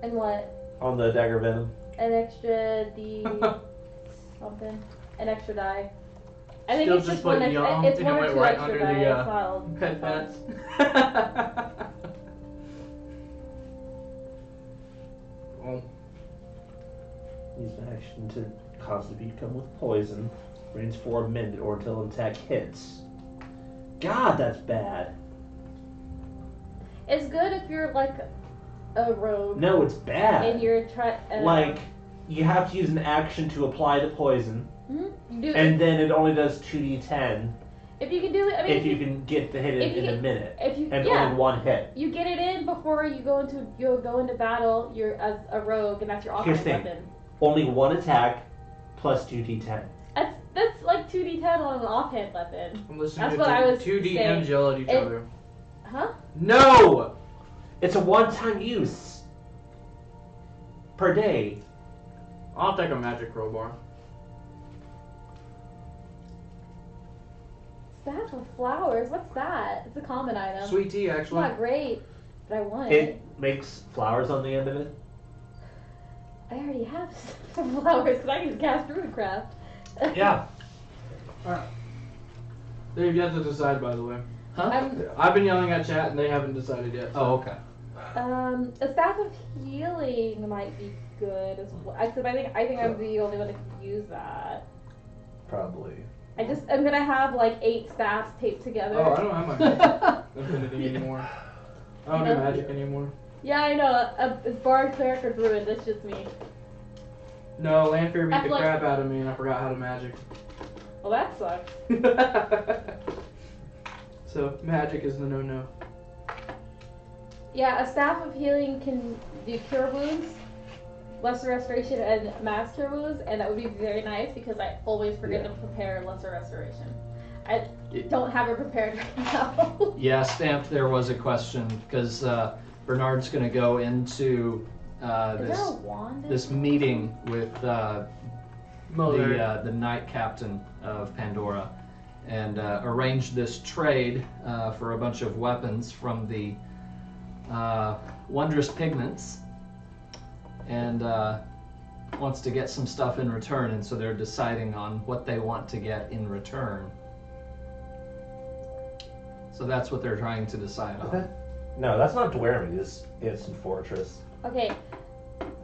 and what? on the dagger of venom? An extra D something. An extra die. I think Still it's just just one put extra. yum It's and one it or went two right extra under die. the, It's solid. Head pats. Oh. Use an action to constantly become with poison. Range for a minute or until an attack hits. God, that's bad. It's good if you're like a rogue No, it's bad. and you're Like, you have to use an action to apply the poison, you do and then it only does 2d10 if you can do it. I mean, if you can get the hit if you in a get- minute. if you And yeah. only one hit. You get it in before you go into battle. You're as a rogue, and that's your Here's offhand the thing. weapon. Only one attack plus 2d10. That's like 2d10 on an offhand weapon. I'm listening That's to what I was 2D saying. and yell at each It- other. Huh? No! It's a one-time use per day. I'll take a magic crowbar. Staff of flowers. What's that? It's a common item. Sweet tea, It's actually. not great, but I want It it. makes flowers on the end of it. I already have some flowers because I can cast Druidcraft. Yeah. They've yet to decide, by the way. Huh? I've been yelling at chat and they haven't decided yet. Oh, okay. A staff of healing might be good as well. I think I'm the only one that can use that. Probably. I'm gonna have like 8 staffs taped together. Oh, I don't have my magic affinity anymore. I don't do You know? magic anymore. Yeah, I know. It's bard, cleric, or druid. That's just me. No, Lanfear beat I the feel like- crap out of me and I forgot how to magic. Well, that sucks. So, magic is the no-no. Yeah, a staff of healing can do cure wounds, lesser restoration, and mass cure wounds, and that would be very nice because I always forget Yeah. to prepare lesser restoration. I don't have it prepared right now. Yeah, Stamped, there was a question because Bernard's going to go into Is there a wand? in this there? meeting with the Mulder. Knight Captain of Pandora and arrange this trade for a bunch of weapons from the Wondrous Pigments, and wants to get some stuff in return, and so they're deciding on what they want to get in return. So that's what they're trying to decide on. No, that's not Dwermy's instant fortress. Okay,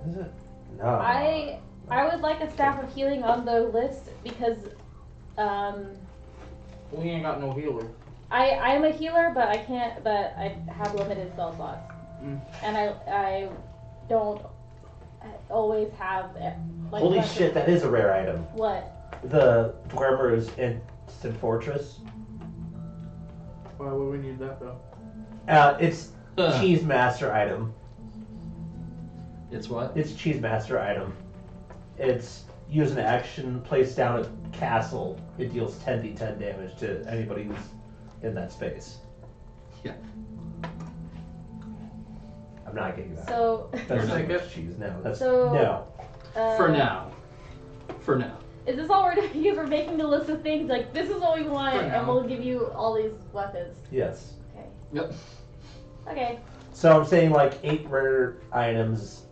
Is it? No. I would like a staff of healing on the list because We ain't got no healer. I am a healer, but I can't. But I have limited spell slots, and I don't always have. Like, Holy shit, that is a rare item. What? The Dwemer's instant fortress. Why would we need that though? It's Cheese Master item. It's what? It's Cheese Master item. It's use an action, place down a castle. It deals 10d10 damage to anybody who's in that space. Yeah. I'm not getting that. So. That's Take too it. much cheese. No, that's So- no. For now. For now. Is this all we're doing? Because we're making a list of things like this is what we want, For and now. we'll give you all these weapons. Yes. Okay. Yep. Okay. So I'm saying like 8 rare items,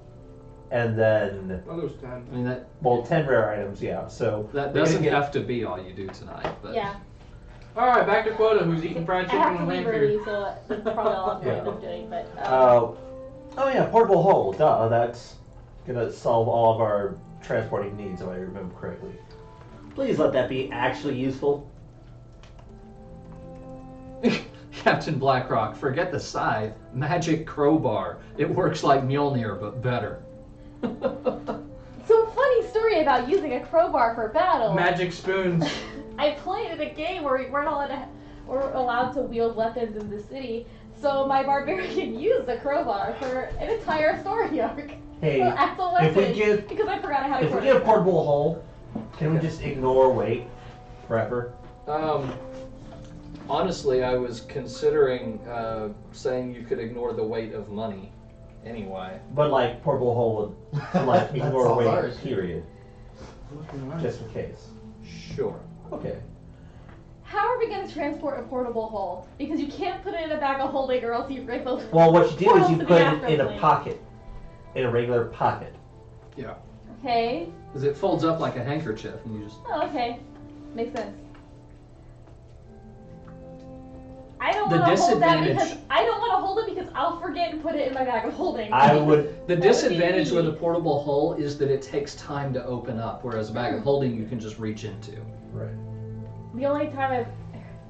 and then Oh, there's 10. I mean, that 10 rare items. Yeah. So that we're gonna doesn't get- have to be all you do tonight, but Yeah. Alright, back to Quota, who's eating fried I chicken have to with leave Lanfear. early, so that's probably all I'm going to Yeah. be doing. But Oh yeah, portable hull. Duh, that's gonna solve all of our transporting needs, if I remember correctly. Please let that be actually useful. Captain Blackrock, forget the scythe. Magic crowbar. It works like Mjolnir, but better. so funny story about using a crowbar for battle. Magic spoons. I played in a game where we weren't allowed to wield weapons in the city, so my barbarian used a crowbar for an entire story arc. Hey, So as a weapon, if we give because I forgot how to. if we give portable hull, can we just ignore weight forever? Honestly, I was considering saying you could ignore the weight of money. Anyway. But like portable hull would like That's ignore all weight. ours. Period. Just in case. Sure. Okay. How are we going to transport a portable hull? Because you can't put it in a bag of holding, or else you break the. Well, what you do is portals you to the put it after in a plane. pocket, in a regular pocket. Yeah. Okay. Because it folds up like a handkerchief, and you just. Oh, okay. Makes sense. I don't The want to hold that disadvantage- because I don't want to hold it because I'll forget and put it in my bag of holding. I would. The That would be disadvantage me. with a portable hull is that it takes time to open up, whereas a bag of holding you can just reach into. Right. The only time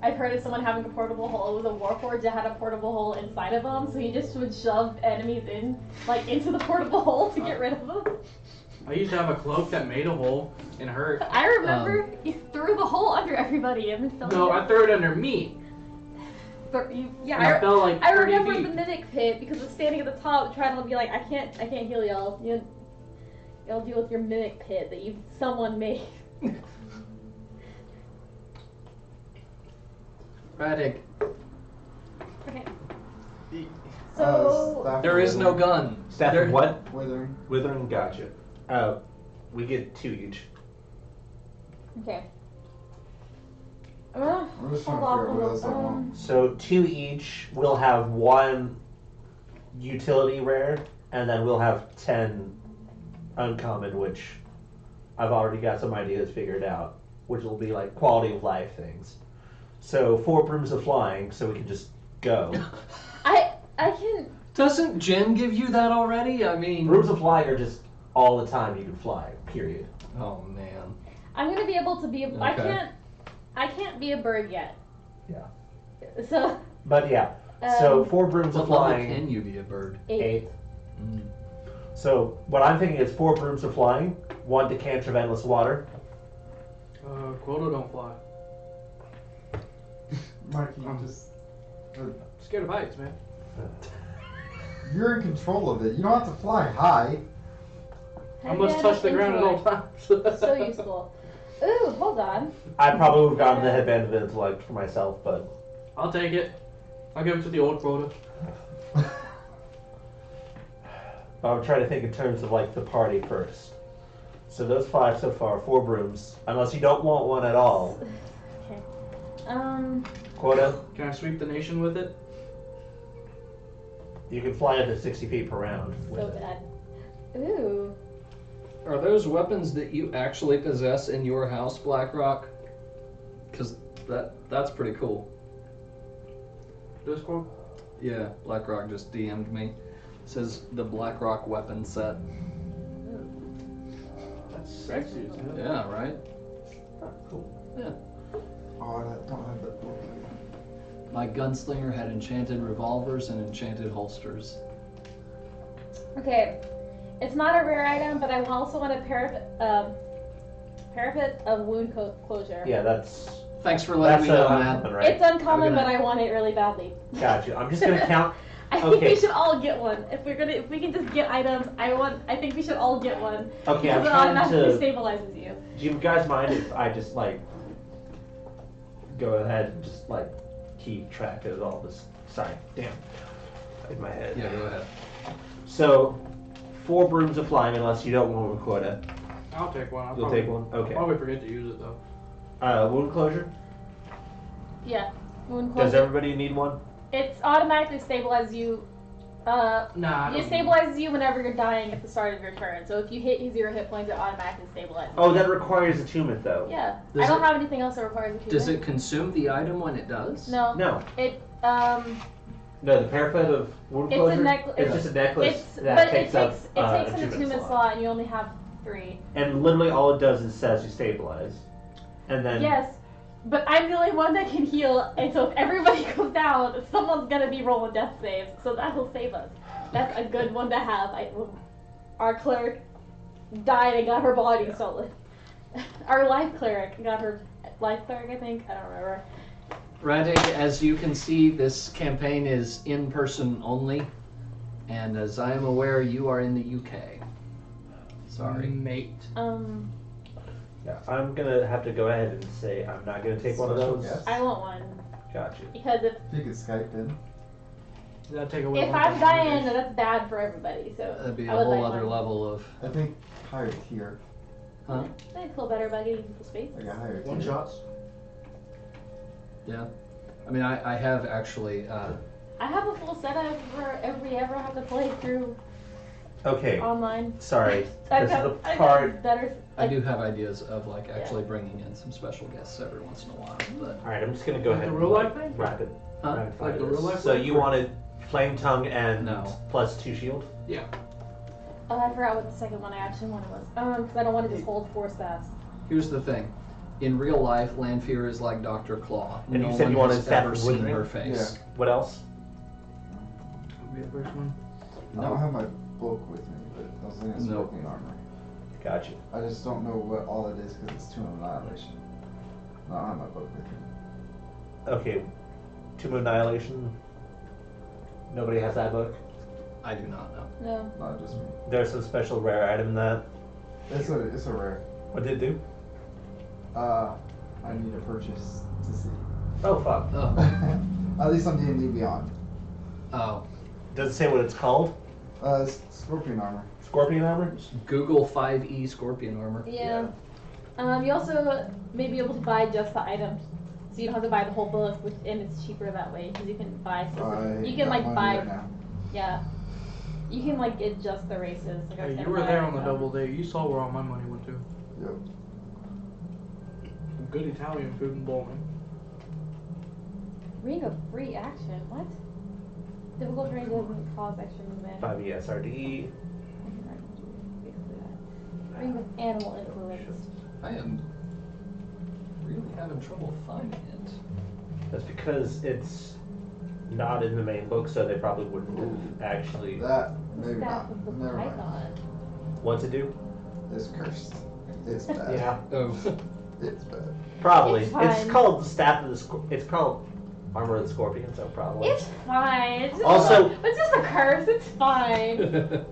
I've heard of someone having a portable hull was a warforged that had a portable hull inside of them, so he just would shove enemies into the portable hull to get rid of them. I used to have a cloak that made a hole and hurt. I remember you threw the hole under everybody and then fell No, down. I threw it under me. Yeah, And I fell like I 30 remember feet. the mimic pit because it's standing at the top trying to be like, I can't heal y'all. Y'all deal with your mimic pit that someone made. Radek, Okay. Uh, So staff there of is no withering. gun. Staff There- of what? Withering. Withering. Gotcha. We get 2 each. okay. I'm just trying to Hold figure out what else I on. want. So 2 each. We'll have 1 utility rare, and then we'll have 10 uncommon, which I've already got some ideas figured out, which will be like quality of life things. So 4 brooms of flying, so we can just go. I can. Doesn't Jen give you that already? I mean. Brooms of flying are just all the time you can fly. Period. Oh man. I'm gonna be able to be. I Okay. can't be a bird yet. Yeah. So. But yeah. So 4 brooms What of level flying. can you be a bird? 8. Mm. So what I'm thinking is 4 brooms of flying, 1 decant of endless water. Quota don't fly. Mike, you just. Scared of heights, man. You're in control of it. You don't have to fly high. I must touch the ground at all times. So useful. Ooh, hold on. I probably would have gotten the headband of intellect for myself, but I'll take it. I'll give it to the old quota. I'm trying to think in terms of like the party first. So those 5 so far, 4 brooms. Unless you don't want one at all. Okay. Quota, Can I sweep the nation with it? you can fly up to 60 feet per round with So it. bad. Ooh. Are those weapons that you actually possess in your house, Blackrock? Because that's pretty cool. Discord? Yeah, BlackRock just DM'd me. Says the BlackRock weapon set. That's sexy as hell. Yeah, right? Oh, cool. Yeah. Oh, I don't have that book. My gunslinger had enchanted revolvers and enchanted holsters. Okay, it's not a rare item, but I also want a parapet of wound closure. Yeah, that's Thanks for letting me know, uncommon, Matt. right? It's uncommon, Have a good but I want it really badly. Gotcha. I'm just gonna count. I think Okay. we should all get one. If we can just get items, I think we should all get one. Okay, I'm Because it trying automatically to. stabilizes you. Do you guys mind if I just like go ahead and just like keep track of all this? Sorry, damn, in my head. Yeah, go ahead. So, 4 brooms of flying, unless you don't want one quota. I'll take one. You'll take one. I'll Okay. probably forget to use it though. Wound closure. Yeah. Wound Does closure. everybody need one? It's automatically stabilizes you. Nah, I It don't stabilizes you whenever you're dying at the start of your turn. So if you hit 0 hit points, it automatically stabilizes. Oh, you. that requires attunement though. Yeah. Does I don't it- have anything else that requires a Does it consume the item when it does? No. No, It no. The parapet of wound It's a closure. necklace. It's just a necklace It's that but takes it takes up an attunement slot, and you only have 3. And literally all it does is says you stabilize, and then Yes, but I'm the only one that can heal, and so if everybody goes down, someone's gonna be rolling death saves, so that'll save us. That's a good one to have. Our cleric died and got her body stolen. Our life cleric got her life cleric, I think. I don't remember. Randy, as you can see, this campaign is in person only, and as I am aware, you are in the UK. Sorry. Mate. yeah, I'm gonna have to go ahead and say I'm not gonna take one of Special those. guest? I want one Gotcha. because If you could Skype in. That'd take away if one I'm thing. dying, that's bad for everybody. So That'd be a I would whole like other one. level of. I think higher tier. Huh? I feel better about getting people space. Like a higher tier. One shots. Yeah. I mean, I have actually. I have a full setup for if we ever have to play through Okay. online. Sorry. I've This is got, the I've part. got better. I do have ideas of like actually bringing in some special guests every once in a while, but All right, I'm just gonna go Like ahead the and real life thing? rapid. Huh? rapid fire Like the this. real life So thing? you wanted flame tongue and No. plus 2 shield. Oh, I forgot what the second one I actually wanted was. Because I don't want to just hold 4 staffs. here's the thing. In real life, Lanfear is like Dr. Claw. And no you said one you wanted has staff ever of seen withering? her face. What else? Be the first one. I don't have my book with me, but I was thinking Nope. smoking armor. Gotcha. I just don't know what all it is because it's Tomb of Annihilation. I don't have my book with me. Okay. Tomb of Annihilation. Nobody has that book. I do not know. No. Not just me. There's some special rare item in that. It's a rare. What did it do? I need to purchase to see. Oh fuck. Oh. At least on D&D Beyond. Oh. Does it say what it's called? It's Scorpion armor. Scorpion armor? Google 5e Scorpion armor. Yeah. You also may be able to buy just the items. So you don't have to buy the whole book, and it's cheaper that way because you can buy specific. You can got like money buy. right now. Yeah. You can like get just the races. Like I was Hey, you gonna were buy there on the some. double day. You saw where all my money went to. Yep. Some good Italian food and bowling. Ring of free action. What? Difficult terrain doesn't cause extra movement. 5 ESRD. Basically that. Ring of animal influence. I am really having trouble finding it. That's because it's not in the main book, so they probably wouldn't actually. That, maybe Staff not. of the Never mind. python. What to do? It's cursed. It's bad. Yeah, Oh. It's bad. probably. It's It's, fine. called the staff of the. It's called armor of the scorpion, so probably. It's fine. It's just Also- it's just a curse. It's fine.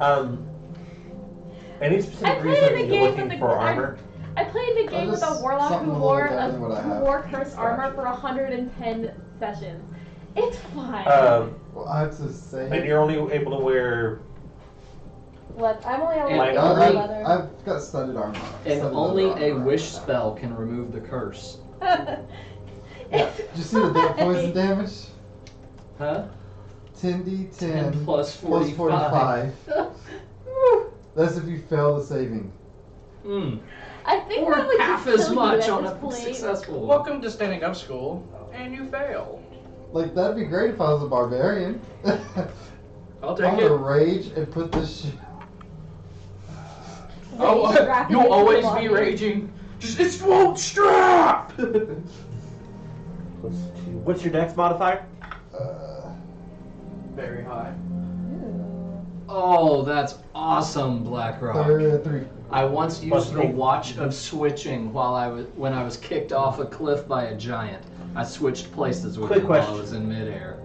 Any I specific played reason in the you're game looking with for the- armor? I played the game with a just warlock something who a wore little better than what I have. cursed armor Gotcha. for 110 sessions. It's fine. Well, I have to say. And you're only able to wear. I'm only able to Like, wear only- leather. I've got studded armor. And Studded only leather a armor wish right now. spell can remove the curse. Yeah. It's Did you see the dead poison fine. damage? Huh? 10d10 10 plus plus 45. 45. That's if you fail the saving. Hmm. I think Or that would half just as kill much you on at a this point. successful one. Welcome to standing up school, and you fail. Like, that'd be great if I was a barbarian. I'll I'm take gonna it. rage and put this shit. Oh, you'll always be raging. Just it won't strap. What's your dex modifier? Very high. Oh, that's awesome, Blackrock. 3. I once Plus used the 3. watch of switching when I was kicked off a cliff by a giant. I switched places with Quick him while I question. was in midair.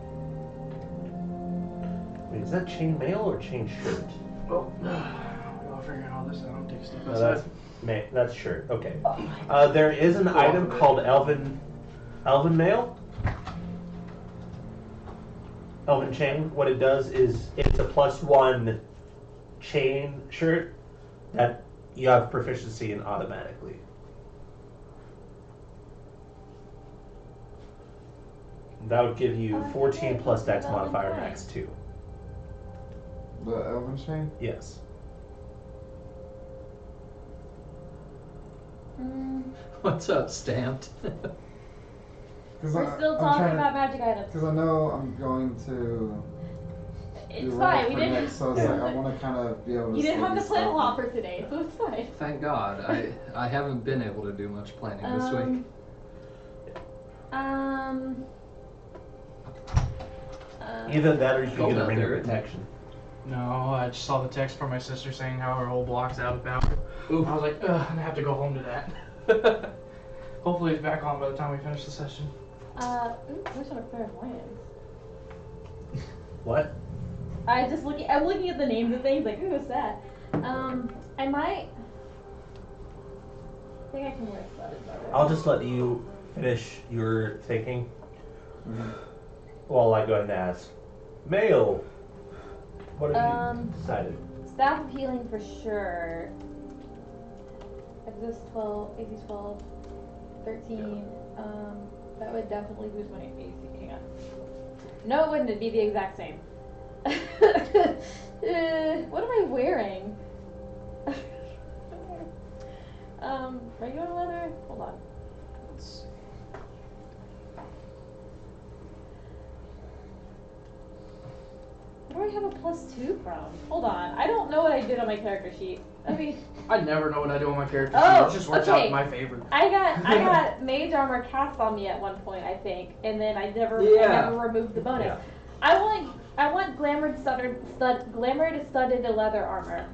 Wait, is that chainmail or chain shirt? Well, I'll figure all this out. Take a step No, outside. that's shirt. Okay. There is an item called Elven Mail. Elven chain. What it does is it's a +1 chain shirt that you have proficiency in automatically. That would give you 14 plus dex modifier max 2. The elven chain? Yes. What's up, Stamped? We're still talking about magic items. Because I know I'm going to It's do fine. right We for didn't. next, so it's like I want to kind of be able to. You didn't have to see plan a stuff. lot for today, so it's fine. Thank God. I haven't been able to do much planning this week. Either that or you can Cold get a out ring of there, isn't it? protection. No, I just saw the text from my sister saying how her whole block's out of power. Oof. I was like, ugh, I have to go home to that. Hopefully it's back on by the time we finish the session. Where's our clairvoyance? What? I'm looking at the names of things, like, ooh, what's that? I might. I think I can wear studded leather. I'll just let you finish your thinking while I go ahead and ask. Mail. What have you decided? Staff of healing for sure. Exist 12, AC 12, 13. That would definitely boost my AC. Hang on. No, it wouldn't. It'd be the exact same. What am I wearing? Regular leather? Hold on. Where do I have a +2 from? Hold on. I don't know what I did on my character sheet. I mean, I never know what I do on my character Oh, sheet. It just works okay. out in my favor. I got mage armor cast on me at one point, I think, and then I never removed the bonus. Yeah. I want glamored studded leather armor.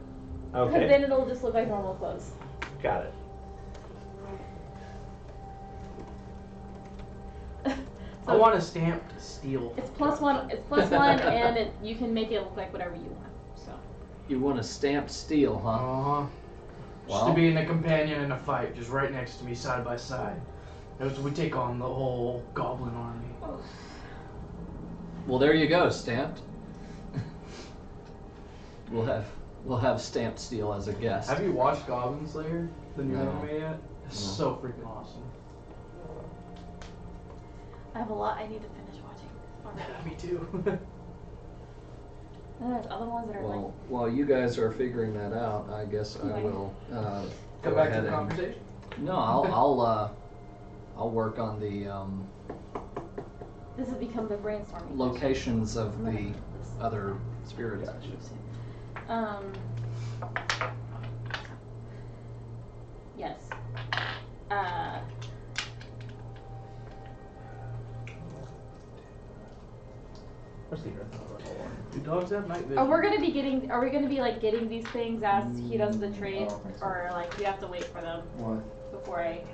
Because Okay. then it'll just look like normal clothes. Got it. I want a stamped steel. It's +1. It's +1, and you can make it look like whatever you want. So. You want a stamped steel, huh? Uh-huh. Just Well. to be in a companion in a fight, just right next to me, side by side. As we take on the whole goblin army. Well, there you go, Stamped. We'll have Stamped steel as a guest. Have you watched Goblin Slayer, the new No. anime yet? It's No. so freaking awesome. I have a lot I need to finish watching already. Me too. And there's other ones that are Well, while you guys are figuring that out, I guess I Okay. will Come go back to ahead the and conversation. no, I'll work on the this has become the brainstorming. locations of the other spirits. Yes. Do dogs have night vision? Are we gonna be like getting these things as he does the trade, I don't think so. or like we have to wait for them What? before I?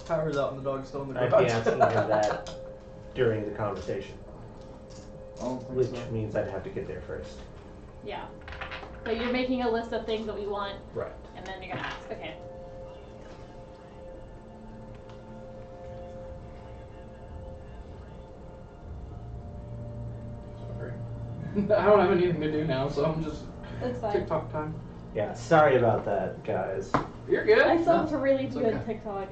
Power's out and the dog's still in the I'd garage. be asking him that during the conversation, I don't think which so. means I'd have to get there first. Yeah. So you're making a list of things that we want, Right. and then you're gonna ask. Okay. I don't have anything to do now, so I'm just That's fine. TikTok time. Yeah, sorry about that, guys. You're good. I saw some really it's good okay. TikTok.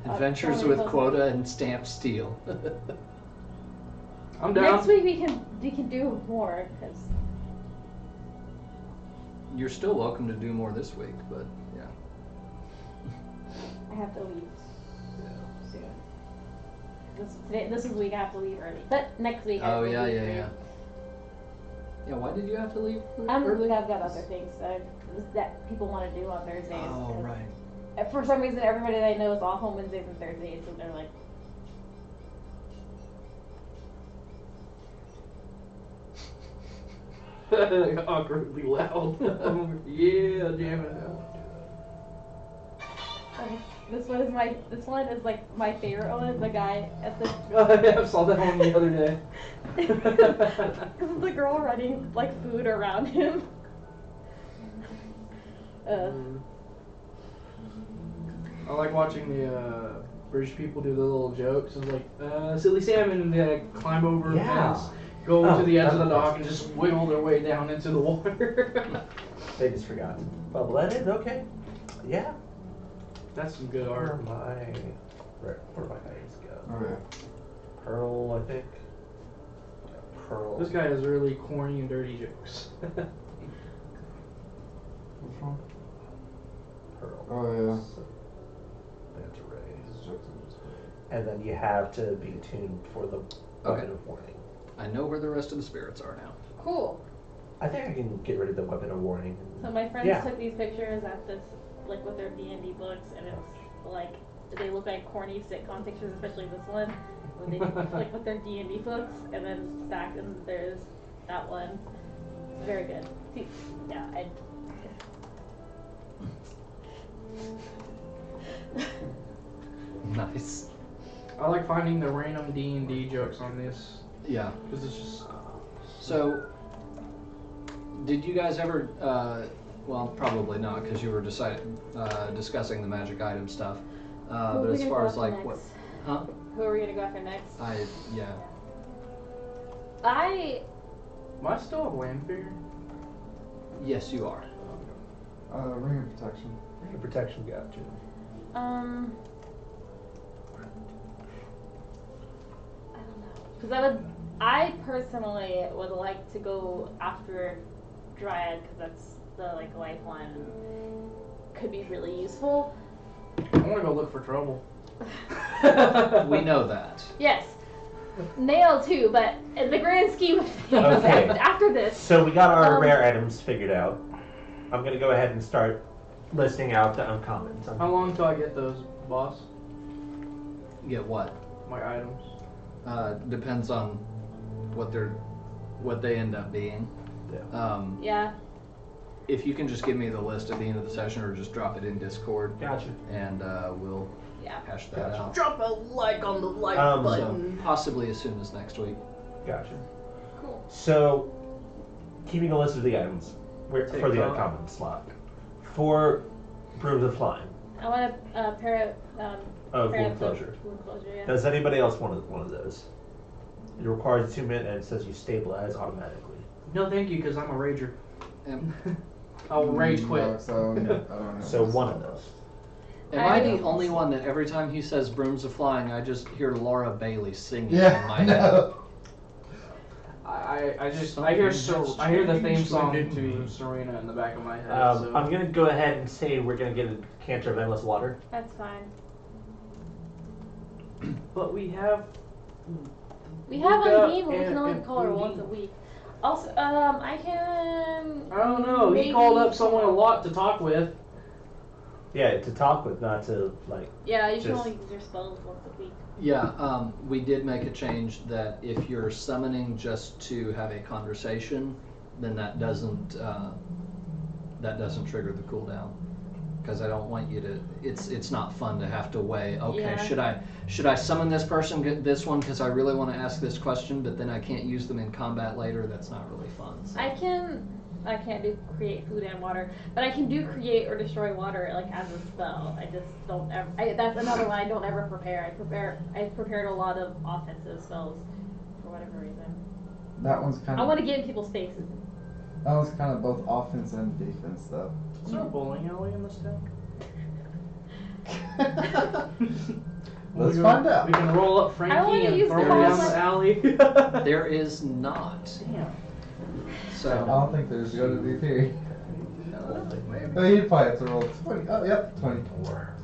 Adventures Totally with close. Quota and Stamped Steel. I'm down. Next week we can do more because You're still welcome to do more this week, but yeah. I have to leave soon. This is the week I have to leave early. But next week I Oh, will yeah, leave yeah, early. yeah. Yeah, why did you have to leave I've early? got other things that people want to do on Thursdays. Oh, right. For some reason, everybody that I know is off on Wednesdays and Thursdays, so they're like, Awkwardly loud. Yeah, jam it out. This one is like my favorite one. The guy at the I saw that one the other day. the girl running like food around him. I like watching the British people do the little jokes. It's like silly salmon climb over a Yeah. fence, go to the edge of the that's dock, and just wiggle their way down into the water. They just forgot to bubble that in. Okay. Yeah. That's some good Where art. my guys go? Okay. Pearl, I think. Pearl. This guy has really corny and dirty jokes. Which one? Pearl. Oh, yeah. So, Manta Ray. His jokes are just great. And then you have to be tuned for the weapon of warning. I know where the rest of the spirits are now. Cool. I think I can get rid of the weapon of warning. So my friends Yeah. took these pictures at this, like with their D&D books, and it's like they look like corny sitcom pictures, especially this one, when they like with their D&D books, and then stacked, and there's that one. It's very good. See, yeah, Nice. I like finding the random D&D jokes on this Yeah. because it's just. So, did you guys ever? Well, probably not, because you were discussing the magic item stuff. Who are But we as gonna far go as after like next? what? Huh? Who are we gonna go after next? Yeah. Am I still a Lanfear? Yes, you are. Ring of protection. The protection got you. I don't know, because I personally would like to go after Dryad, because that's the like lifeline and could be really useful. I want to go look for trouble. We know that. Yes, Nail too, but in the grand scheme of things, Okay. after this, So we got our rare items figured out. I'm gonna go ahead and start listing out the uncommons. How long till I get those, boss? Get what? My items. Depends on what they end up being. Yeah. yeah. If you can just give me the list at the end of the session, or just drop it in Discord, Gotcha. and we'll Yeah. hash that Gotcha. out. Drop a like on the like So possibly as soon as next week. Gotcha. Cool. So, keeping a list of the items for the TikTok. uncommon slot. For Brooms of Flying. I want a pair of Wound Closure. Wound closure, yeah. Does anybody else want one of those? It requires 2 minutes and it says you stabilize automatically. No, thank you, because I'm a rager. Am, I'll rage No, quit. so I don't have So this one of stuff. those. am I the only one that every time he says brooms are flying, I just hear Laura Bailey singing in my head? Yeah. I hear the theme song to Serena in the back of my head. So. I'm going to go ahead and say we're going to get a canter of endless water. That's fine. But we have. We have Luca on game, but we can and- only and call her Udine. once a week. Also, I can. I don't know. maybe He called up someone a lot to talk with. Yeah, to talk with, not to, like... Yeah, you can Just- only use your spells once a week. Yeah, we did make a change that if you're summoning just to have a conversation, then that doesn't trigger the cooldown. Because I don't want you to. It's not fun to have to weigh. Okay, Yeah. should I summon this person, get this one, because I really want to ask this question, but then I can't use them in combat later. That's not really fun. So. I can't do create food and water, but I can do create or destroy water like as a spell. I just don't ever. That's another one I don't ever prepare. I prepared a lot of offensive spells for whatever reason. That one's kind I of. want to get in people's faces. That one's kind of both offense and defense, though. Is there a bowling alley in this town? Let's find out. We can roll up I Frankie wanna and use throw the her down balls the alley. There is not. Damn. I So don't think there's going to be theory. Maybe. Oh, you'd probably have to roll 20. Oh, yep, 20.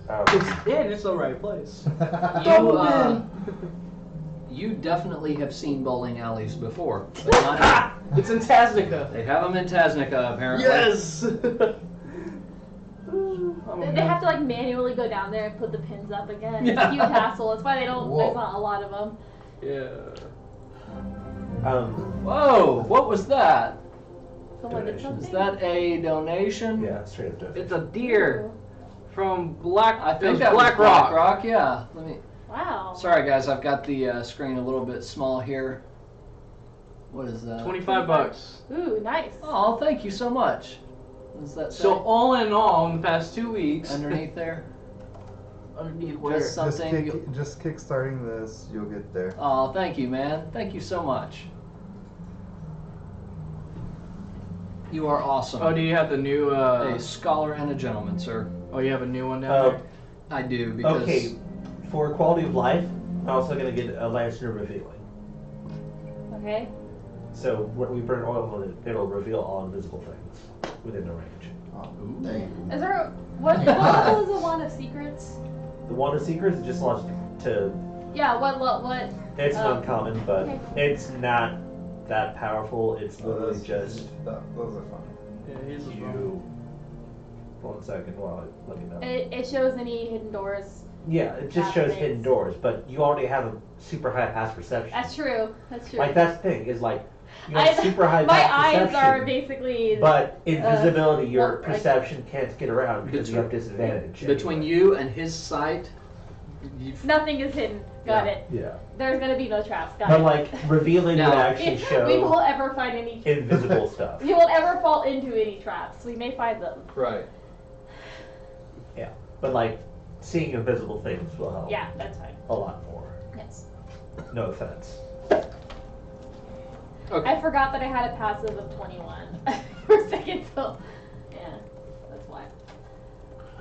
It's in its the right place. you You definitely have seen bowling alleys before, but not It's in Tasnica. They have them in Tasnica, apparently. Yes. They have to like manually go down there and put the pins up again. It's Yeah. a huge hassle. That's why they don't. Whoa. There's not a lot of them. Yeah. Whoa! What was that? Someone did Donations. Is something. that a donation? Yeah, straight up donation. It's a deer from Black. I it think was that Black was Rock. Black Rock. Yeah. Let me. Wow. Sorry, guys. I've got the screen a little bit small here. What is that? $25. Ooh, nice. Oh, thank you so much. What does that say? So all in all, in the past 2 weeks, Underneath there. underneath where? Just something. Just kickstarting this, you'll get there. Oh, thank you, man. Thank you so much. You are awesome. Oh, do you have the new? A scholar and a gentleman, sir. Oh, you have a new one down there. I do because. Okay, for quality of life, I'm also going to get a lantern revealing. Okay. So when we burn oil on it, it'll reveal all invisible things within the range. Oh, dang. Is there what level is the Wand of Secrets? The Wand of Secrets is just launched to. Yeah. What? It's Oh. an uncommon, but Okay. it's not that powerful. It's literally just Those are fun. Yeah, he's a you. 1 second while I let you know. It shows any hidden doors. Yeah, it just That shows things. hidden doors, but you already have a super high pass perception. That's true. That's true. Like that's the thing is like you have super high My pass eyes perception. are basically. But invisibility, your well, like- perception can't get around because you have disadvantage. Between anyway. you and his sight, Nothing is hidden. Got Yeah. it. Yeah. There's gonna be no traps. Got But it. like revealing Now- would actually we show won't ever find any. invisible stuff. We won't ever fall into any traps. We may find them. right? Yeah. But like seeing invisible things will help Yeah, that's fine. a lot more. Yes. No offense. Okay. I forgot that I had a passive of 21 for a second, so yeah, that's why.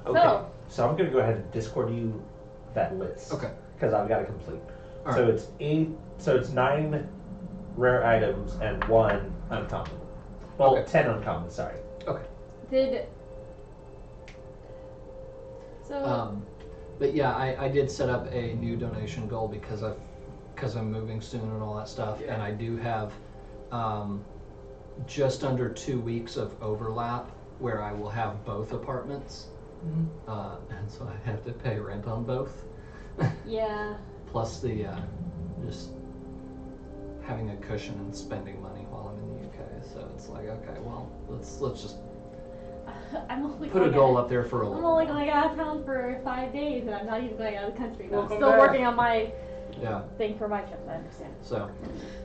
Okay. So I'm gonna go ahead and Discord you that list. Okay. Because I've got to complete. All So right. it's 8. So it's 9 rare items and 1 uncommon. Well, Okay. 10 uncommon. Sorry. Did so? But yeah, I did set up a new donation goal because I'm moving soon and all that stuff, Yeah. and I do have just under 2 weeks of overlap where I will have both apartments, and so I have to pay rent on both, Yeah. plus the just having a cushion and spending money while I'm in the UK. So it's like, okay, well, let's just I'm only put a going goal out- up there for a I'm little. only going out of town for 5 days, and I'm not even going out of the country. I'm Welcome still back. working on my Yeah. thing for my trip. I understand. So,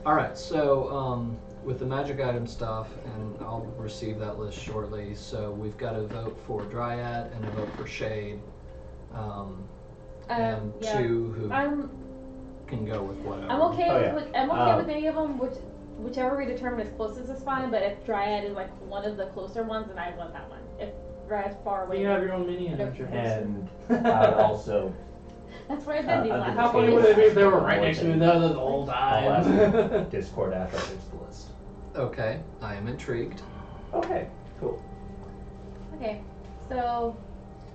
all right. So, with the magic item stuff, and I'll receive that list shortly. So we've got a vote for Dryad and a vote for Shade, and Yeah. 2 who I'm can go with whatever. I'm okay Oh, with yeah. I'm okay with any of them. Whichever we determine is closest is fine. But if Dryad is like one of the closer ones, then I want that one. If Dryad's far away, You have your own mini adventure. And I would also that's where I've been these I've last been How couple funny told would it be days. if they were right next to me the whole I'll ask time? Discord after I finish the list. Okay, I am intrigued. Okay, cool. Okay, so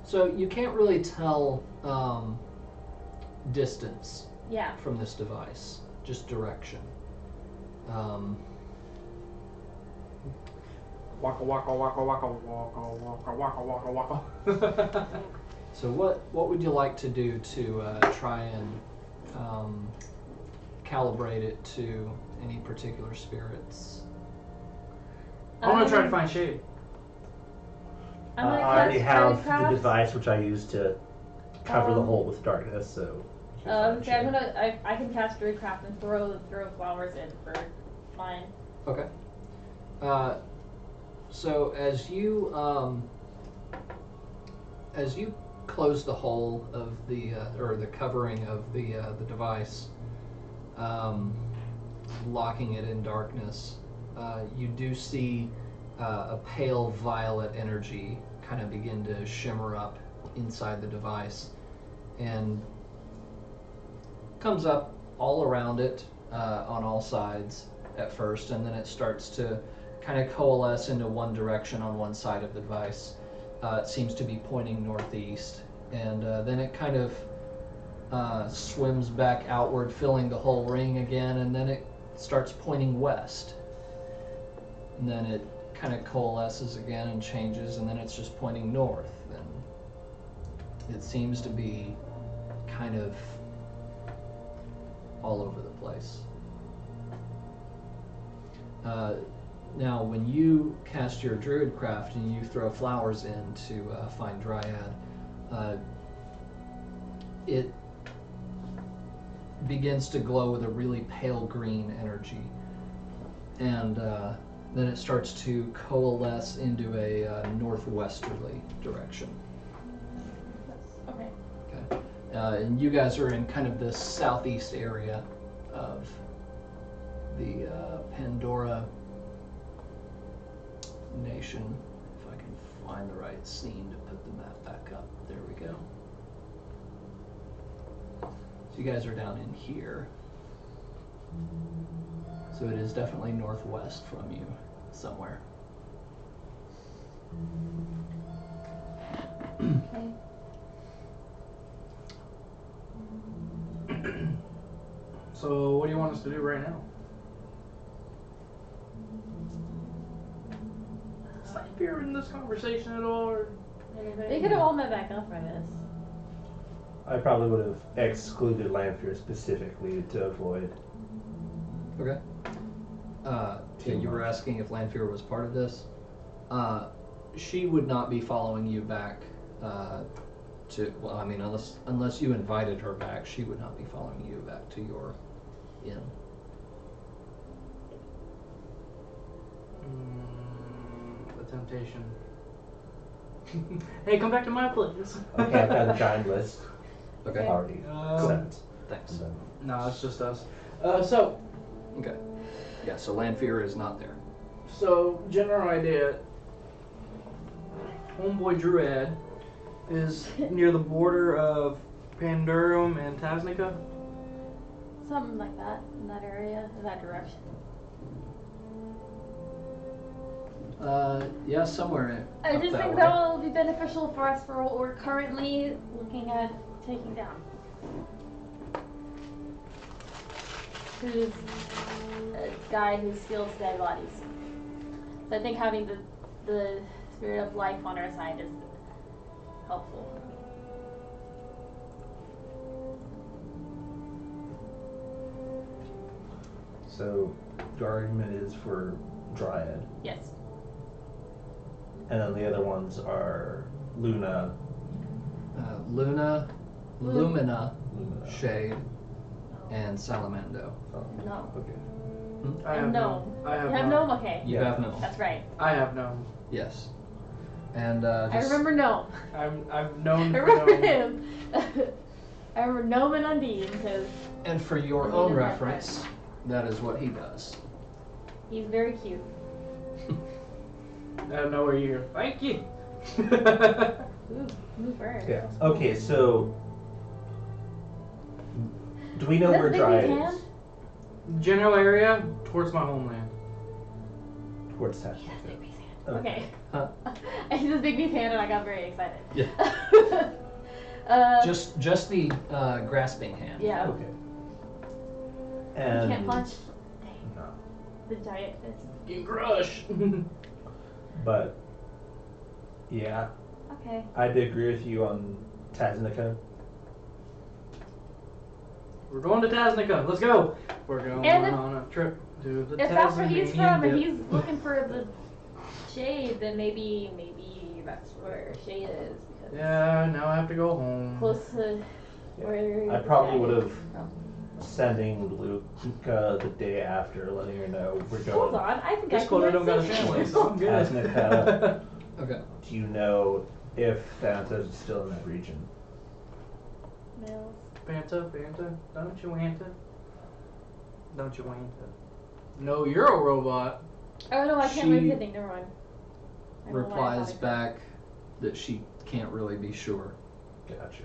So you can't really tell distance yeah, from this device, just direction. Waka waka waka waka waka waka waka waka waka. So what would you like to do to try and calibrate it to any particular spirits? I want to try to find shade. I'm gonna I already cast have Fairycraft. the device which I use to cover the Um, hole with darkness, so. Okay, I can cast Druidcraft and throw flowers in for mine. Okay. So as you close the hole of the or the covering of the device, locking it in darkness, you do see a pale violet energy kind of begin to shimmer up inside the device, and comes up all around it on all sides at first, and then it starts to kind of coalesce into one direction on one side of the device. It seems to be pointing northeast, and then it kind of swims back outward, filling the whole ring again, and then it starts pointing west. And then it kind of coalesces again and changes, and then it's just pointing north. And it seems to be kind of all over the place. Now, when you cast your druid craft and you throw flowers in to find Dryad, it begins to glow with a really pale green energy, and then it starts to coalesce into a northwesterly direction. Okay. Okay, and you guys are in kind of the southeast area of the Pandora nation. If I can find the right scene to put the map back up. There we go. So you guys are down in here. So it is definitely northwest from you somewhere. Okay. So, what do you want us to do right now? Is Lanfear in this conversation at all, or anything? They could have all met back up for this. I probably would have excluded Lanfear specifically to avoid. Okay. Yeah, you were asking if Lanfear was part of this. She would not be following you back to. Well, I mean, unless you invited her back, she would not be following you back to your inn. The temptation. Hey, come back to my place. Okay, I've got a giant list Okay. already sent. Thanks. So. No, it's just us. Okay. Yeah. So Lanfear is not there. So, general idea. Homeboy Druid is near the border of Pandurum and Tasnica. Something like that, in that area, in that direction. Yeah, somewhere. I up just that think way. that will be beneficial for us for what we're currently looking at taking down. Who's a guy who steals dead bodies. So I think having the spirit of life on our side is helpful. So your argument is for Dryad, Yes. and then the other ones are Luna, Luna, Lumina, Lumina. Shade, and Salamando. Oh, No. okay. I have Gnome. I have You have gnome. gnome, okay. You Yeah. have no. That's right. I have gnome. Yes. And I just, remember gnome. I've known I for remember gnome. him. I remember gnome and Undine because And for your He own does that reference, that is what he does. he's very cute. Out of nowhere, you hear, thank you. Ooh, bird. Yeah. Okay, so do we know Is that where the Dryad baby's is? hand? General area towards my homeland. Towards He has Tasnica. Big B's hand. Okay. Okay. Huh? I see this Big B's hand and I got very excited. Yeah. Just the grasping hand. Yeah. Okay. You And can't punch. Dang. No. The giant fist. You crush. But yeah, Okay. I'd agree with you on Tasnica. We're going to Tasnica. Let's go. We're going And if- on a trip to the If that's where he's Tasmanian from and dip. he's looking for the shade, then maybe that's where shade is. Because Yeah, now I have to go home. close to where I the probably guy would is have from. sending Luca the day after, letting her know we're Hold going. on, I think This I quarter can don't got a message family, you. so I'm good. Tasnica. Okay. Do you know if Thanatos is still in that region? Males. Fanta, don't you want to? Don't you want to? No, you're a robot. Oh no, I can't She read anything. Never mind. I don't know why I Replies thought I could. back that she can't really be sure. Gotcha.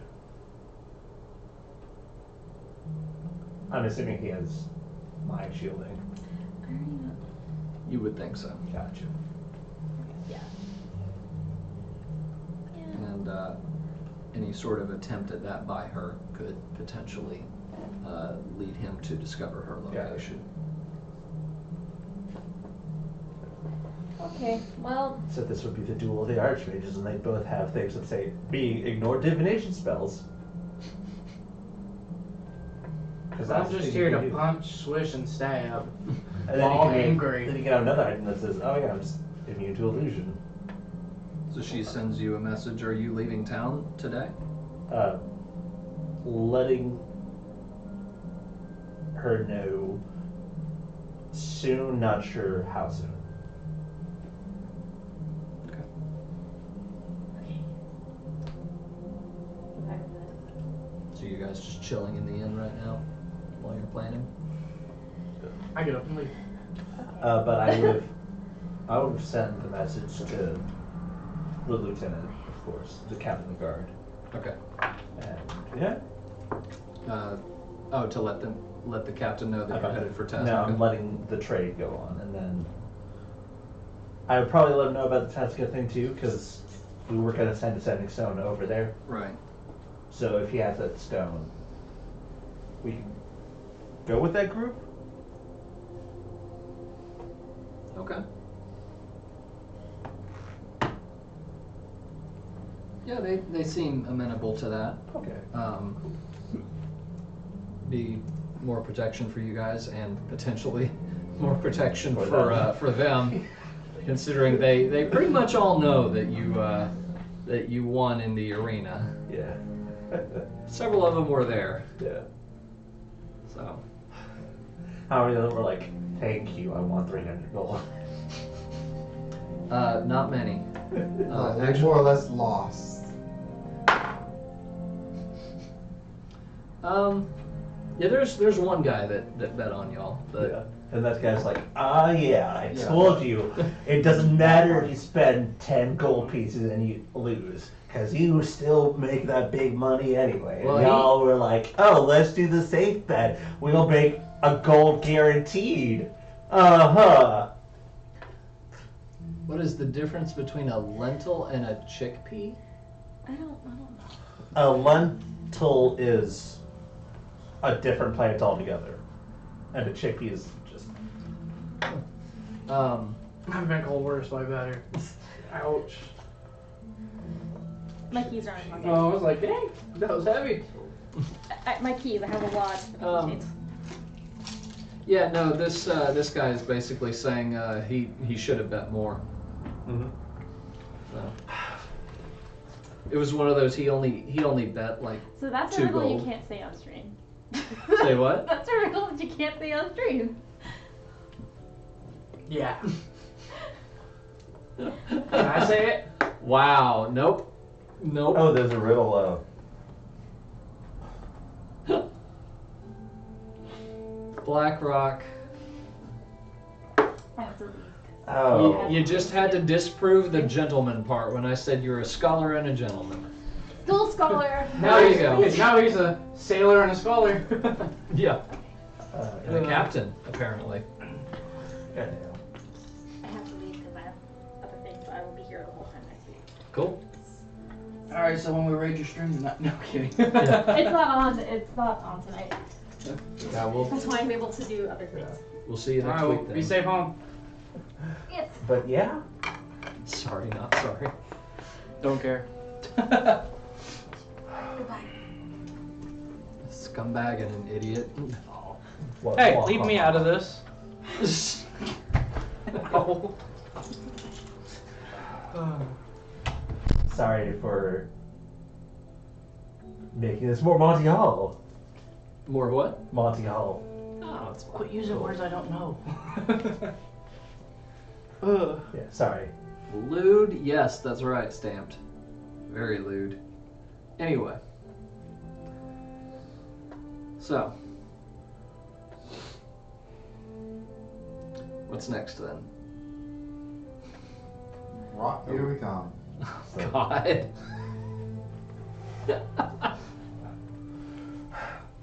I'm assuming he has mind shielding. I already know. You would think so. Gotcha. Yeah. And any any sort of attempt at that by her could potentially lead him to discover her location. Okay, well, So this would be the duel of the archmages, and they both have things that say, B, ignore divination spells. I'm just here to punch, swish, and stab. And While then angry. Then you can have another item that says, oh yeah, I'm just immune to illusion. So she sends you a message. Are you leaving town today? Letting her know soon, not sure how soon. Okay. So you guys just chilling in the inn right now while you're planning? I get up and leave. But I would have sent the message to the lieutenant, of course, the captain of the guard. Okay. And yeah. To let the captain know that you're headed for Tasnica. No, I'm letting the trade go on, and then I would probably let him know about the Tasnica thing too, because we were going to send a sending stone over there. Right. So if he has that stone, we can go with that group. Okay. Yeah, they seem amenable to that. Okay. Be more protection for you guys and potentially more protection For for them, considering they pretty much all know that you won in the arena. Yeah. Several of them were there, Yeah. so. How many of them were like, thank you, I want 300 gold? Not many. They're Actually, more or less lost. yeah, there's one guy that bet on y'all. But Yeah. And that guy's like, yeah, I Yeah. told you. It doesn't matter if you spend 10 gold pieces and you lose, because you still make that big money anyway. Well, And y'all were like, oh, let's do the safe bet. We'll make a gold guaranteed. Uh-huh. What is the difference between a lentil and a chickpea? I don't know. A lentil is a different plant altogether. And a chickpea is just... I've been called worse by better. Ouch. My keys are in my pocket. Oh, I was like, dang, that was heavy. My keys, I have a watch. Yeah, no, this guy is basically saying he should have bet more. Mm-hmm. So. It was one of those he only bet like So that's a 2 riddle gold. you can't say on stream. Say what? That's a riddle that you can't say on stream. Yeah. Can I say it? Wow. Nope. Oh, there's a riddle. BlackRock. Oh. You just had to disprove the gentleman part when I said you're a scholar and a gentleman. Still scholar. There you go. Now he's a sailor and a scholar. Yeah. And a Uh, captain, apparently. yeah. I have to leave because I have other things, so I will be here the whole time next week. Cool. Alright, so when we raid your stream tonight. No, kidding. Yeah. It's not on tonight. Yeah, That's why I'm able to do other things. we'll see you next Alright, week well, then. be safe home. Yes. But yeah. Sorry, not sorry. Don't care. Goodbye. Scumbag and an idiot. Hey, leave me out of this. Oh. Sorry for making this more Monty Hall. More what? Monty Hall. Oh, it's fine. Quit using words I don't know. Yeah, sorry. Lewd? Yes, that's right, stamped. Very lewd. Anyway. So. What's next then? Rock, here we come. God.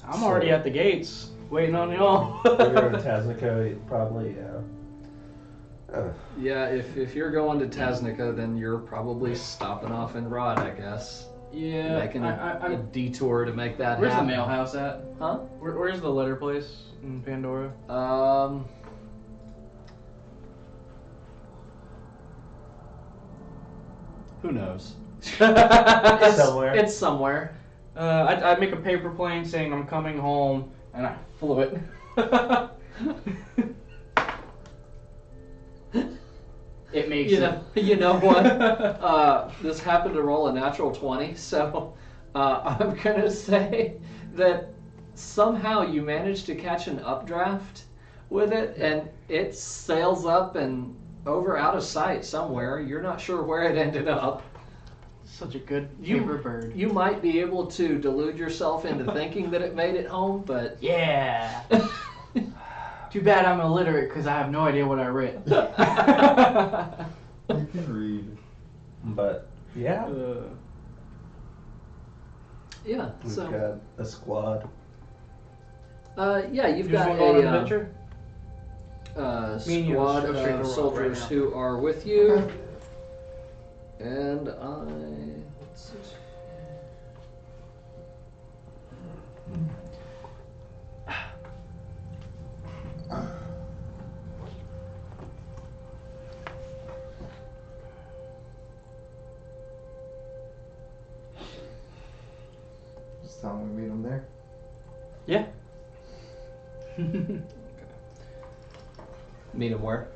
I'm already at the gates, waiting on y'all. We're going to Tasnica, probably, yeah. Yeah, if you're going to Tasnica, then you're probably stopping off in Rod, I guess. Yeah. making a detour to make that Where's happen. the mail house at? Huh? Where's the letter place in Pandora? Who knows? Somewhere. It's somewhere. I make a paper plane saying I'm coming home, and I flew it. It makes You know what? This happened to roll a natural 20, so I'm gonna say that somehow you managed to catch an updraft with it, and it sails up and over out of sight somewhere. You're not sure where it ended up. Such a good paper bird. You might be able to delude yourself into thinking that it made it home, but Yeah. Too bad I'm illiterate because I have no idea what I read. You can read. But yeah, yeah. we've So got a squad. yeah, you've You just got want to go on an a adventure? Me and you, squad let's go straight to of Rock soldiers right now. who are with you, and let's see. Just tell them we meet them there. Yeah. Meet him where?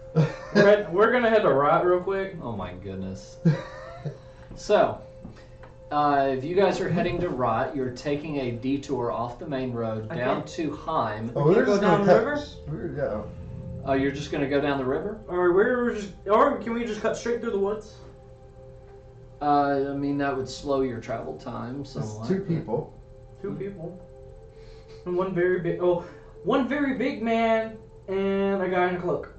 We're gonna head to Rot real quick. Oh my goodness. So, if you guys are heading to Rot, you're taking a detour off the main road I down can't- to Heim. Oh, we're Can we just go down gonna the cut. river? Yeah. Oh, you're just gonna go down the river? Or can we just cut straight through the woods? I mean, that would slow your travel time It's somewhat. 2 people. 2 people. And one very big man and a guy in a cloak.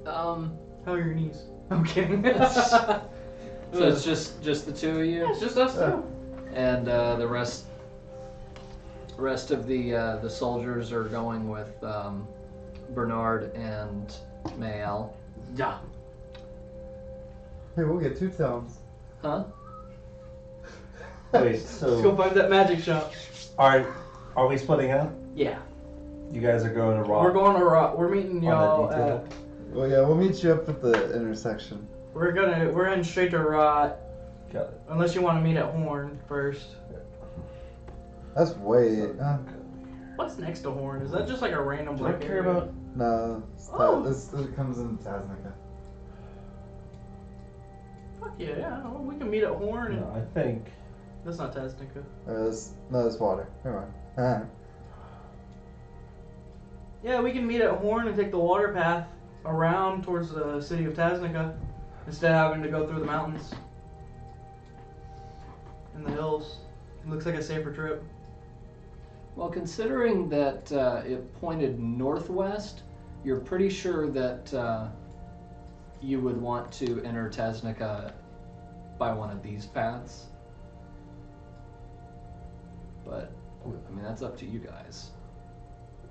How are your knees? I'm kidding. So it's just the two of you, It's just us two. and the rest of the soldiers are going with Bernard and Mael. Yeah. Hey, we'll get 2 towns. Huh? Wait, Let's go so find that magic shop. are we splitting up? Yeah. You guys are going to Rock We're going to Rock. We're meeting y'all on the detail? at. Well, yeah, we'll meet you up at the intersection. We're heading straight to Rot. Got it. Unless you want to meet at Horn first. That's way. What's next to Horn? Is that just like a random Do I black care area? about? No, Oh. it comes in Tasnica. Fuck yeah. Well, we can meet at Horn. And... No, I think. That's not Tasnica. There's water. Never mind. Yeah, we can meet at Horn and take the water path around towards the city of Tasnica instead of having to go through the mountains and the hills. It looks like a safer trip. Well, considering that it pointed northwest, you're pretty sure that you would want to enter Tasnica by one of these paths. But, I mean, that's up to you guys.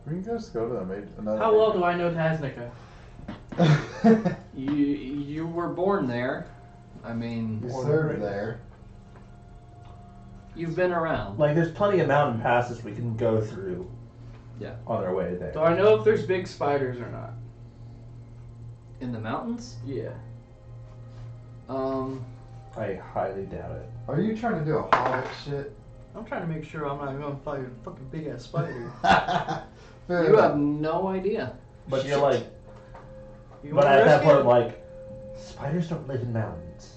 We can just go to another. How well do I know Tasnica? You were born there. I mean, You served there. you've been around. Like, there's plenty of mountain passes we can go through. Yeah. On our way there. Do I know if there's big spiders or not? In the mountains? Yeah. I highly doubt it. Are you trying to do a Hobbit shit? I'm trying to make sure I'm not going to fight a fucking big ass spider. You have no idea. But you're like, You but wanna at that risk it? point, like, spiders don't live in mountains.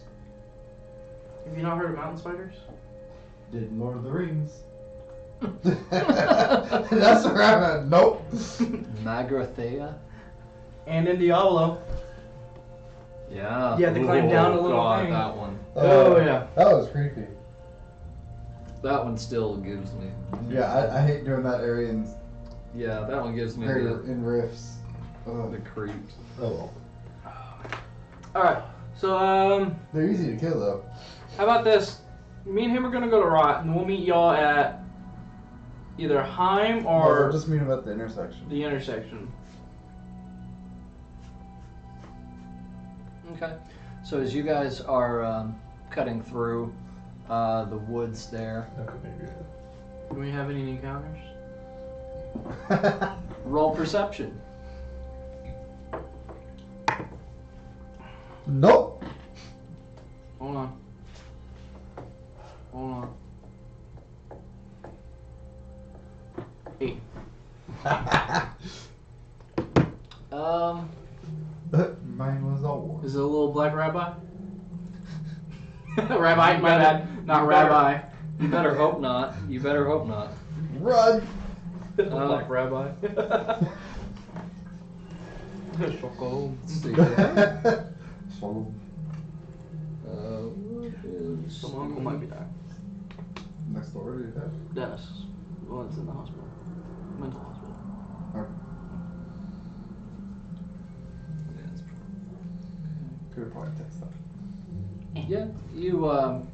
Have you not heard of mountain spiders? Did Lord of the Rings. That's where I'm at. Nope. Magrathea? And in Diablo. Yeah. You had to climb down a little God, thing. that one. Oh, yeah. That was creepy. That one still gives me. Yeah, I hate doing that area in, Yeah, that one gives me the in rifts. Ugh. creeps. Oh. Alright, so, They're easy to kill though. how about this? Me and him are going to go to Rot, and we'll meet y'all at either Heim Or or just meet them at the intersection. the intersection. Okay. So as you guys are cutting through the woods there, Do we have any encounters? roll perception. Nope. Hold on. Hold on. 8. Mine was old. Is it a little black rabbi? Rabbi, my bad. Not rabbi. You better hope not. You better hope not. Run. Black rabbi. Let's see. So, What is... Some uncle might be dying. next door, do you have? Dennis. The one that's in the hospital. Mental hospital. Could probably text that. Yeah, you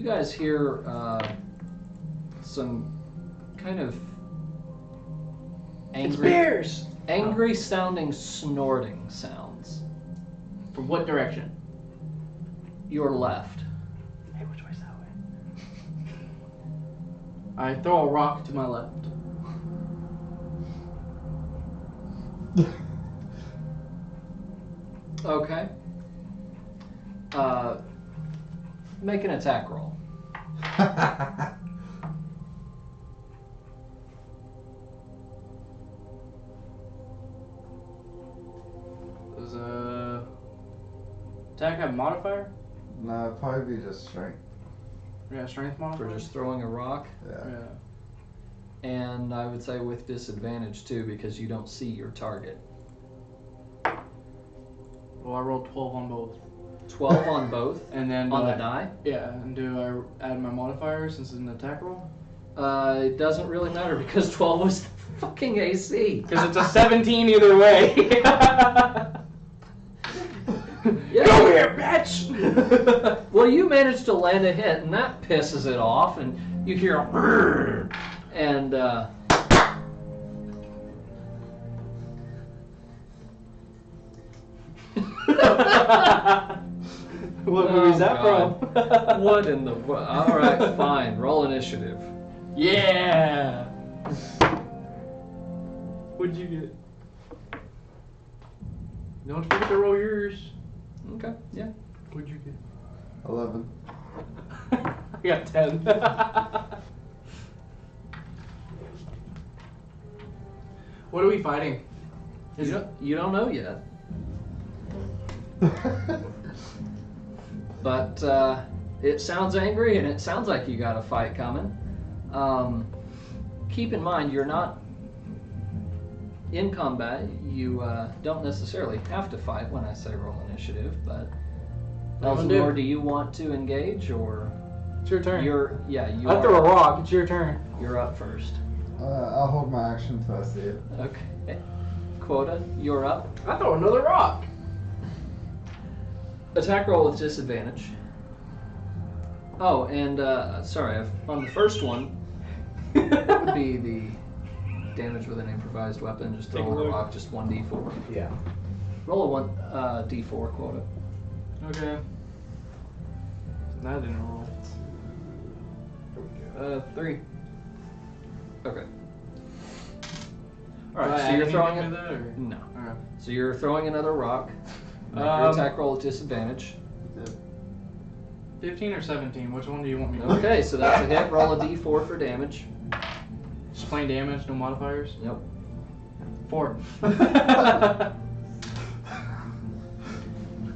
guys hear some kind of angry sounding snorting sounds. From what direction? Your left. Hey, which way's that way? I throw a rock to my left. Okay. Make an attack roll. Does attack have a modifier? Nah, it'd probably be just strength. Yeah, strength For modifier. just throwing a rock. Yeah. Yeah. And I would say with disadvantage too, because you don't see your target. Well, I rolled 12 on both. 12 on both. And then On the die? Yeah, and do I add my modifier since it's an attack roll? It doesn't really matter because 12 was fucking AC. Because it's a 17 either way. Yeah. Go here, bitch! Well, you managed to land a hit, and that pisses it off, and you hear a brrr, and What movie's that God. from? What in the... All right, fine. Roll initiative. Yeah! What'd you get? Don't forget to roll yours. Okay, yeah. What'd you get? 11. I got 10. What are we fighting? You don't know yet. But it sounds angry, and it sounds like you got a fight coming. Keep in mind, you're not in combat. You don't necessarily have to fight when I say roll initiative, but Elsinore, do you want to engage, or It's your turn. you I throw a rock. It's your turn. You're up first. I'll hold my action until I see it. Okay. Quota, you're up. I throw another rock. Attack roll with disadvantage. Oh, and sorry, on the first one, that would be the damage with an improvised weapon. Just throw a rock, just 1d4. Yeah. Roll a 1 d4 quota. Okay. That didn't roll. 3. Okay. Do I Alright, so add you're throwing anything it. to that, or? No. Alright. So you're throwing another rock. Make your attack roll with disadvantage. 15 or 17? Which one do you want me to do? Okay, so that's a hit. Roll a d4 for damage. Just plain damage, no modifiers? Yep. 4. I'm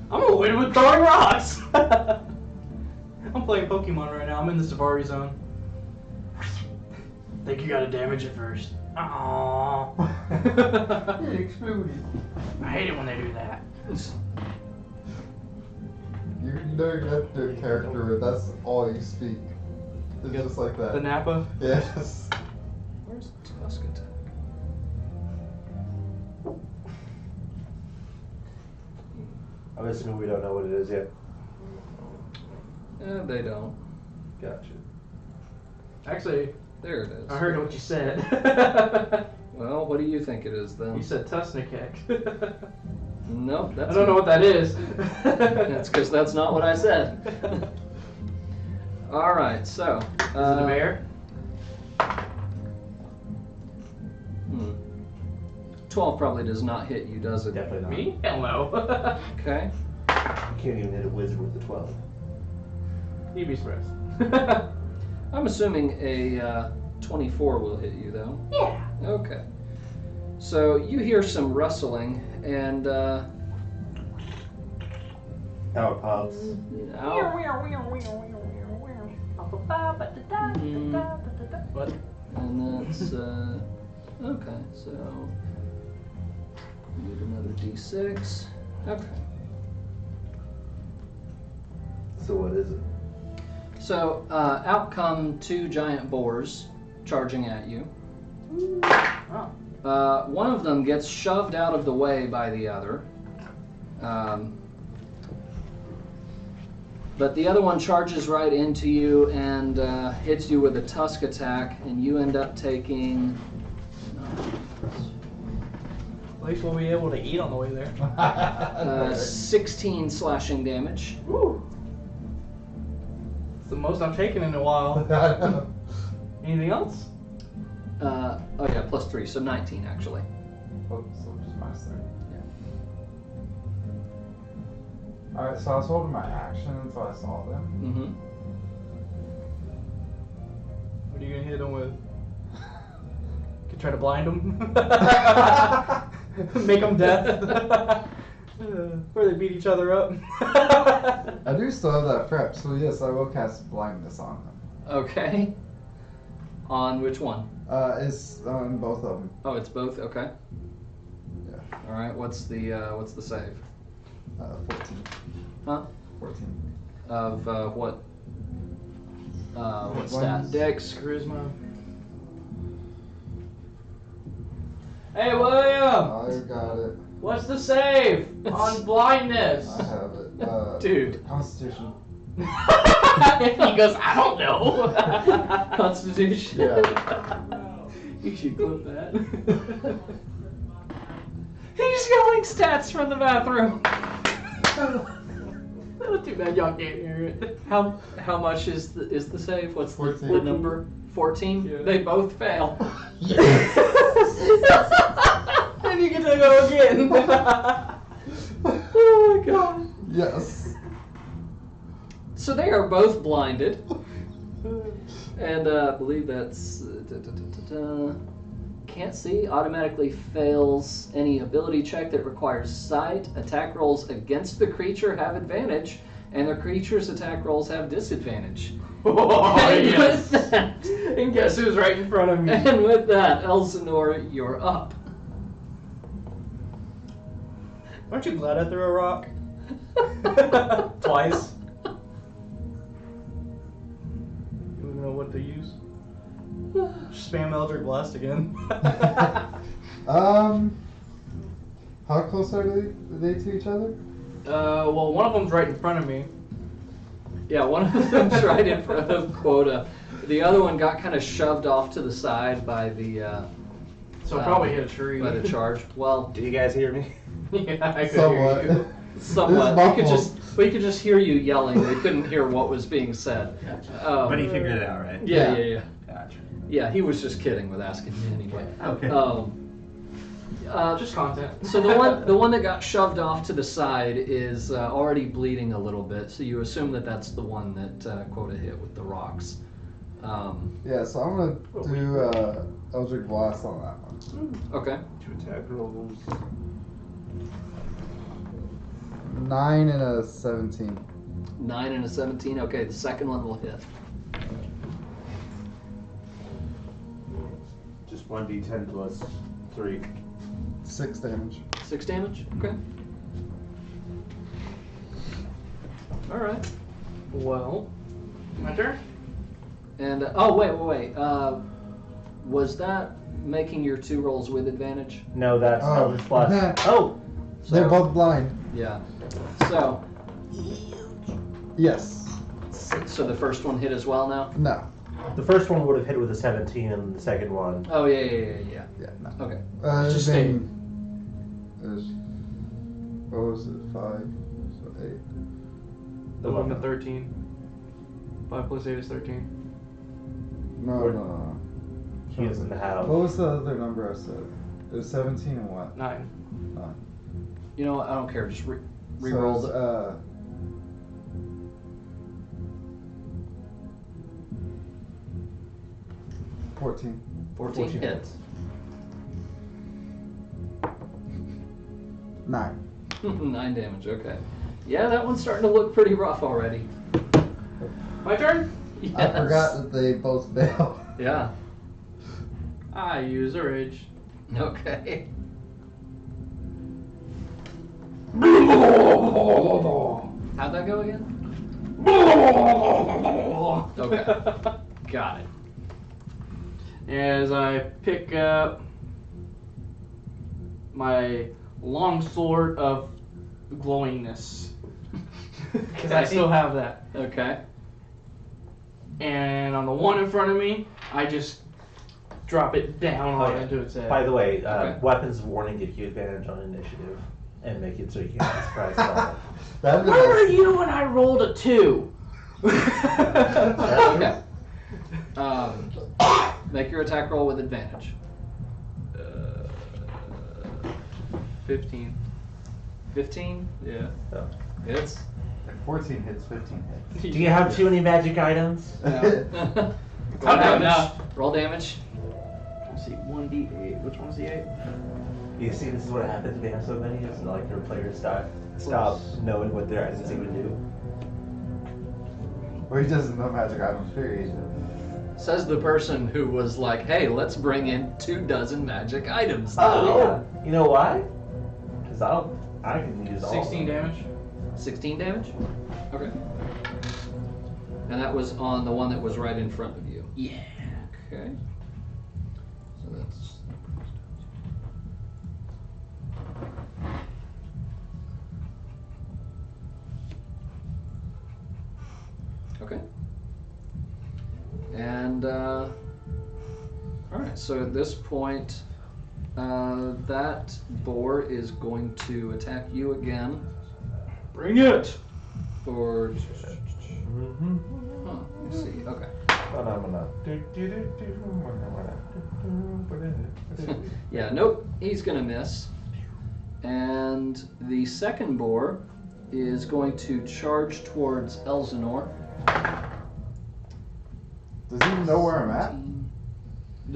gonna win with throwing rocks! I'm playing Pokemon right now. I'm in the Safari Zone. Think you gotta damage it first. Aww. It exploded. I hate it when they do that. You know you have to do a character and that's all you speak. It's Get just like that. The Nappa. Yes. Where's Tusk attack? I'm assuming we don't know what it is yet. They don't. Gotcha. Actually, There it is. I heard what you said. Well, what do you think it is then? You said Tusnikek. Nope, that's I don't know what that is. That's because that's not what I said. All right, so. Is it a bear? 12 probably does not hit you, does it? Definitely not. Me? Hell no. Okay. You can't even hit a wizard with a 12. You'd be surprised. I'm assuming a 24 will hit you, though. Yeah. Okay. So you hear some rustling, and Out pops. out, What? and that's okay. So need another d6. Okay. So what is it? So out come 2 giant boars charging at you. Oh. One of them gets shoved out of the way by the other. But the other one charges right into you and hits you with a tusk attack, and you end up taking... At least we'll be able to eat on the way there. 16 slashing damage. Woo! It's the most I've taken in a while. Anything else? Oh yeah, plus 3, so 19 actually. Oops, so just minus 3. Alright, so I was holding my action until I saw them. Mm-hmm. What are you gonna hit them with? Could try to blind them? Make them deaf? Or they beat each other up? I do still have that prep, so yes, I will cast blindness on them. Okay. On which one? It's on both of them. Oh, it's both? Okay. Yeah. Alright, what's the save? 14. Huh? 14. Of what? What Blindness. stat? Dex, charisma. Hey, William! I got it. What's the save on blindness? I have it. Dude. Constitution. He goes, I don't know. Constitution. Yeah. You should clip that. He's yelling stats from the bathroom. Too bad y'all can't hear it. How much is the save? What's the 14. number? 14? Yeah. They both fail. Then you get to go again. Oh my god. Yes. So they are both blinded. And I believe that's... can't see. Automatically fails any ability check that requires sight. Attack rolls against the creature have advantage, and the creature's attack rolls have disadvantage. Oh, And yes. with that, And guess who's right in front of me? and with that, Elsinore, you're up. Aren't you glad I threw a rock? Twice. You don't know what to use? Spam Eldritch Blast again. How close are they to each other? Well, one of them's right in front of me. Yeah, one of them's right in front of Quota. The other one got kind of shoved off to the side by the So I probably hit a tree. by the charge. Well, Do you guys hear me? Yeah, I could Somewhat. hear you. somewhat. It's We could just hear you yelling. We couldn't hear what was being said. But he figured it out, right? Yeah. Gotcha. Yeah, he was just kidding with asking me anyway. Okay. Just content. So the one that got shoved off to the side is already bleeding a little bit. So you assume that that's the one that Quota hit with the rocks. Yeah, so I'm gonna do Eldritch Blast on that one. Okay. 2 attack rolls. 9 and a 17. 9 and a 17. Okay, the second one will hit. Just 1d10 plus 3. 6 damage. 6 damage. Okay. All right. Well, my turn? And wait. Was that making your 2 rolls with advantage? No, that's Oh. Eldritch plus. Oh! They're both blind. Yeah. So Yes. so the first one hit as well now. No. The first one would have hit with a 17, and the second one. Oh yeah. Yeah, no. Okay. Then, What was it? 5, so 8. The one to 13. 5 plus 8 is 13. No. He doesn't have. What was the other number I said? It was 17 and what? 9. You know what? I don't care. Just So re-roll it's, the. 14. 14 hits. 9. 9 damage. Okay. Yeah, that one's starting to look pretty rough already. My turn? Yes. I forgot that they both fail. Yeah. I use a rage. Okay. How'd that go again? Okay. Got it. As I pick up my long sword of glowingness. Because I still have that. Okay. And on the one in front of me, I just drop it down on into its head. By the way, Okay. weapons of warning give you advantage on initiative and make it so you can't be surprised by it. That'd be Where were nice. you when I rolled a 2? Okay. Make your attack roll with advantage. 15. 15? Yeah. So. Hits? 14 hits, 15 hits. Do you have too many magic items? No. Oh, no. Roll damage. Let's see, 1d8. Which one's the 8? You see, this is what happens when they have so many. It's like your players stop knowing what their items even do. Well, he doesn't know magic items, period. Says the person who was like, hey, let's bring in 24 magic items. Oh, yeah. You know why? Because I can use all 16 of them. damage. 16 damage? Okay. And that was on the one that was right in front of you. Yeah. Okay. So that's. Okay. And, alright, so at this point, that boar is going to attack you again Bring it! for. Mm-hmm. Huh, let's see, okay. Yeah, nope, he's gonna miss. And the second boar is going to charge towards Elsinore. Does he know where I'm at?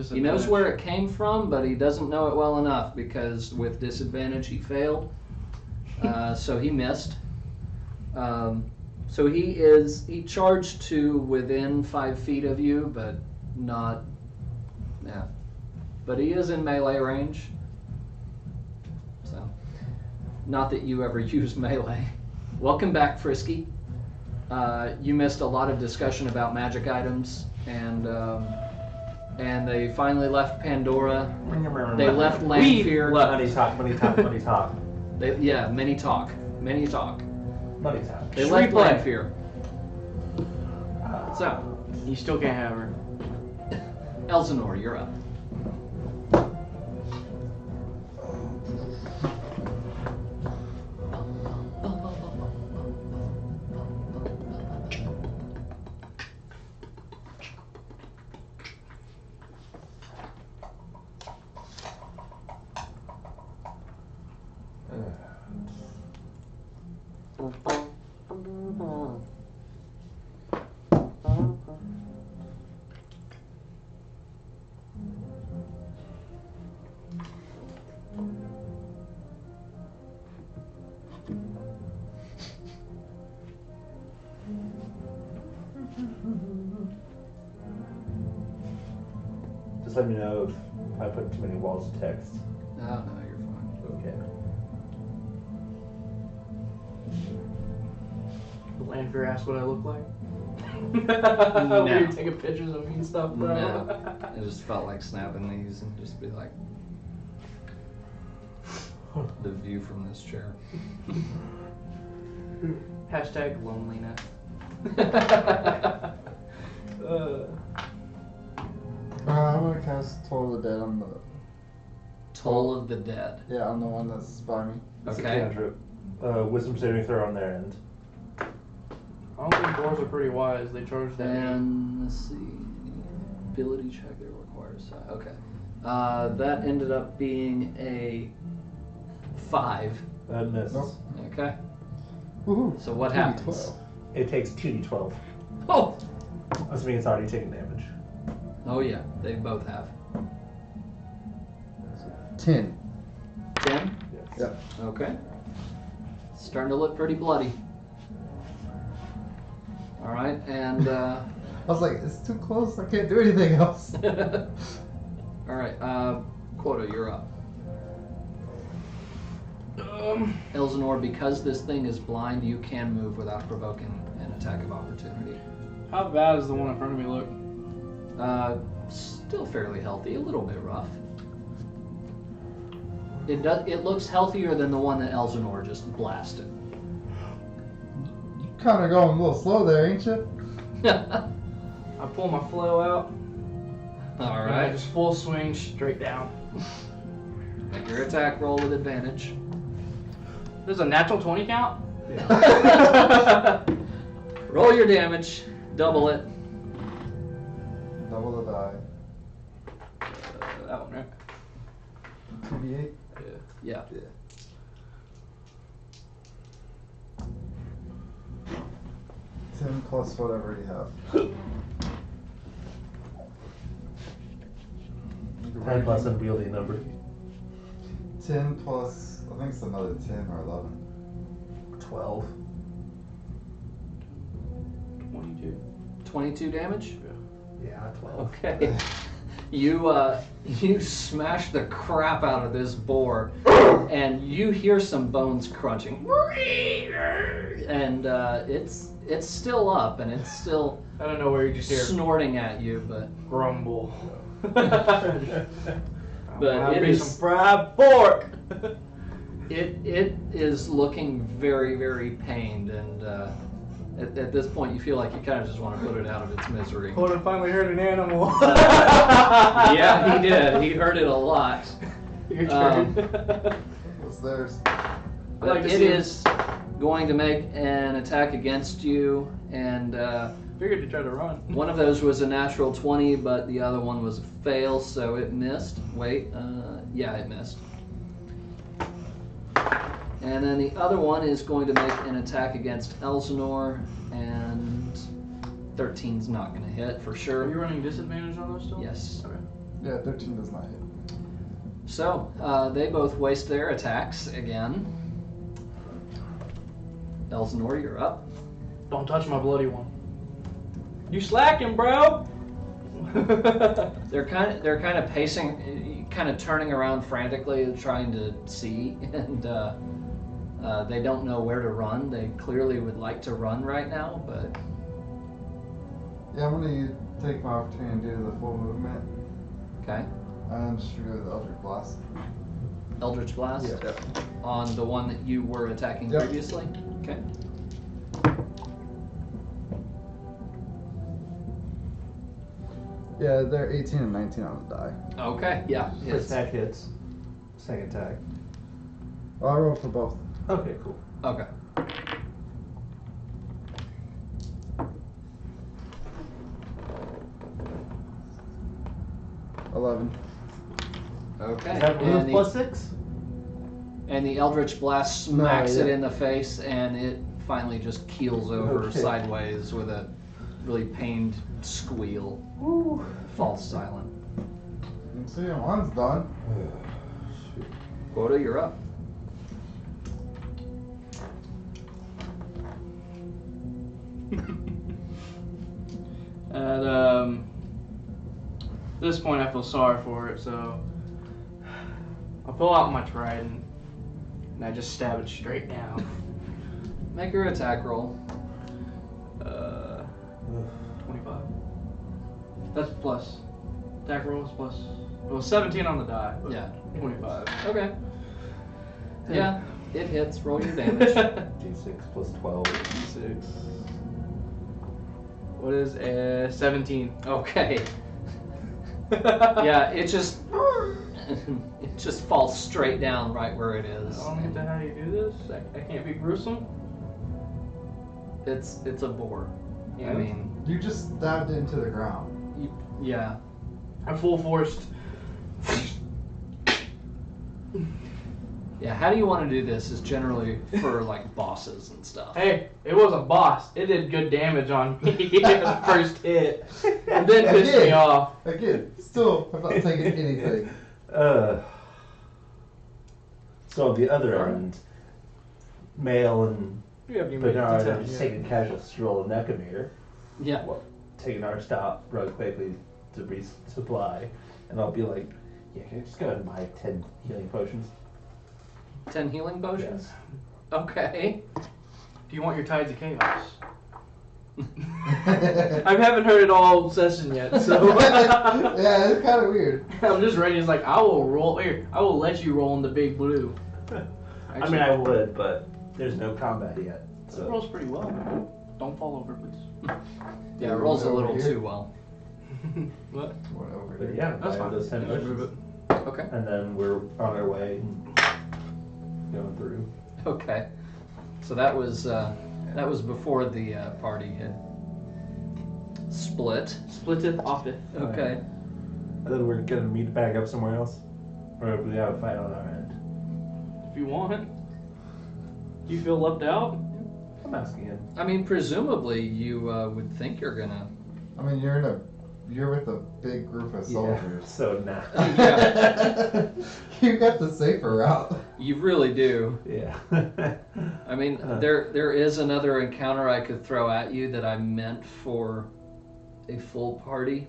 He knows where it came from, but he doesn't know it well enough because with disadvantage he failed. So he missed. So he charged to within 5 feet of you, but not, yeah. But he is in melee range. So, not that you ever use melee. Welcome back, Frisky. You missed a lot of discussion about magic items, and they finally left Pandora. They left Lanfear. Money talk. Many talk. Money talk. They Just left replay. Lanfear. So, You still can't have her. Elsinore, you're up. Just let me know if I put too many walls of text. Oh, no, you're fine. Okay. Lanfear asked what I look like. No. Were you taking pictures of me and stuff, bro? No. I just felt like snapping these and just be like, the view from this chair. Hashtag loneliness. I'm gonna cast Toll of the Dead on the. Toll of the Dead. Yeah, on the one that's by me. It's a Okay. cantrip. wisdom saving throw on their end. I don't think dwarves are pretty wise. They charge that. And let's see. Ability check that requires. Okay. That ended up being a 5. That misses. Nope. Okay. Woohoo. So what 2d12. happens? It takes 2d12. Oh! That means it's already taking damage. Oh yeah, they both have. 10. 10? Yes. Yep. Okay. Starting to look pretty bloody. Alright, and I was like, it's too close. I can't do anything else. alright, Quota, you're up. Elsinore, because this thing is blind, you can move without provoking an attack of opportunity. How bad does the one in front of me look? Still fairly healthy, a little bit rough. It looks healthier than the one that Elsinore just blasted. Kind of going a little slow there, ain't you? I pull my flow out. And I Alright. just full swing straight down. Make your attack roll with advantage. There's a natural 20 count? Roll your damage. Double it. Double the die. That one, right? 2d8. Yeah. Yeah. Ten plus whatever you have. 10 plus unwieldy number. 10 plus, I think it's another 10 or 11. 12. 22. 22 damage? Yeah, 12. Okay. You smash the crap out of this boar, and you hear some bones crunching. And it's still up, and it's still I don't know where you just hear snorting at you, but grumble. But it is- some fried pork. it is looking very, very pained, and at this point you feel like you kind of just want to put it out of its misery. Conan finally heard an animal. Yeah, he did. He heard it a lot. Your turn. What's theirs? But like to it see is going to make an attack against you, and Figured to try to run. one of those was a natural 20, but the other one was a fail, so it missed. Wait, yeah, it missed. And then the other one is going to make an attack against Elsinore, and 13's not going to hit for Are you sure. running disadvantage on those still? Yes. Okay. Yeah, 13 does not hit. So, they both waste their attacks again. Elsinore, you're up. Don't touch my bloody one. You slacking, bro? They're kind of pacing, kind of turning around frantically, trying to see, and they don't know where to run. They clearly would like to run right now, but Yeah, I'm gonna take my opportunity and do the full movement okay. and just shoot with the Eldritch Blast. Eldritch Blast Yeah. on the one that you were attacking Yep. previously. Okay. Yeah, they're 18 and 19 on the die. Okay. Yeah. First Hits. attack hits. Second attack. Well, I rolled for both. Okay, cool. Okay. Okay. Is that And the- plus 6? And the Eldritch Blast No, smacks it yeah. in the face, and it finally just keels over Okay. sideways with a really pained squeal. Woo. Falls silent. You can see one's done. Quota, you're up. At this point, I feel sorry for it, so I pull out my trident and I just stab it straight down. Make your attack roll. 25. That's plus. Attack roll is plus. Well, 17 on the die. But Yeah. 25. Okay. Yeah, it hits. Roll your damage. D6 plus 12. 6. What is 17? Okay. Yeah, it just it just falls straight down right where it is. I don't know how you do this. I can't be gruesome. It's a boar. I Yeah. mean, You just stabbed it into the ground. yeah. I'm full forced. Yeah, how do you want to do this is generally for like bosses and stuff. Hey, it was a boss. It did good damage on me the first hit. And then pissed me off. Again, still, I'm not taking anything. So on the other end, Mail and You have any Bernard minutes are to just tell, taking a casual stroll in Neckamere, Yeah. taking our stop real quickly to resupply, and I'll be like, yeah, can I just go ahead and buy 10 healing potions? 10 healing potions? Yes. Okay. Do you want your Tides of Chaos? I haven't heard it all session yet, so Yeah, it's kind of weird. I'm just ready. It's like I will roll here. I will let you roll in the big blue. I mean, I would, but there's no combat yet. It So rolls pretty well. Don't fall over, please. Yeah, it rolls a Over little here. too well. What? Went over but here. yeah, That's buy fine. those 10 Just move potions, it. Okay. and then we're on our way, going through. Okay. So that was before the party had split. Splitteth offeth. Okay. And then we're gonna meet back up somewhere else, or if we have a fight on our end. If you want. Do you feel left out? I'm asking him. I mean, presumably you would think you're gonna. I mean, you're with a big group of soldiers. So nah. Yeah. You got the safer route. You really do. Yeah. I mean, there is another encounter I could throw at you that I meant for a full party,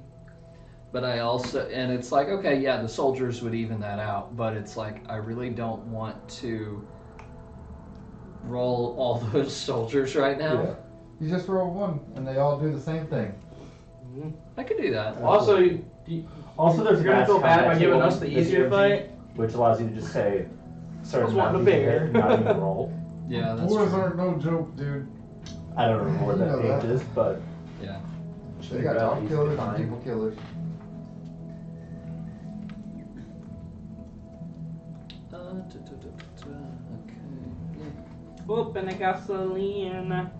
but I also, and it's like, okay, yeah, the soldiers would even that out, but it's like I really don't want to roll all those soldiers right now. Yeah. You just roll one, and they all do the same thing. I could do that. Also, Also, there's you're gonna mass feel bad by combat giving table us the with easier DMG, fight. which allows you to just say certain Just want amount a you can bear. hit, not even roll. Yeah, that's Boars true. aren't no joke, dude. I don't remember what You that know page that. is, but Yeah. They got dog killers and people killers. Okay. Open the gasoline.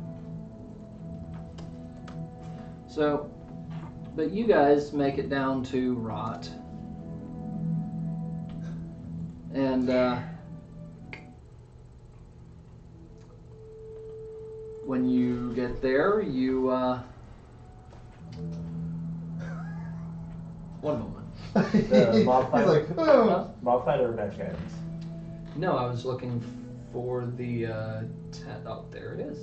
So, but you guys make it down to Rot. And when you get there, you one moment. The mob He's fight? like, oh. mob fight or bench guidance? No, I was looking for the tent. Oh, there it is.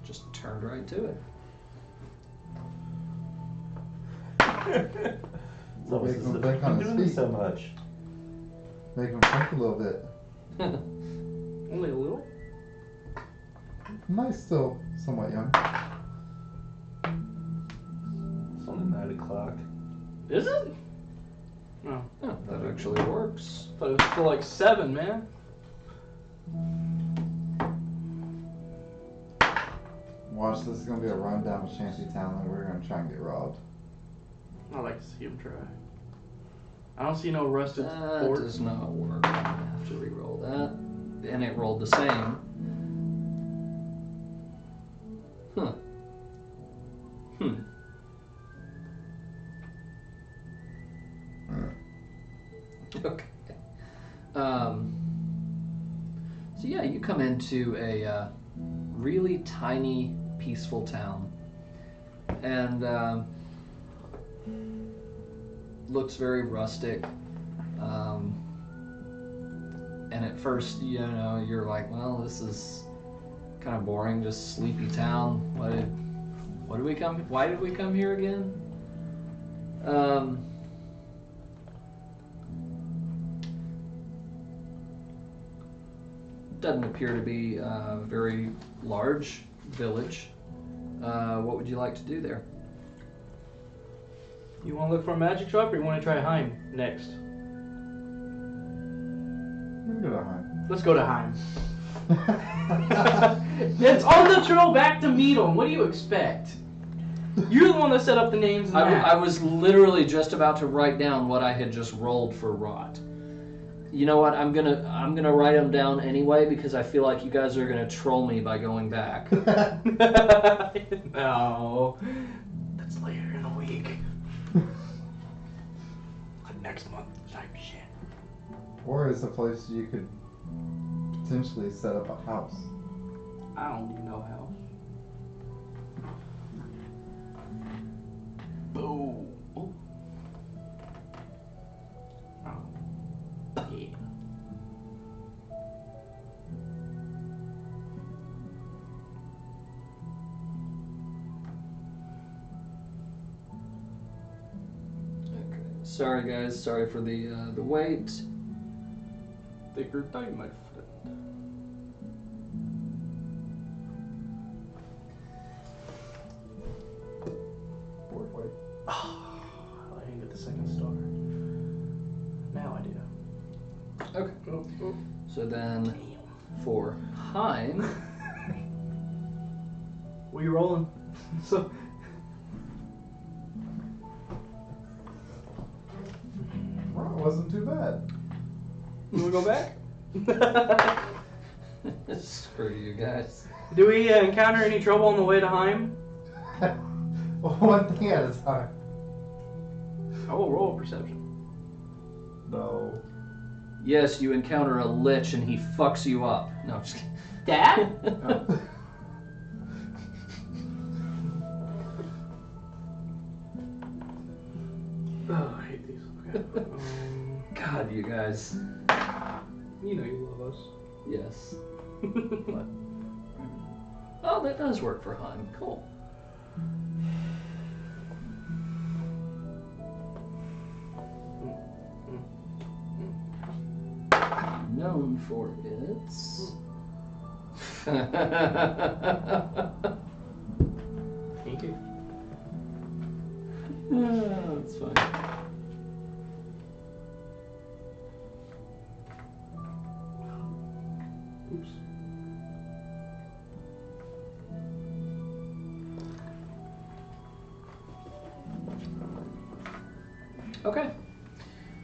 Just turned right to it. So Make this him is think on his doing this feet. so much. Make them think a little bit. Only a little. Nice, still somewhat young. It's only 9 o'clock. Is it? No. Oh, that actually works. I thought it was still like 7, man. Watch, this is gonna be a run down to Shantytown, and we're gonna try and get robbed. I'd like to see him try. I don't see no rusted That fort. does not work. I have to re-roll that. And it rolled the same. Huh. Okay. So yeah, you come into a really tiny, peaceful town, and looks very rustic. And at first, you know, you're like, well, this is kind of boring, just sleepy town. Why did we come here again? Doesn't appear to be a very large village. What would you like to do there? You want to look for a magic shop, or you want to try Heim next? We're good at Heim. Let's go to Heim. It's on the trail back to Meadham. What do you expect? You're the one that set up the names and I was literally just about to write down what I had just rolled for rot. You know what? I'm gonna write them down anyway because I feel like you guys are gonna troll me by going back. No. That's later in a week. Next month type shit. Or it's a place you could potentially set up a house. I don't need no house. Boom. Oh. Yeah. Okay. Sorry guys, sorry for the wait. Take your time, my friend. Wait. Oh, I didn't get the second star. Now I do. Okay. Oh. So then for Heim, What are you rolling? So. Well, it wasn't too bad. You wanna go back? screw you guys. Do we encounter any trouble on the way to Heim? One thing at a time. I will roll a perception. No. Yes, you encounter a lich and he fucks you up. No, I'm just kidding. Dad? Oh, I hate these. Okay. God, you guys. You know you love us. Yes. But, oh, that does work for Heim. Cool. Known for its. Thank you. That's fine. Oops. Okay.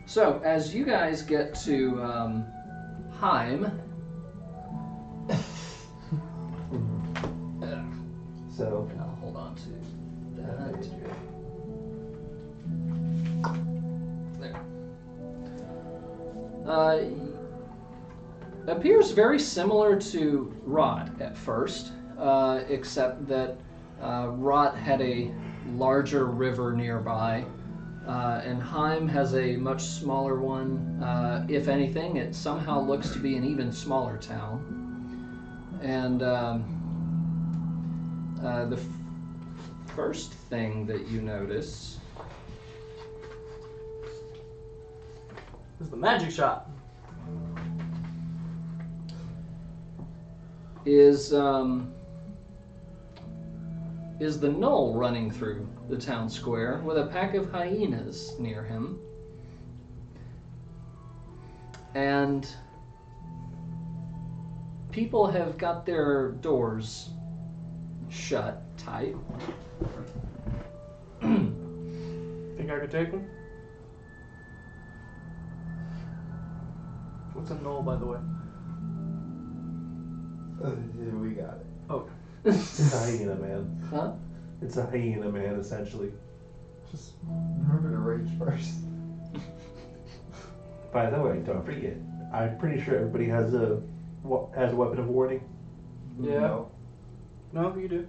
So, as you guys get to Heim, So, I'll hold on to that. There. Appears very similar to Rot at first, except that Rot had a larger river nearby. And Heim has a much smaller one. If anything, it somehow looks to be an even smaller town. And the first thing that you notice This is the magic shot. is the Null running through the town square with a pack of hyenas near him. And people have got their doors shut tight. Think I could take one? What's a null, by the way? We got it. Oh. it's a hyena man. Huh? It's a hyena man, essentially. Just remember to rage first. By the way, don't forget, I'm pretty sure everybody has a weapon of warning. Yeah. No. No, you do.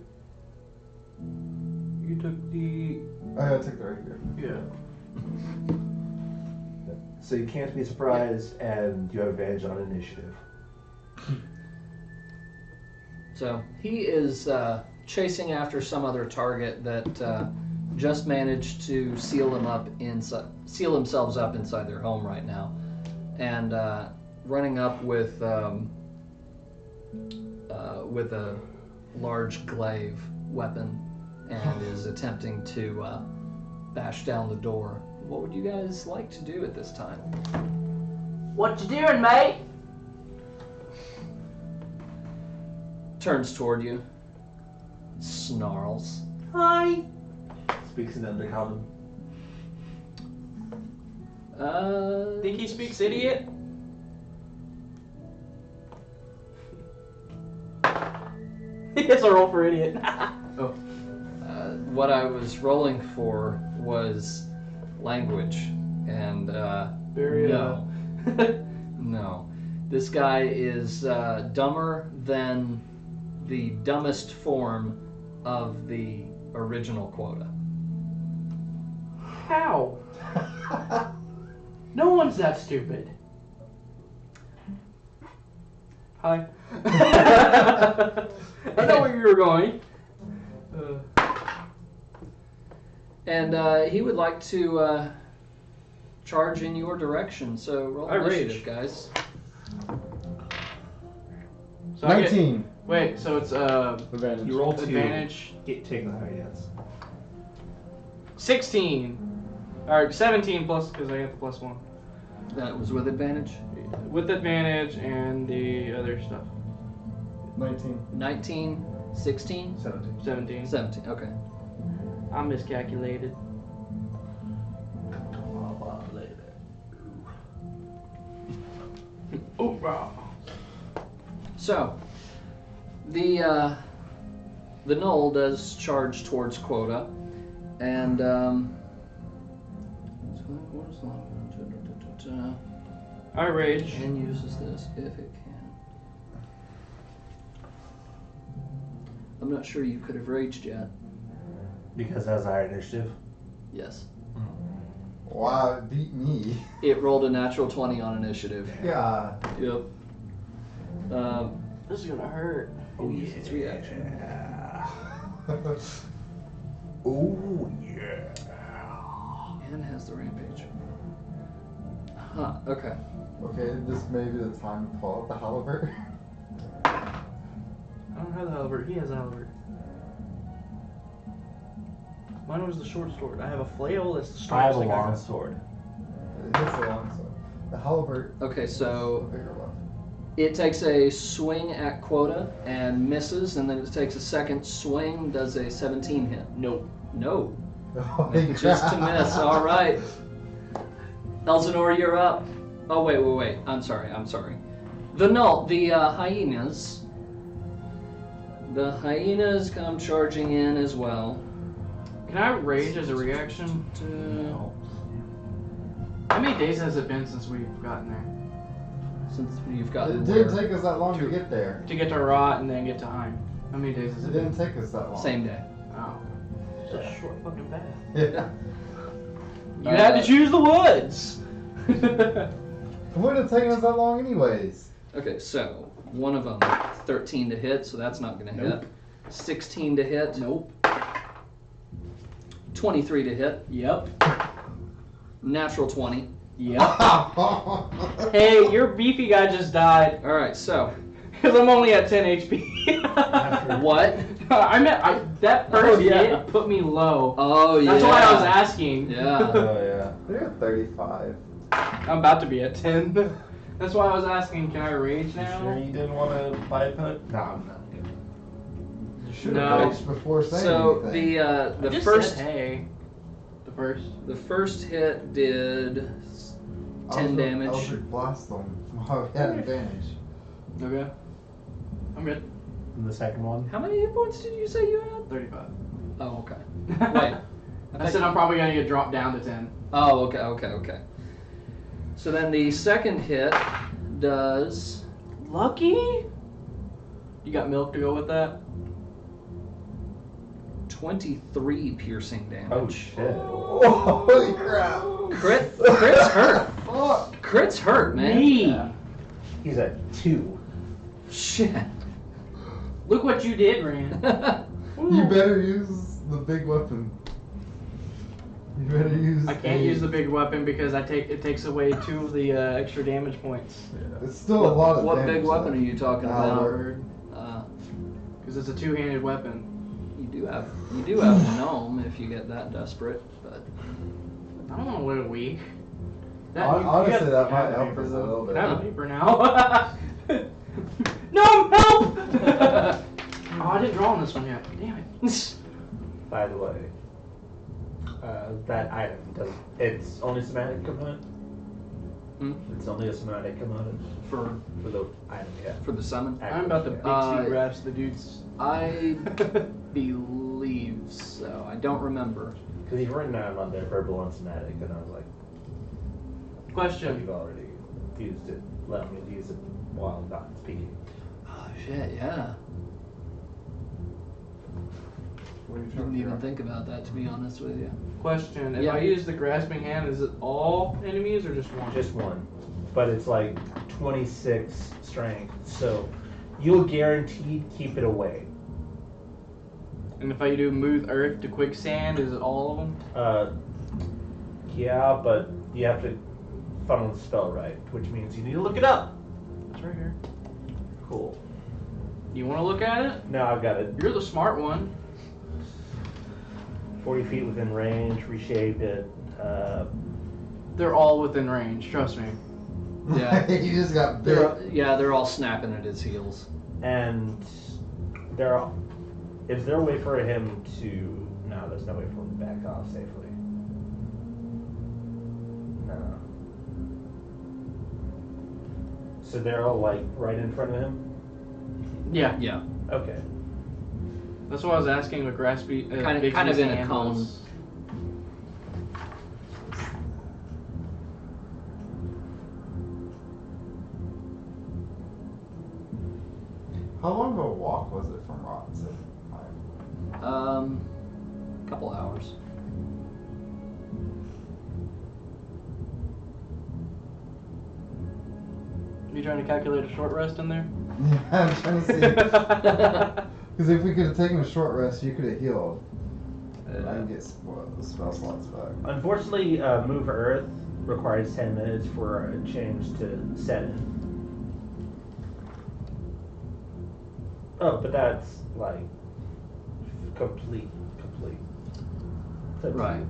You took the... I took the rapier. Yeah. So you can't be surprised, and you have advantage on initiative. So he is chasing after some other target that just managed to seal themselves up inside their home right now, and running up with a large glaive weapon, and is attempting to bash down the door. What would you guys like to do at this time? What you doing, mate? Turns toward you, snarls. Hi. speaks in Undercommon? Think he speaks idiot? He gets a roll for idiot. What I was rolling for was language, and Very no. No. This guy is dumber than the dumbest form of the original quota. How? No one's that stupid. Hi. I know where you were going. And he would like to charge in your direction, so roll I rage. initiative, guys. So I get- 19. wait, so it's Advantage. You roll 2. advantage. Take the higher yes. 16. Or 17 plus, because I got the plus 1. That was with advantage. With advantage and the other stuff. 19. 19, 16, 17. 17. 17. Okay. I miscalculated. Oh, wow. So, the Knoll does charge towards quota, and I rage. and uses this if it can. I'm not sure you could have raged yet. Because that's our initiative. Yes. Wow, it beat me. It rolled a natural 20 on initiative. God. Yep. This is gonna hurt. Oh, use its reaction. Oh yeah. And has the rampage. Huh, okay. Okay, this may be the time to pull out the halberd. I don't have the halberd. He has a halberd. Mine was the short sword. I have a flail. That's the I strongest have a thing I long got. sword. It hits the long sword. The halberd Okay, is so the bigger one. it takes a swing at quota and misses, and then it takes a second swing, does a 17 hit. Nope. No. Holy Just to crap. miss. All right. Elsinore, you're up. Oh, wait. I'm sorry. The hyenas. The hyenas come charging in as well. Can I rage as a reaction? How many days has it been since we've gotten there? Since you've gotten It where? didn't take us that long to get there. To get to Rot and then get to Heim. How many days has It it been? didn't take us that long. Same day. Oh. It's a short fucking path. Yeah. You had to choose the woods! It wouldn't have taken us that long anyways. Okay, so one of them, 13 to hit, so that's not going to Nope. hit. 16 to hit. Nope. 23 to hit. Yep. Natural 20. Yep. Hey, your beefy guy just died. All right, so Because I'm only at 10 HP. what? That first hit put me low. Oh yeah. That's why I was asking. Yeah. Oh yeah. They're at 35. I'm about to be at 10. That's why I was asking, can I rage You now? sure you didn't want to buy a put? No, I'm not. You should No. have raged before saying So anything. I the just first said, hey. The first. hit did 10 damage. Eldritch Blast them while we had advantage. Okay. I'm good. And the second one? How many hit points did you say you had? 35. Oh, okay. Wait. I said I'm probably gonna get dropped down to 10. Oh, okay. So then the second hit does Lucky? You got milk to go with that? 23 piercing damage. Oh shit. Holy crap! Crits hurt. Fuck! Crits hurt, man. Me! He's at 2. Shit. Look what you did, Rand. You better use the big weapon. You better use. I can't use the big weapon because it takes away 2 of the extra damage points. It's still a lot of What damage. big weapon are you talking about? Halberd. Because it's a 2-handed weapon. You do have a gnome if you get that desperate, but I don't want to live weak. Honestly, that might help us a little bit. I have a paper now. No, help! Oh, I didn't draw on this one yet. Damn it. By the way, that item does. It's only somatic component. Hmm? It's only a somatic component For the item. Yeah. for the summon. I'm about to big Uh, C grasp the dude's. I believe so. I don't remember. Because you've written down on there verbal and somatic, and I was like, but Question. you've already used it. Let me use it while not speaking. Oh shit! Yeah. What are you trying Didn't to even figure think about that, to be honest with you. Question. If Yeah. I use the grasping hand, is it all enemies or just one? Just one, but it's like 26 strength, so you'll guaranteed keep it away. And if I do move earth to quicksand, is it all of them? Yeah, but you have to funnel the spell right, which means you need to look it up. It's right here. Cool. You want to look at it? Now I've got it. You're the smart one. 40 feet within range, reshape it. They're all within range. Trust me. Yeah. you just got bit. They're all snapping at his heels. And is there a way for him to? No, there's no way for him to back off safely. No. So they're all like right in front of him. Yeah. Yeah. Okay. That's why I was asking what grasping. Kind of in a cone. How long of a walk was it from Rotten? Couple hours. You trying to calculate a short rest in there? Yeah, I'm trying to see. Because if we could have taken a short rest, you could have healed. I can get the spell slots back. Unfortunately, move Earth requires 10 minutes for a change to set in. Oh, but that's like complete. That's Right.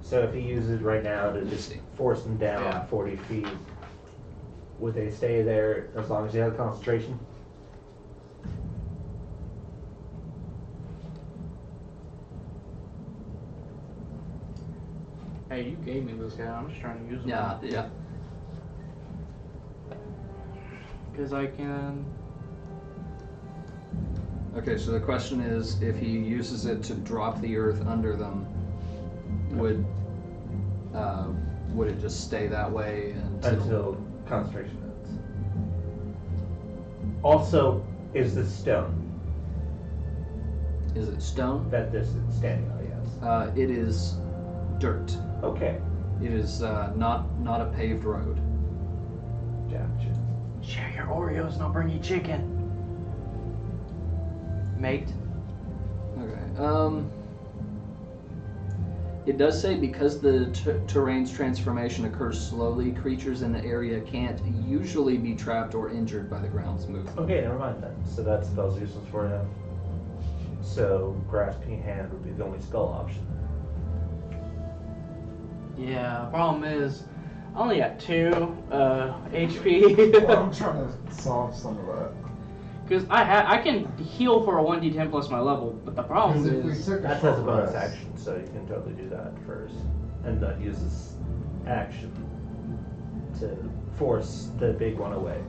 So if he uses right now to just force them down Yeah. 40 feet, would they stay there as long as they have concentration? Hey, you gave me this guy. I'm just trying to use him. Yeah. Because I can. Okay, so the question is, if he uses it to drop the earth under them, would it just stay that way Until concentration ends. Also, is the stone Is it stone? that this is standing on? Yes. It is dirt. Okay. It is not a paved road. Gotcha. Share your Oreos and I'll bring you chicken. Mate. Okay. It does say because the terrain's transformation occurs slowly, creatures in the area can't usually be trapped or injured by the ground's movement. Okay, never mind then. So that spell's useless for him. So grasping hand would be the only spell option. Yeah, problem is, I only got 2 HP. Well, I'm trying to solve some of that. Because I can heal for a 1d10 plus my level, but the problem Because if we is... took a That short has a bonus rest, action, so you can totally do that first. And then use this action to force the big one away.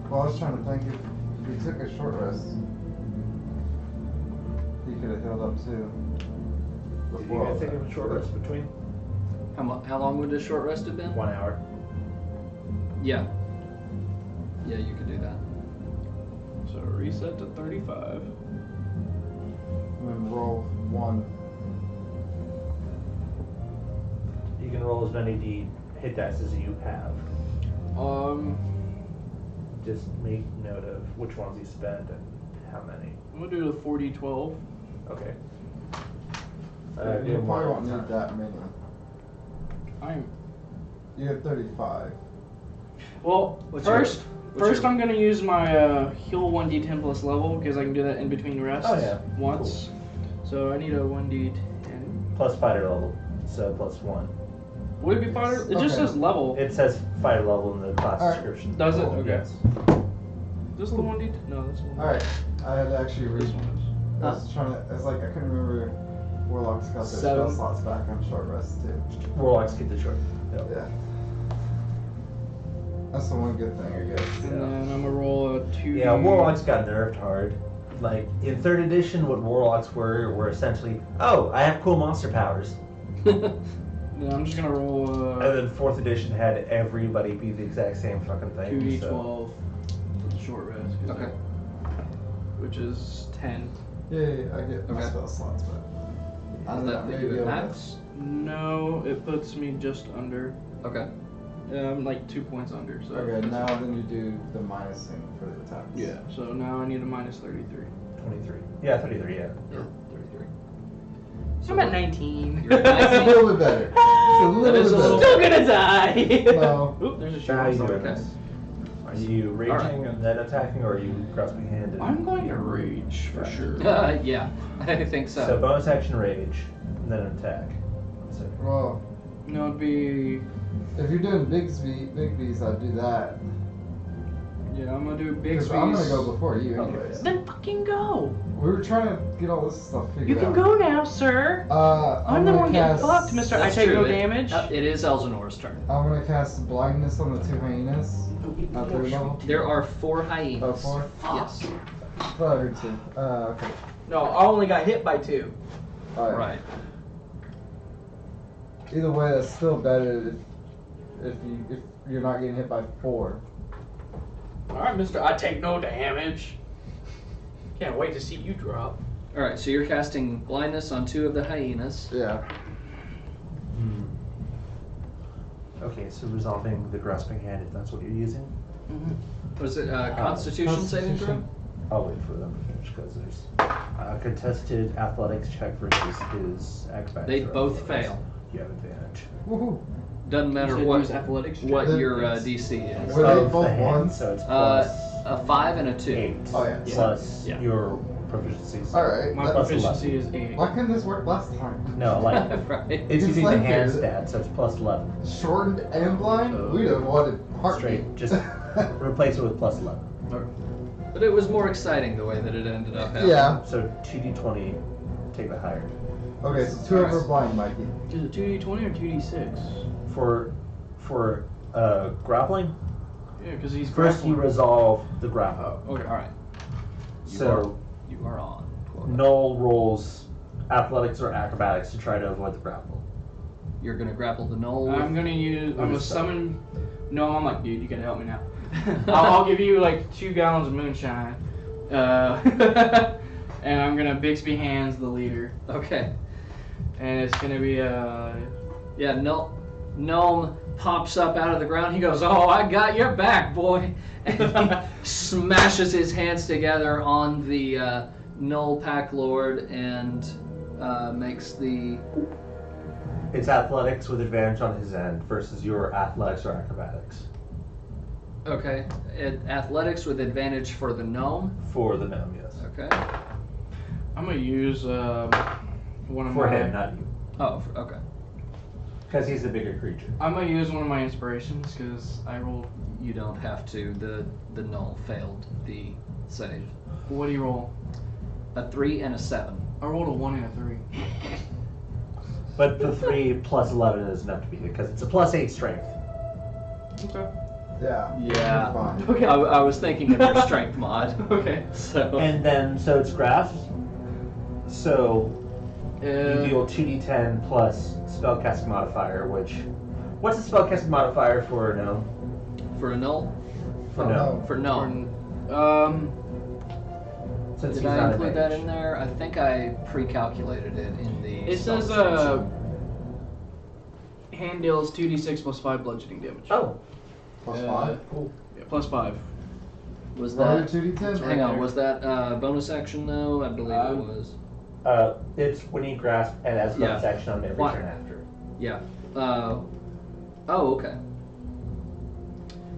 well, I was trying to think if we took a short rest, he could have healed up too. Did you guys take a short rest between? How long would this short rest have been? 1 hour. Yeah. Yeah, you could do that. So reset to 35. And then roll 1. You can roll as many hit dice as you have. Just make note of which ones you spend and how many. I'm gonna do the 40-12. Okay. You do 'em probably one won't at a need time. that many. You have 35. Well, What's first your- I'm gonna use my heal 1d10 plus level because I can do that in between rests Oh, yeah. once. So I need a 1d10. Plus fighter level, so plus 1. Would it be fighter? It just Okay. says level. It says fighter level in the class Alright. description. Does it? Cool. Okay. Yes. Is this the 1d10? No, that's the one. Alright, I had to actually read. This one is. I was trying to. It's like I couldn't remember. Warlocks got their spell 7. slots back on short rest too. Warlocks get the short. Yep. Yeah. That's the one good thing, I guess. And then I'm gonna roll a 2. Yeah, Warlocks got nerfed hard. Like in 3rd edition, what Warlocks were essentially, oh, I have cool monster powers. Yeah, I'm just gonna roll And then 4th edition had everybody be the exact same fucking thing. 2d12 So. for the short rest. Okay. Which is 10. Yeah, I get my Okay. spell slots back. I Does don't know, that put maybe you at I'll max? No, it puts me just under. Okay. I'm like 2 points under. So Okay, that's now fine. then you do the minus thing for the attacks. Yeah. So now I need a minus 33. 23. Yeah, 33, yeah. Yeah, 33. I'm at 19. You're at It's a 19. little bit better. It's a little is a bit little- better. Still gonna die. No. Oop, there's a Now you shield. do Okay. this. Are you raging and then attacking, or are you grasping handed? I'm going to rage for sure. Yeah, I think so. So bonus action rage, and then an attack. So, Well, No, it'd be. if you're doing Bigby's, I'd do that. Yeah, I'm gonna do big Because I'm gonna space. go before you, Okay. anyways. Then fucking go. We were trying to get all this stuff figured You can out. go now, sir. I'm the gonna one getting cast- fucked, Mister. I That's take true. no damage. It is Elzanor's turn. I'm gonna cast blindness on the 2 hyenas at 3rd level. There are 4 hyenas. Oh, 4? Yes. I thought I heard 2. Okay. No, I only got hit by 2. Alright. Right. Either way, that's still better if you're not getting hit by 4. All right, Mister. I take no damage. Can't wait to see you drop. All right. So you're casting blindness on 2 of the hyenas. Yeah. okay, so resolving the grasping hand, if that's what you're using. Was it Constitution saving throw? I'll wait for them to finish because there's a contested athletics check versus his acrobatics. They or both athletics. fail. You have advantage. Woohoo. Doesn't matter You said what use athletics check? what The- your DC is. Were they Of both the hand, ones? So it's Uh, plus A 5 and a 2. 8. Oh, yeah. Plus Yeah. your proficiency. so- Alright. My Plus proficiency is 8. Why couldn't this work last time? No, like Right. it's It's using like the hand your- stat, so it's plus 11. Shortened and blind? We'd have wanted heartbeat. Straight, just replace it with plus 11. But it was more exciting the way that it ended up happening. Yeah. So 2d20, take the higher. Okay, so 2 of her blind, Mikey. Is it 2d20 or 2d6? For grappling, Yeah, because he's first you grappling. resolve the grapple. Oh, okay. All right. So You are on. Null rolls athletics or acrobatics to try to avoid the grapple. You're gonna grapple the knoll. I'm gonna use. I'm gonna With the summon. No, I'm like, dude, you gotta help me now. I'll give you like 2 gallons of moonshine, and I'm gonna Bixby Hands the leader, Okay. and it's gonna be Yeah. Gnome pops up out of the ground. He goes, "Oh, I got your back, boy!" And he smashes his hands together on the Null Pack Lord and makes the. It's athletics with advantage on his end versus your athletics or acrobatics. Okay. Athletics with advantage for the gnome. For the gnome, yes. Okay. I'm gonna use one of For my. him, not you. Oh. Okay. Because he's the bigger creature. I'm gonna use one of my inspirations because I rolled. You don't have to. The null failed the save. What do you roll? A 3 and a 7. I rolled a 1 and a 3. But the 3 plus 11 is enough to beat it because it's a plus 8 strength. Okay. Yeah. Yeah. Fine. Okay. I was thinking of your strength mod. Okay. So. And then, so it's grasp. So you deal 2d10 plus spellcasting modifier, which. What's the spellcasting modifier for a gnome? For a null? For Oh, gnome. no. For gnome. Since Did he's I not include that advantage. in there? I think I pre-calculated it in the. It spell says description. hand deals 2d6 plus 5 bludgeoning damage. Oh, Plus Uh, 5? Cool. Yeah, plus 5. Was Roll your that? 2d10? Hang on. there. Was that bonus action though? I believe it was. it's when you grasp and as bonus Yeah. action on every What? turn after. Yeah. Oh, okay.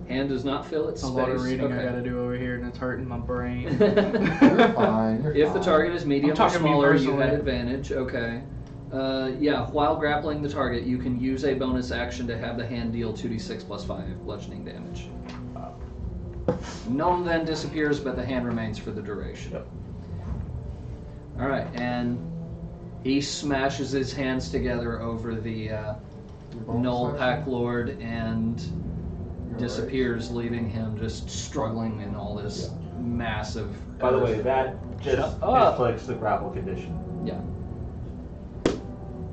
Hand does not fill its It's a space. lot of reading okay. I gotta do over here, and it's hurting my brain. You're fine. You're If the fine. target is medium I'm or talking to me smaller, you personally. had advantage. Okay. Yeah, while grappling the target, you can use a bonus action to have the hand deal 2d6 plus 5 bludgeoning damage. Gnome then disappears, but the hand remains for the duration. Yep. All right, and he smashes his hands together over the Null Pack Lord and disappears, leaving him just struggling in all this massive. By the way, that just Shut up. inflicts the grapple condition. Yeah.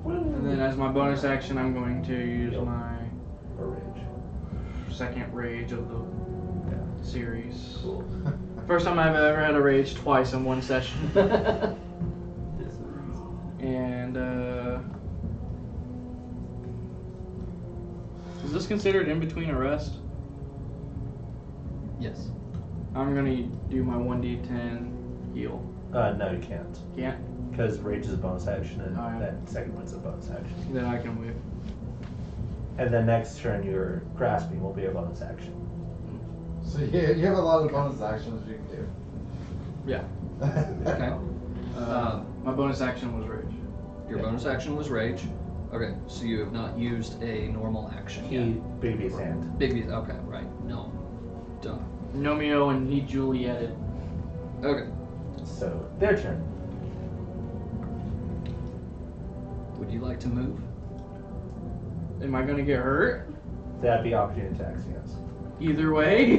And then as my bonus action, I'm going to use my Or rage. second rage of the series. Cool. First time I've ever had a rage twice in one session. And is this considered in between a rest? Yes. I'm gonna do my 1d10 heal. No, you can't. Can't? Because rage is a bonus action, and Oh, yeah. that second one's a bonus action. Then I can move. And then next turn, your grasping will be a bonus action. So you have a lot of bonus actions you can do. Yeah. Okay. My bonus action was rage. Your bonus action was rage. Okay, so you have not used a normal action He yet. baby's hand. Big. Okay, right. No. Done. Nomeo and he Julieted. Okay. So their turn. Would you like to move? Am I gonna get hurt? That'd be opportunity attacks, yes. Either way.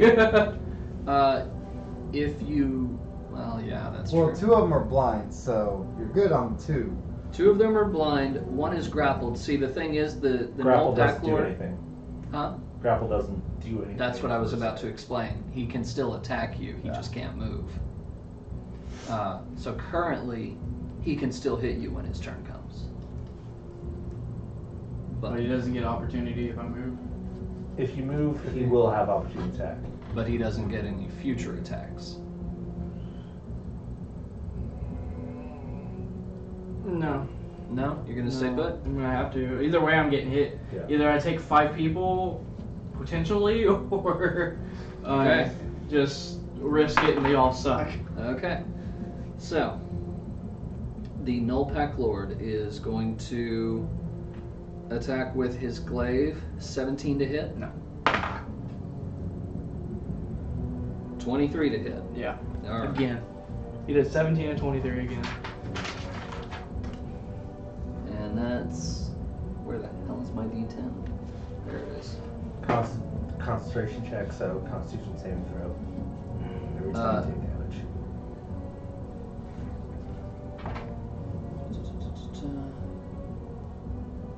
If you. Well, yeah, that's Well, true. 2 of them are blind, so you're good on 2. 2 of them are blind. 1 is grappled. See, the thing is, the Grapple Null Pack doesn't do Lord. anything. Huh? Grapple doesn't do anything. That's what I was about to explain. He can still attack you. He Yeah. just can't move. So currently, he can still hit you when his turn comes. But he doesn't get opportunity if I move. If you move, he will have opportunity attack. But he doesn't get any future attacks. No. No? You're gonna stay put? I'm gonna have to. Either way, I'm getting hit. Yeah. Either I take 5 people, potentially, or Okay. just risk it and they all suck. Okay. So, the Null Pack Lord is going to attack with his glaive. 17 to hit? No. 23 to hit. Yeah. All right. Again. He did 17 and 23 again. And that's... Where the hell is my D10? There it is. Concentration check, so Constitution saving throw. Every time you take damage.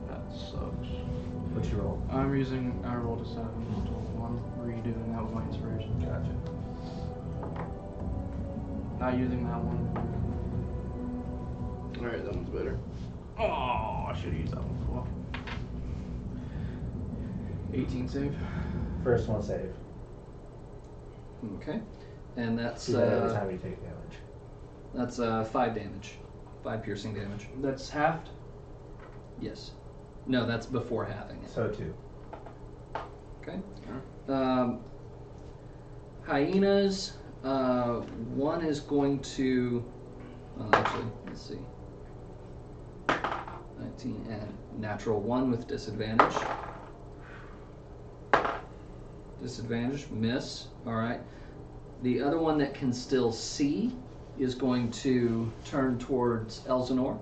That sucks. What's your roll? I rolled a 7. So I'm redoing that with my inspiration. Gotcha. Not using that one. Alright, that one's better. Oh, I should have used that one. Cool. 18 save. First one save. Okay. And that's Do that every time you take damage. that's 5 damage. 5 piercing damage. That's halved. Yes. No, that's before having it. So 2. Okay. Hyenas. One is going to. Well, actually, let's see. 19 and natural 1 with disadvantage. Disadvantage, miss. All right. The other one that can still see is going to turn towards Elsinore.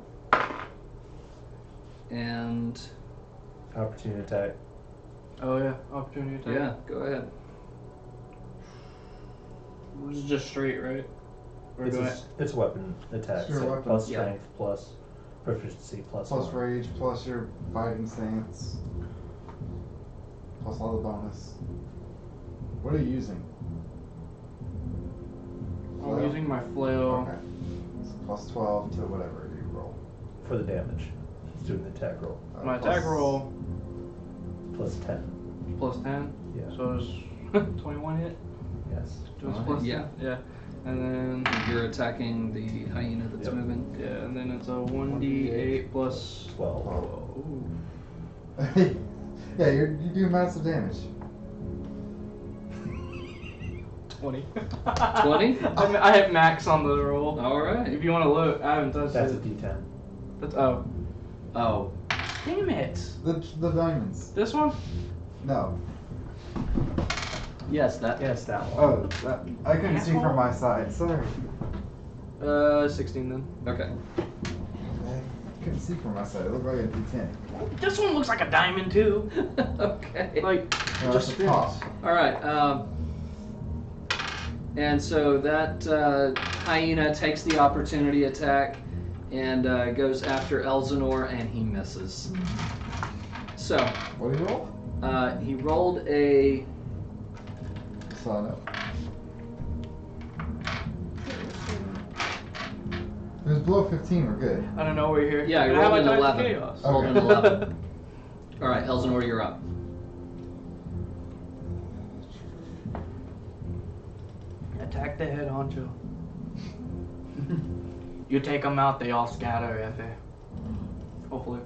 And Opportunity attack. Oh yeah, opportunity attack. yeah, go ahead. This is just straight, right? Or do I? It's a weapon attack. It's your So weapon. plus Yeah. strength, plus proficiency, plus Plus 1. rage, plus your fighting stance, plus all the bonus. What are you using? I'm Flail? using my flail. Okay. So plus 12 to whatever you roll. For the damage. He's doing the attack roll. My Plus- attack roll Plus 10. plus 10. Yeah. So it's 21 hit. Yes. Just plus yeah. 10. Yeah. And then You're attacking the hyena that's Yep. moving. yeah, and then it's a 1d8 plus 12. Ooh. Yeah, you do massive damage. 20. 20? I hit max on the roll. All right. If you want to look, I haven't touched That's a it. D10. That's Oh. Damn it. The diamonds. This one? No. Yes, that. Yes, that one. Oh, I couldn't see from my side. Sorry. 16 then. Okay. I couldn't see from my side. It looked like a D10. This one looks like a diamond too. Okay. Like, No, just that's a pop. All right. And so that hyena takes the opportunity attack and goes after Elsinore, and he misses. So What did you roll? he rolled a. Saw it. If it was below 15, we're good. I don't know where you're here. Yeah, he And I have rolled my an Dice of 11. Chaos. Rolled an 11. All right, Elsinore, you're up. Attack the head honcho. You take them out, they all scatter, F.A. Hopefully.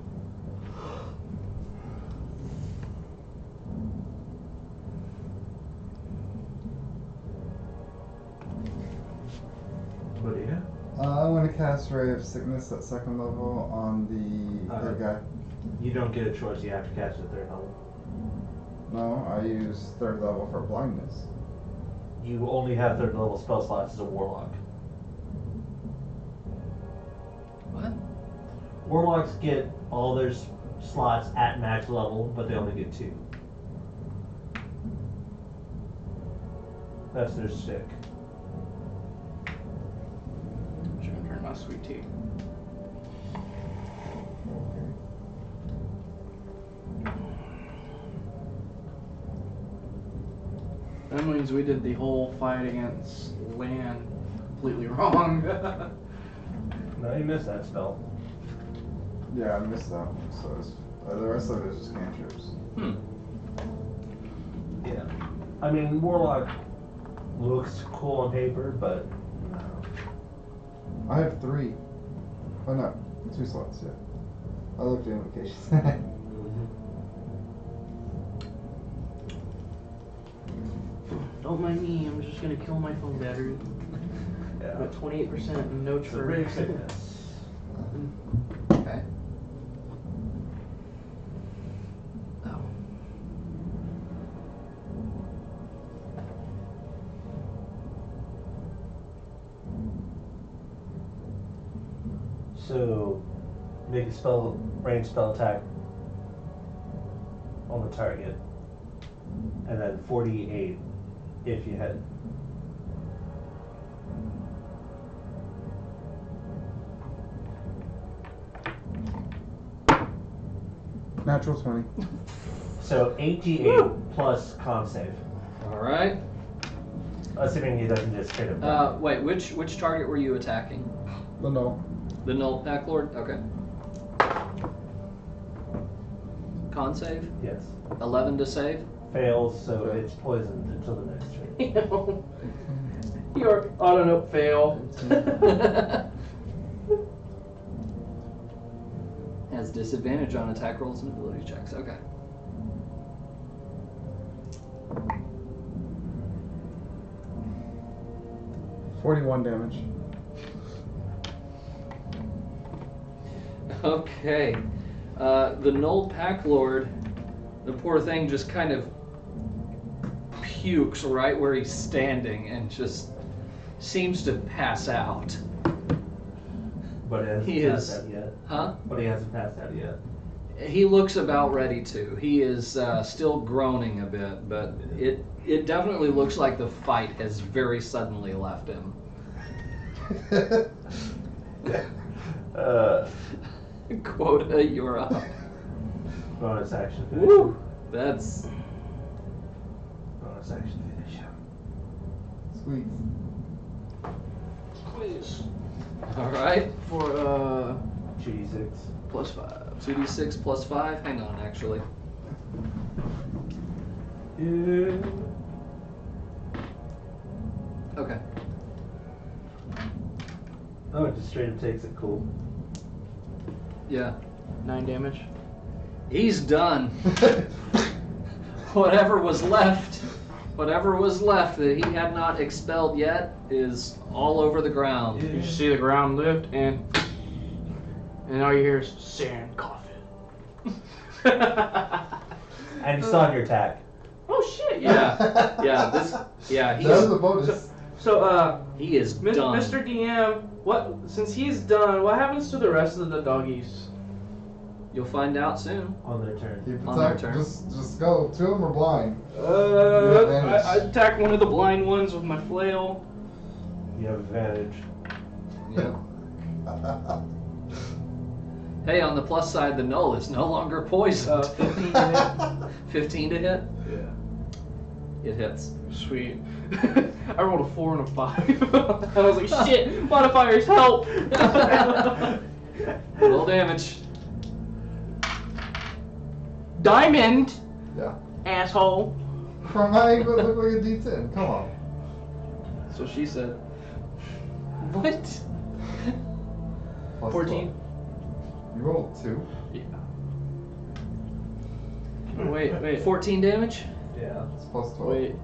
What do you have? I'm going to cast Ray of Sickness at 2nd level on the other guy. You don't get a choice. You have to cast it at 3rd level. No, I use 3rd level for blindness. You only have 3rd level spell slots as a warlock. What? Warlocks get all their slots at max level, but they only get 2. That's their stick. I'm trying to drink my sweet tea. That means we did the whole fight against Lan completely wrong. No, you missed that spell. Yeah, I missed that one. So it's, the rest of it is just cantrips. Yeah. I mean, warlock looks cool on paper, but no. I have 3. Oh no, 2 slots, yeah. I looked at invocations. Don't mind me, I'm just gonna kill my phone battery. Yeah. I'm at 28% and no It's a ray of charge. sickness. Okay. Oh. So, make a range spell attack on the target, and then 48 if you hit. Natural 20. So 88 plus con save, All right. assuming he doesn't just straight up die. Wait, which target were you attacking? No, no. The Null Pack Lord? Okay. Con save? Yes. 11 to save? Fails, so it's poisoned until the next turn. Your auto note fail. Has disadvantage on attack rolls and ability checks. Okay. $41 damage. Okay. The Null Pack Lord, the poor thing just kind of pukes right where he's standing and just seems to pass out. But it hasn't He passed is- out yet. Huh? But he hasn't passed out yet. He looks about ready to. He is still groaning a bit, but it definitely looks like the fight has very suddenly left him. Quota, you're up. Bonus action finish. Woo! That's Bonus action finish. Sweet. Please. all right. For GD6. plus 5. 2d6 plus 5. Hang on, actually. Okay. Oh, it just straight up takes it. Cool. Yeah. 9 damage. He's done. Whatever was left that he had not expelled yet is all over the ground. You just see the ground lift and all you hear is sand coffin. And you still have your attack. Oh shit! Yeah. Yeah. This. Yeah. That was He's. a bonus. So, He is done. Mr. DM, since he's done, what happens to the rest of the doggies? You'll find out soon. On their turn. Keep On their attack. turn. Just go. 2 of them are blind. I attack one of the blind ones with my flail. You have advantage. Yep. Hey, on the plus side, the null is no longer poisoned. 15 to hit. 15 to hit? Yeah. It hits. Sweet. I rolled a 4 and a 5. I was like, shit, modifiers, help! Roll damage. Diamond! Yeah. Asshole. From my angle, it looked like a D10. Come on. So she said. What? Plus 14. 12. You rolled 2. Yeah. Wait. 14 damage? Yeah. It's plus 12. Wait.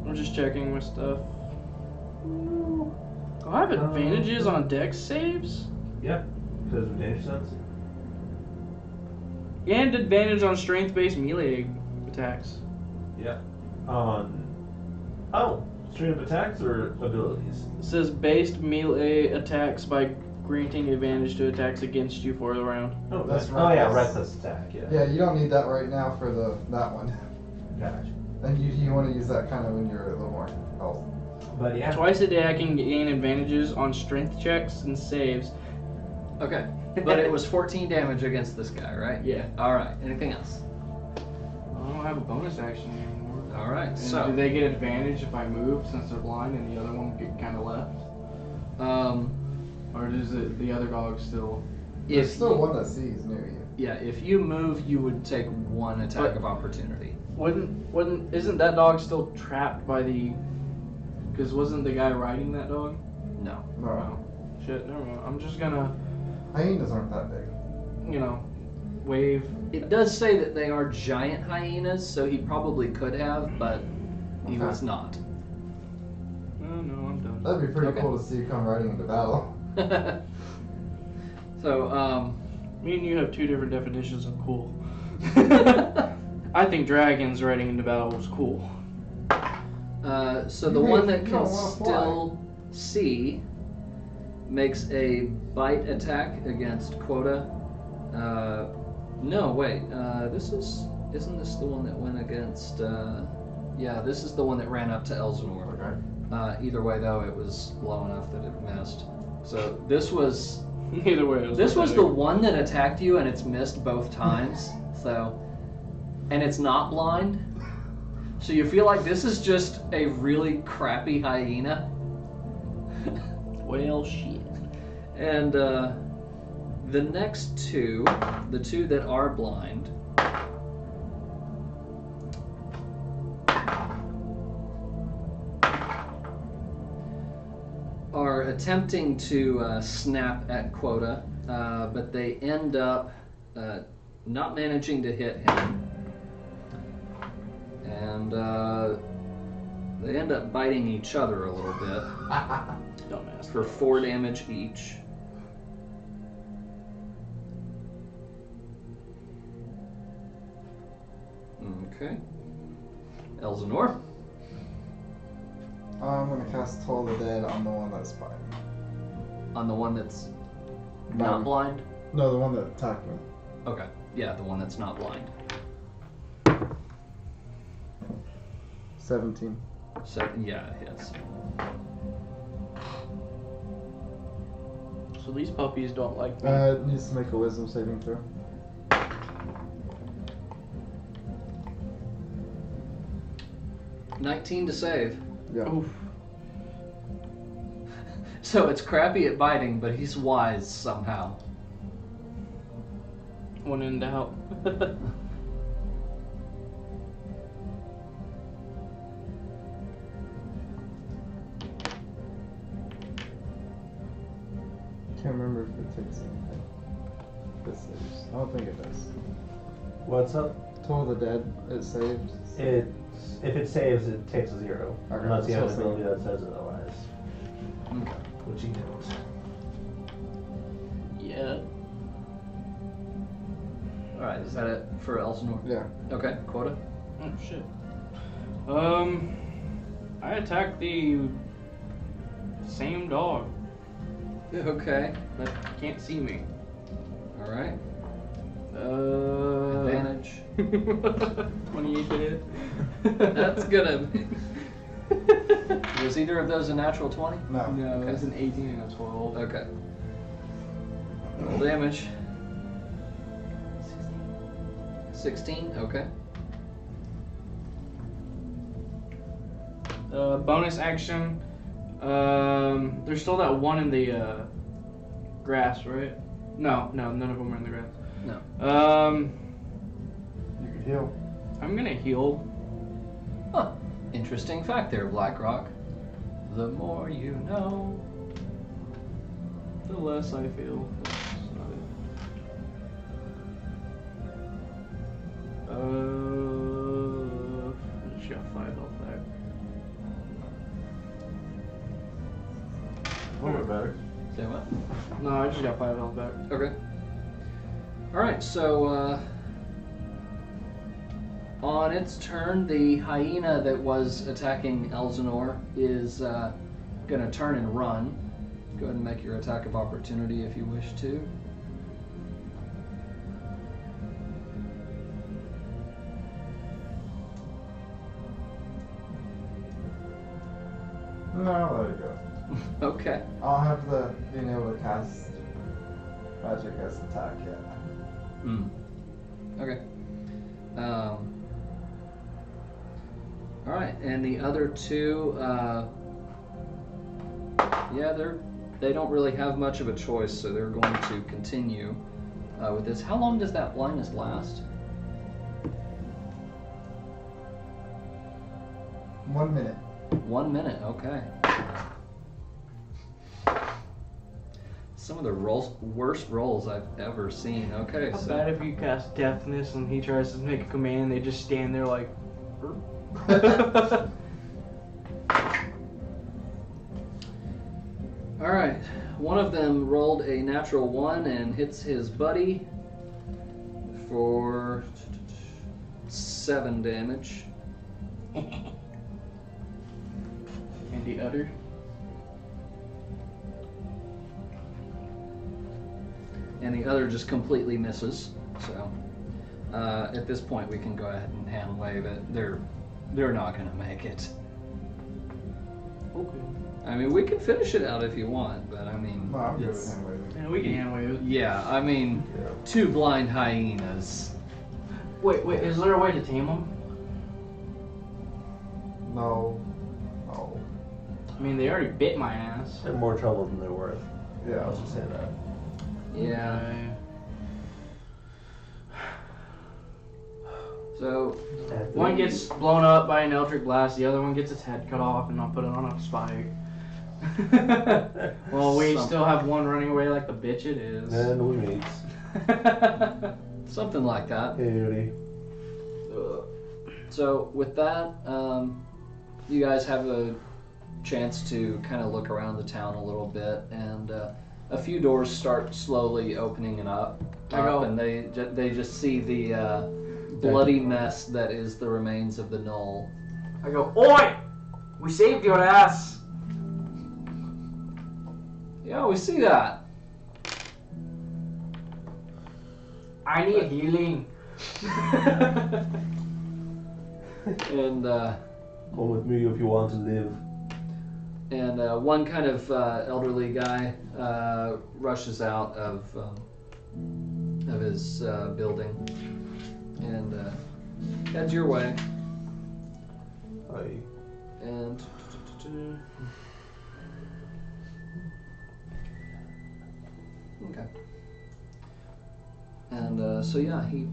I'm just checking my stuff. Do I have advantages on dex saves? Yeah. Because of danger sense. And advantage on strength-based melee attacks. Yeah. Straight up attacks or abilities? It says based melee attacks by granting advantage to attacks against you for the round. Oh, That's right. Oh yeah, reckless. reckless attack. Yeah. Yeah, you don't need that right now for that one. Gotcha. And you want to use that kind of when you're a little more health. But yeah. Twice a day I can gain advantages on strength checks and saves. Okay. But it was 14 damage against this guy, right? Yeah. Alright. Anything else? I don't have a bonus action anymore. Alright, And so. do they get advantage if I move since they're blind and the other one get kind of left? Or does the other dog still? There's If still one that sees near you. Yeah, if you move, you would take 1 attack But- of opportunity. Isn't that dog still trapped by the? Because wasn't the guy riding that dog? No. No. Oh, shit, never mind. I'm just gonna, Hyenas aren't that big. wave. It does say that they are giant hyenas, so he probably could have, but he Okay. was not. No, I'm done. That'd be pretty Okay. cool to see you come riding into battle. So, Me and you have two different definitions of cool. I think dragons riding into battle was cool. So the You one mean that you can don't wanna fly? still see makes a bite attack against Quota. No, wait. Isn't this the one that went against? Yeah, this is the one that ran up to Elsinore. Okay. Either way, though, it was low enough that it missed. So this was Either way, it was this was the pathetic. one that attacked you, and it's missed both times. So, and it's not blind. So you feel like this is just a really crappy hyena. Well, shit. And the next two, the two that are blind, are attempting to snap at Quota, but they end up not managing to hit him. And they end up biting each other a little bit Dumbass. for 4 damage each. Okay. Elsinore. I'm gonna cast Toll the Dead on the one that's blind. On the one that's No. not blind? No, the one that attacked me. Okay. Yeah, the one that's not blind. 17. So, yeah, it hits. So these puppies don't like me. It needs to make a wisdom saving throw. $19 to save. Yeah. Oof. So it's crappy at biting, but he's wise somehow. When in doubt. Can't remember if it takes anything. This saves. I don't think it does. What's up? Toll the Dead, it saves. If it saves, it takes a 0. Okay, Unless you have an so- ability that says otherwise. Okay. Which you don't. Yeah. Alright, is that it for Elsinore? Yeah. Okay, Quota. Oh shit. I attack the same dog Okay. that can't see me. All right. Advantage. 28 to hit. That's gonna. Was either of those a natural 20? No. No, it was an 18 and a 12. Okay. Roll damage. 16. Okay. Bonus action. There's still that one in the grass, right? No, none of them are in the grass. No. You could heal. I'm gonna heal. Huh. Interesting fact there, Blackrock. The more you know. The less I feel. That's not it. I just got 5 health back. A little bit better. Say what? No, I just got 5 health back. Okay. Alright, so on its turn, the hyena that was attacking Elsinore is going to turn and run. Go ahead and make your attack of opportunity if you wish to. No, let it go. Okay. I'll have the being able to cast magic as attack yet. Okay. Alright, and the other two, yeah, they don't really have much of a choice, so they're going to continue with this. How long does that blindness last? 1 minute. 1 minute, okay. Some of the worst rolls I've ever seen. Okay, How so bad if you cast deafness and he tries to make a command and they just stand there like. Alright, one of them rolled a natural 1 and hits his buddy for 7 damage. And the other. And the other just completely misses. So at this point we can go ahead and hand wave it. They're not gonna make it. Okay. I mean, we can finish it out if you want, but I mean, No, I'm good with it's- hand waving. Yeah, we can hand wave it. yeah, I mean, Yeah. 2 blind hyenas. Wait, is there a way to tame them? No. No. I mean, they already bit my ass. They're more trouble than they're worth. Yeah. I'll just say that. Yeah. Okay. So One gets blown up by an electric blast, the other one gets its head cut off, and I'll put it on a spike. Well, we Some- still have one running away like the bitch it is. And we meet. something like that. Howdy. So with that, you guys have a chance to kind of look around the town a little bit, and a few doors start slowly opening up, and they just see the bloody mess that is the remains of the knoll. I go, oi! We saved your ass! Yeah, we see that. I need healing. And Come with me if you want to live. one kind of elderly guy rushes out of his building and heads your way. Aye. And okay. And so yeah, he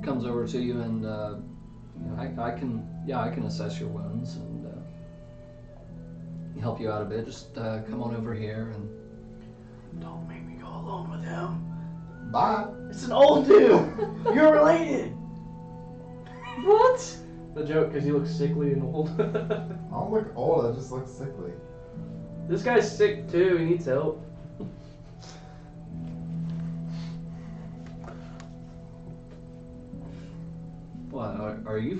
comes over to you, and you know, I can assess your wounds and help you out a bit. Just come on over here and. Don't make me go alone with him. Bye. It's an old dude! You're related! What? The joke, because he looks sickly and old. I don't look old, I just look sickly. This guy's sick too, he needs help. What? Are you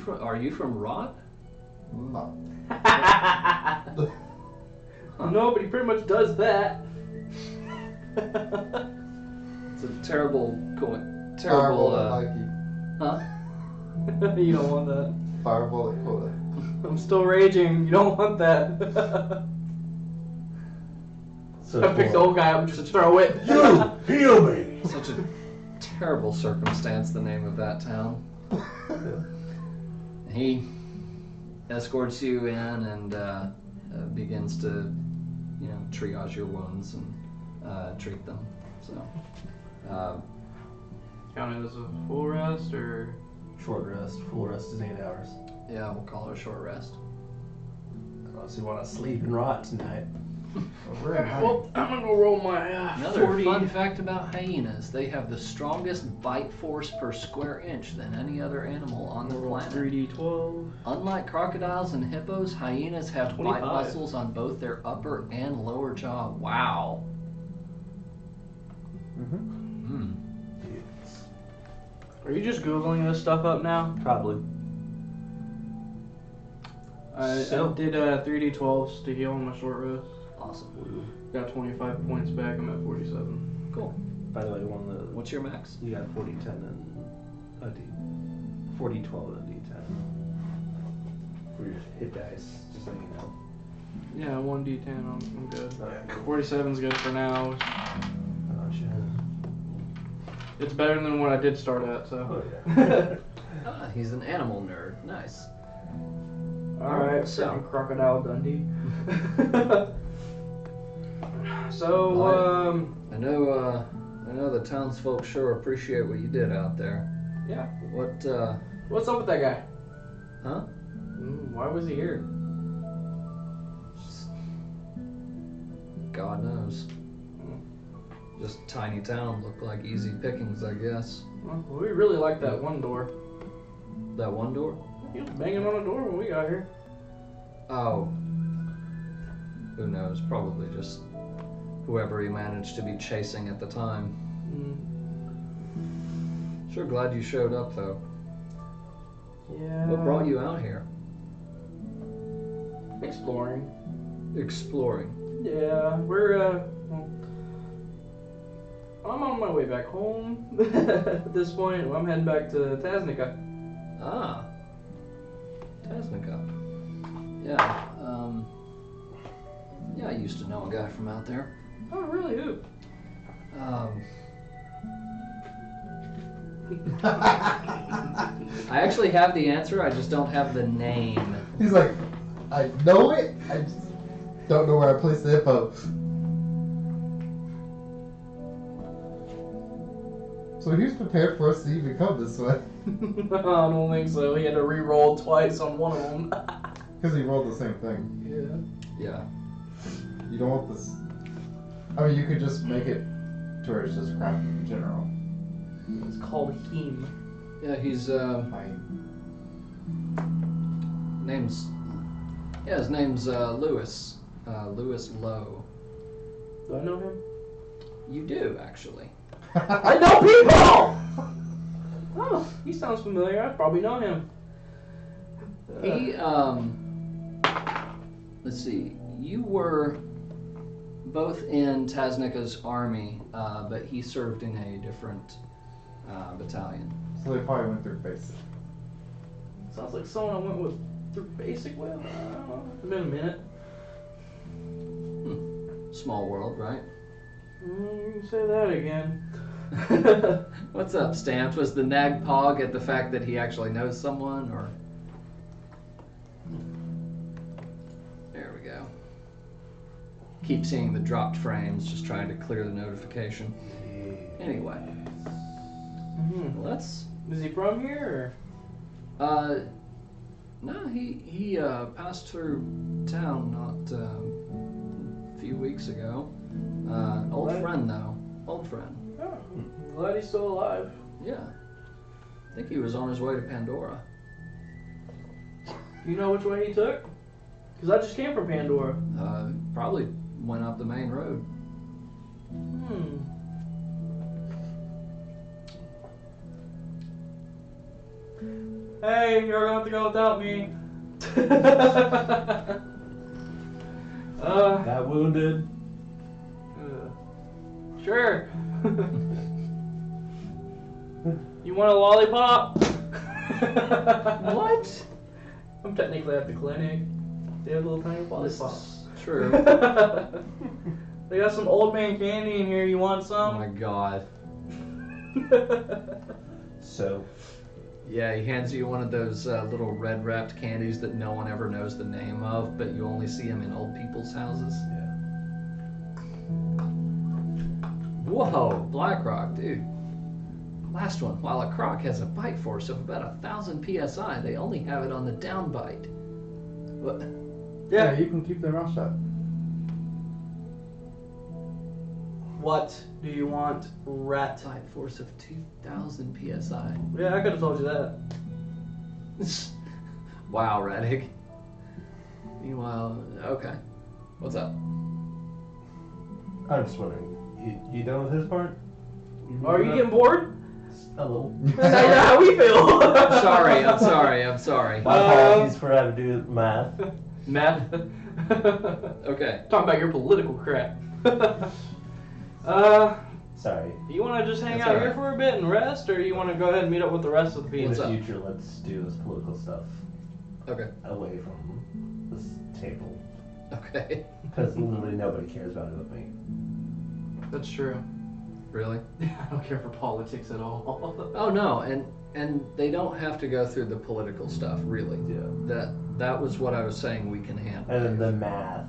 from Rot? No. No, but he pretty much does that. It's a terrible Terrible. Fireball at Nike. Huh? You don't want that. Fireball at Kodak. I'm still raging. You don't want that. So I picked the old guy up just to throw it. You heal me. Such a terrible circumstance, the name of that town. He escorts you in and begins to, triage your wounds and treat them. So, Count it as a full rest, or Short rest. Full rest is 8 hours. yeah, we'll call it a short rest. Unless you want to sleep and rot tonight. We're in hiding. well, I'm gonna go roll my Another 40. fun fact about hyenas: they have the strongest bite force per square inch than any other animal on the Roll planet. 3d12. Unlike crocodiles and hippos, hyenas have bite 25. muscles on both their upper and lower jaw. Wow. Hmm. Are you just googling this stuff up now? Probably. I So- did 3d12s to heal on my short rest. Awesome. Got 25 points back. I'm at 47. Cool. By the way, one of the What's your max? you got 40, 10, and a D. 40, 12, and a D10 for your hit dice. Just so you know. Yeah, 1d10. I'm good. Alright. 47's good for now. Gotcha. It's better than what I did start at. So. Oh yeah. Ah, he's an animal nerd. Nice. All right, So- so Crocodile Dundee. So I know the townsfolk sure appreciate what you did out there. yeah. What What's up with that guy? huh? Why was he here? God knows. Just tiny town, looked like easy pickings, I guess. Well, we really like that one door. That one door? He was banging on a door when we got here. Oh. Who knows? Probably just whoever he managed to be chasing at the time. Sure glad you showed up, though. Yeah. What brought you out here? Exploring. Exploring. Yeah, we're well, I'm on my way back home. At this point, I'm heading back to Tasnica. Ah. Tasnica. Yeah, I used to know a guy from out there. Oh, really? Who? I actually have the answer, I just don't have the name. He's like, I know it. I just don't know where I place the info. So he was prepared for us to even come this way. I don't think so. He had to re-roll twice on one of them. Because he rolled the same thing. Yeah. You don't want this. I mean, you could just make it to where it's just crafted in general. It's called Heme. Yeah, he's his name's Lewis. Lewis Lowe. Do I know him? You do, actually. I know people! Oh, he sounds familiar. I probably know him. He, let's see, you were both in Tasnica's army, but he served in a different battalion. So they probably went through basic. Sounds like someone I went with through basic with. I don't know. It's been a minute. Small world, right? You can say that again. What's up, Stamped? Was the nag pog at the fact that he actually knows someone, or? There we go. Keep seeing the dropped frames, just trying to clear the notification. Anyway, let's. Is he from here? No, he passed through town not a few weeks ago. Old What? friend though, old friend. Or? Oh, glad he's still alive. Yeah, I think he was on his way to Pandora. You know which way he took? Because I just came from Pandora. Probably went up the main road. Hey, you're gonna have to go without me. Got wounded. Sure. You want a lollipop? What? I'm technically at the clinic. They have little tiny lollipops. True. They got some old man candy in here. You want Oh some? my god. So, Yeah, he hands you one of those little red wrapped candies that no one ever knows the name of, but you only see them in old people's houses. yeah. Whoa, Blackrock, dude. Last one. While a croc has a bite force of about 1,000 psi, they only have it on the down bite. What? Yeah, you can keep their mouth shut. What do you want, rat? Bite force of 2,000 psi. Yeah, I could have told you that. Wow, Raddick. Meanwhile, okay. What's up? I'm just wondering, you done with his part? Are you getting bored? A little. That's how we feel. I'm sorry. My apologies for having to do math. Math. Okay. Talking about your political crap. Sorry. You want to just hang That's out all here right. for a bit and rest, or you want to go ahead and meet up with the rest of the In people? the future, let's do this political stuff Okay. away from this table. Okay. Because literally nobody cares about it with me. That's true. Really? I don't care for politics at all. Oh no, and they don't have to go through the political stuff, really. Yeah. That was what I was saying we can handle. And then the math.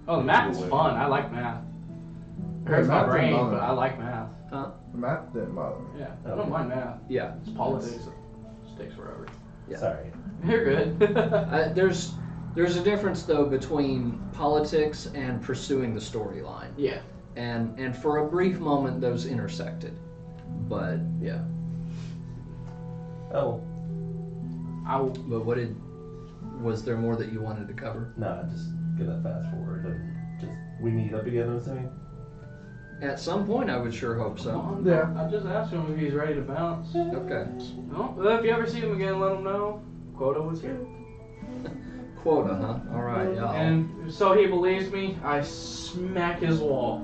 Oh, the math is fun. I like math. It hurts my math brain, don't bother but I like math. Huh? The math didn't bother me. Yeah, I don't mind math. Yeah. It's politics. It just takes forever. Yeah. Sorry. You're good. There's a difference though between politics and pursuing the storyline. Yeah. And for a brief moment those intersected. But yeah. Oh, But was there more that you wanted to cover? no, just gonna fast forward and just, we meet up again, I'm assuming? At some point I would sure hope so. Yeah. I just asked him if he's ready to bounce. Okay. No, well, if you ever see him again, let him know. Quota was here. Quota, huh? Alright, yeah. And so he believes me, I smack his wall.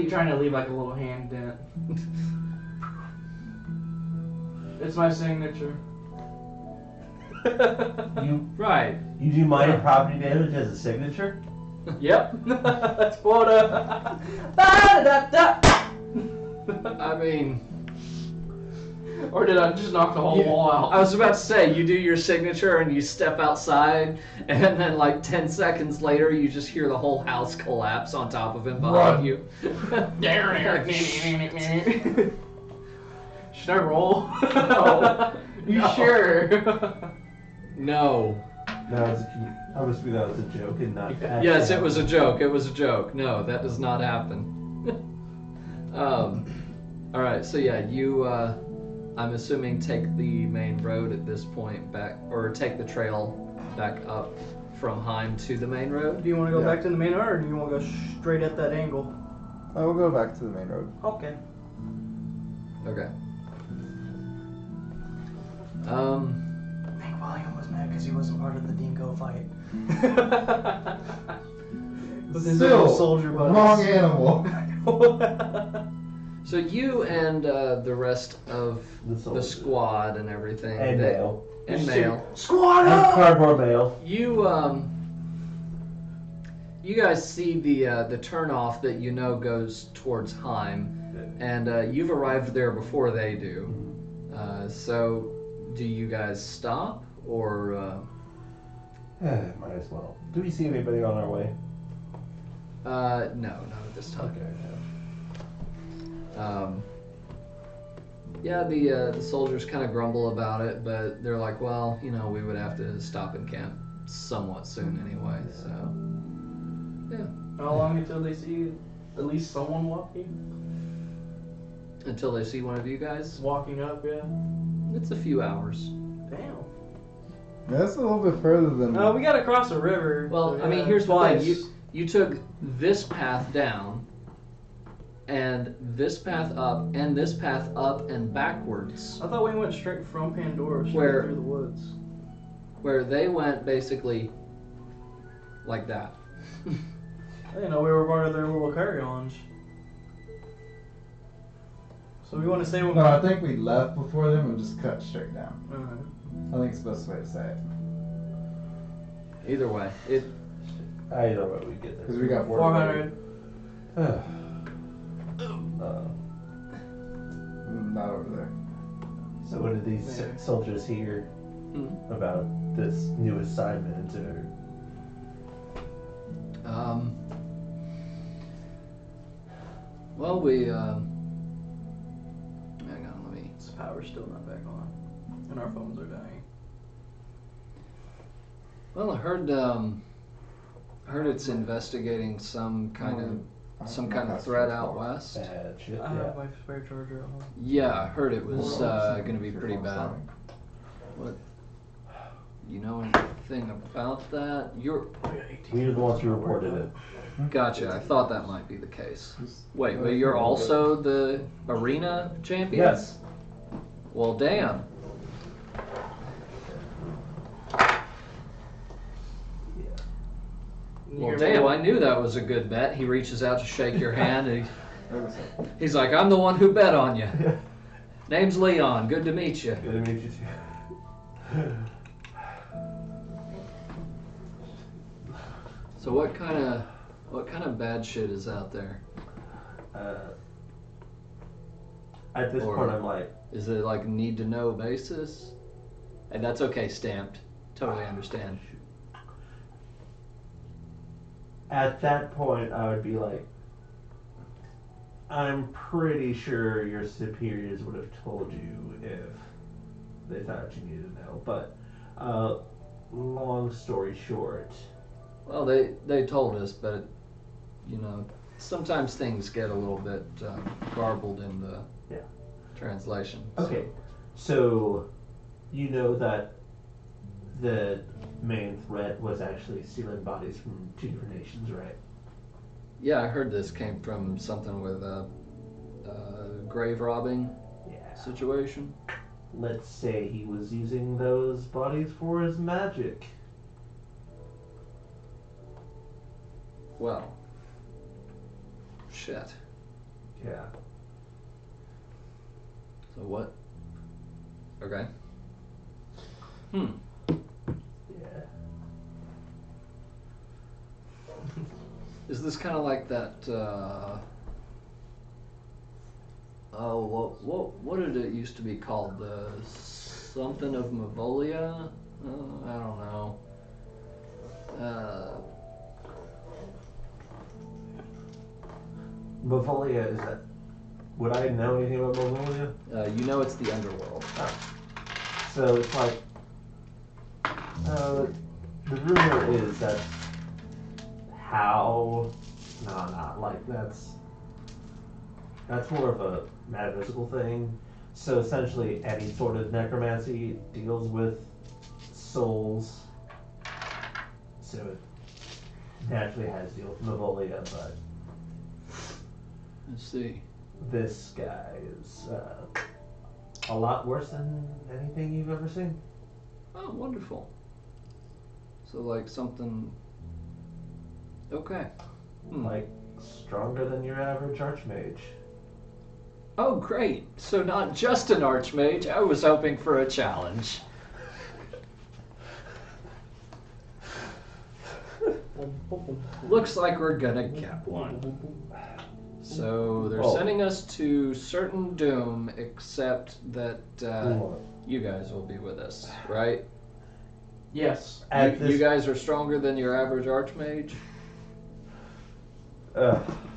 Trying to leave like a little hand dent. It's my signature. Right. You do minor property damage as a signature? Yep. That's quota. Da-da-da-da. I mean, Or did I just knock the whole wall out? I was about to say, you do your signature and you step outside, and then like 10 seconds later, you just hear the whole house collapse on top of him behind Run. you. Should I roll? No. You No. sure? No. No, I'm assuming that was a joke and not actually Yes, it was a happened. joke. It was a joke. No, that does not happen. All right. So yeah, you. I'm assuming take the main road at this point back, or take the trail back up from Heim to the main road. Do you want to go Yeah. back to the main road, or do you want to go straight at that angle? I will go back to the main road. Okay. Okay. Hank William was mad because he wasn't part of the Dingo fight. With his Still, little soldier buddies. wrong animal. So you and the rest of The the soldiers. squad and everything, And they- mail. and mail. Squad And up! cardboard mail. You guys see the turnoff that you know goes towards Heim, and you've arrived there before they do. So, do you guys stop or? Might as well. Do we see anybody on our way? No, not at this time. Okay. Yeah, the soldiers kind of grumble about it, but they're like, well, you know, we would have to stop and camp somewhat soon anyway. So, yeah, How long until they see at least someone walking? until they see one of you guys, Walking up, yeah. it's a few hours. Damn. That's a little bit further than. We gotta cross a river. Well, so, I mean, yeah. here's the thing. Twice. You took this path down, and this path up, and this path up and backwards. I thought we went straight from Pandora, straight Where- through the woods. where they went basically like that. I didn't know we were part of their little carry-ons. So we want to say when No, I think we left before them and just cut straight down. Uh-huh. I think it's the best way to say it. Either way, it I don't know what we get there. Because we got 400. Not over there. So what did these Maybe. soldiers hear about this new assignment? Or well, we hang on, let me. This power's still not back on. And our phones are dying. Well, I heard it's investigating some kind of threat out west. bad shit. I Yeah. have my spare charger at home. Yeah, I heard it was going to be pretty bad. What? You know anything about that? We were the ones who reported it. Gotcha. I thought that might be the case. Wait, but you're also the arena champion? Yes. Well, damn. Well, damn, I knew that was a good bet. He reaches out to shake your hand, and he's like, I'm the one who bet on you. Name's Leon. Good to meet you. Good to meet you too. So what kind of bad shit is out there? At this Or- point, I'm like, Is it like need to know basis? And that's okay, stamped. Totally understand. at that point, I would be like, I'm pretty sure your superiors would have told you if they thought you needed to know. But, long story short, Well, they told us, but you know, sometimes things get a little bit garbled in the Yeah. translation. okay, so you know that the main threat was actually stealing bodies from two different nations, right? Yeah, I heard this came from something with a grave robbing Yeah. situation. Let's say he was using those bodies for his magic. Well, shit. Yeah. So what? Okay. Yeah. Is this kind of like that? What did it used to be called? The something of Mavolia? I don't know. Mavolia, is that... Would I know anything about Mavolia? You know it's the underworld. So it's like... the rumor is that how... No, not like that's more of a metaphysical thing. So essentially any sort of necromancy deals with souls. So it naturally has to deal with Mavolia, but Let's see. this guy is a lot worse than anything you've ever seen. Oh, wonderful. So like something. Okay. Like, stronger than your average archmage. Oh, great. So not just an archmage. I was hoping for a challenge. Looks like we're gonna get one. So they're Oh. sending us to certain doom, except that you guys will be with us, right? Yes. At You guys are stronger than your average archmage?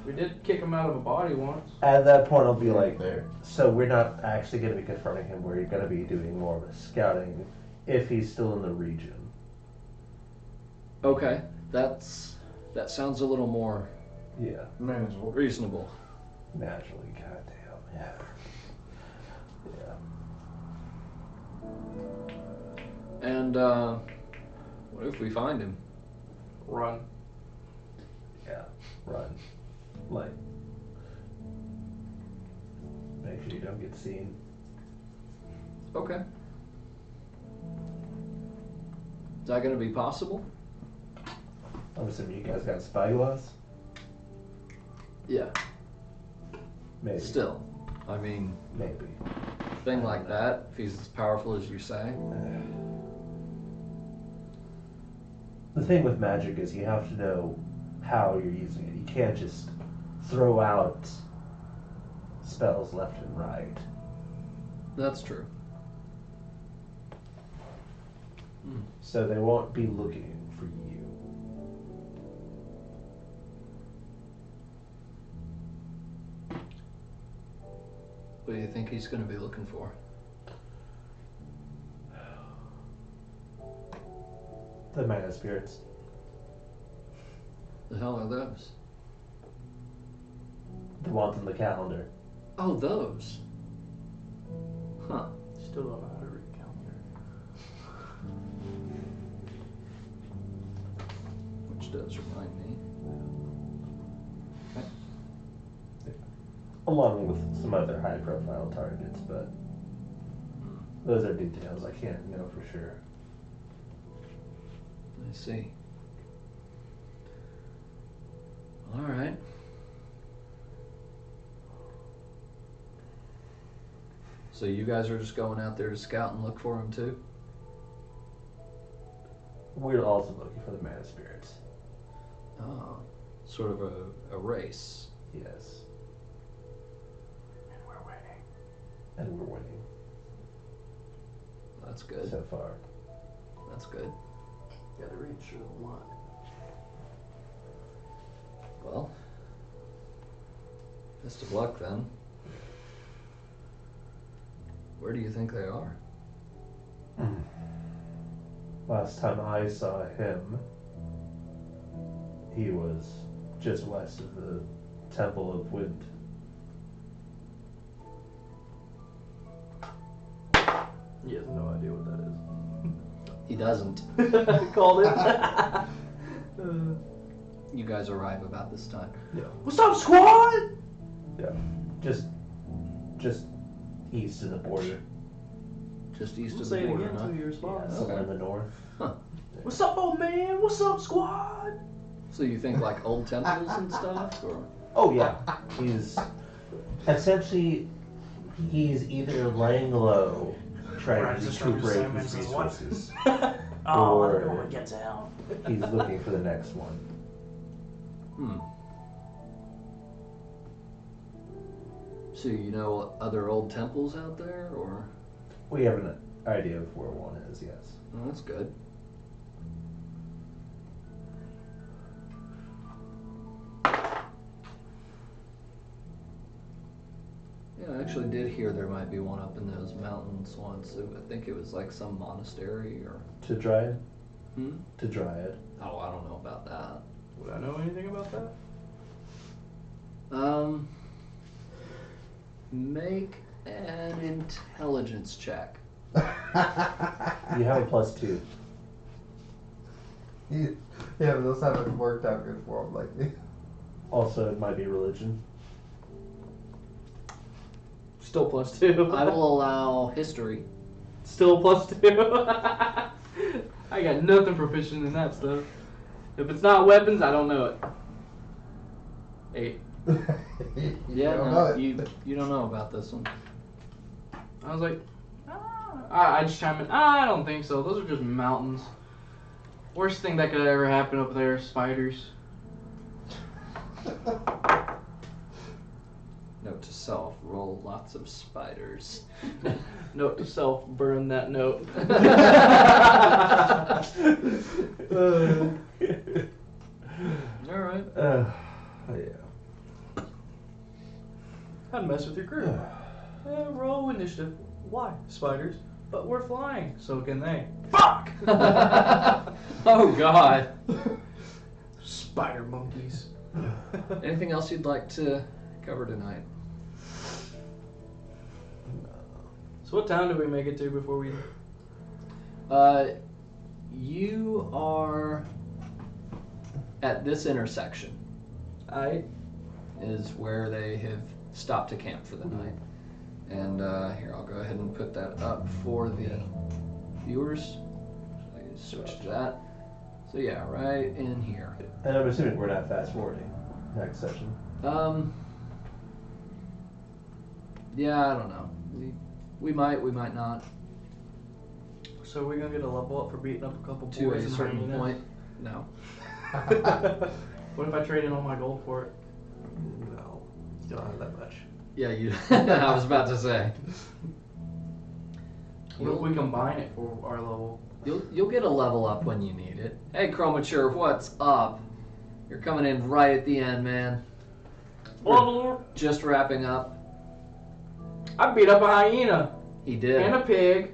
We did kick him out of a body once. At that point, I'll be like, there. so we're not actually going to be confronting him. We're going to be doing more of a scouting if he's still in the region. Okay, that sounds a little more Yeah, Manageable. reasonable. naturally. Goddamn. Yeah. Yeah. And what if we find him? Run. Yeah. Run. Like, make sure you don't get seen. Okay. Is that going to be possible? I'm assuming you guys got spyglass? Yeah. Maybe. Still, I mean, Maybe. thing like that, if he's as powerful as you say. The thing with magic is you have to know how you're using it. You can't just throw out spells left and right. That's true. So they won't be looking for you. What do you think he's going to be looking for? The mana spirits. The hell are those? The ones on the calendar. Oh, those. Huh. Still don't know how to read a calendar. Which does remind me. Along with some other high profile targets, but those are details I can't know for sure. I see. All right. So you guys are just going out there to scout and look for him too? We're also looking for the mana spirits. Oh, sort of a race. Yes. And we're winning. And we're winning. That's good. So far. That's good. Gotta read through the line. Well, best of luck then. Where do you think they are? Last time I saw him, he was just west of the Temple of Wind. He has no idea what that He doesn't. is. Called it. You guys arrive about this time. Yeah. What's up, squad? Yeah. Just east of the border. Just east We'll of the say it border, again huh? until you respond. Yeah, somewhere in the north. What's up, old man? What's up, squad? So you think like old temples and stuff, or? Oh yeah. He's essentially either laying low, trying to recuperate his resources, Oh, or I don't want to get down. he's looking for the next one. So you know other old temples out there, or? We have an idea of where one is, yes. Oh, that's good. Yeah, I actually did hear there might be one up in those mountains once. I think it was like some monastery or... To Dryad? Hmm? To Dryad. Oh, I don't know about that. Would I know anything about that? Make an intelligence check. You have a +2. Yeah, but those haven't worked out good for him lately. Also, it might be religion. Still +2. I will allow history. Still +2. I got nothing proficient in that stuff. If it's not weapons, I don't know it. 8. Yeah, don't no, know it. you don't know about this one. I was like, I just chime in. I don't think so. Those are just mountains. Worst thing that could ever happen up there is spiders. Note to self, roll lots of spiders. Note to self, burn that note. Alright. Yeah. I'd mess with your crew. Roll initiative. Why? Spiders. But we're flying, so can they. Fuck! Oh god. Spider monkeys. Anything else you'd like to cover tonight? So what town did we make it to before we... You are at this intersection. Is where they have stopped to camp for the night. And here, I'll go ahead and put that up for the viewers. So you switch to that. So yeah, right in here. And I'm assuming we're not fast forwarding next session. Yeah, I don't know. We might not. So we're gonna get a level up for beating up a couple To boys a and certain hyenas? point. No. What if I trade in all my gold for it? No, you don't have that much. Yeah, you. I was about to say. What if we combine it for our level? You'll get a level up when you need it. Hey, Chromature, what's up? You're coming in right at the end, man. Level. Just wrapping up. I beat up a hyena He did. and a pig,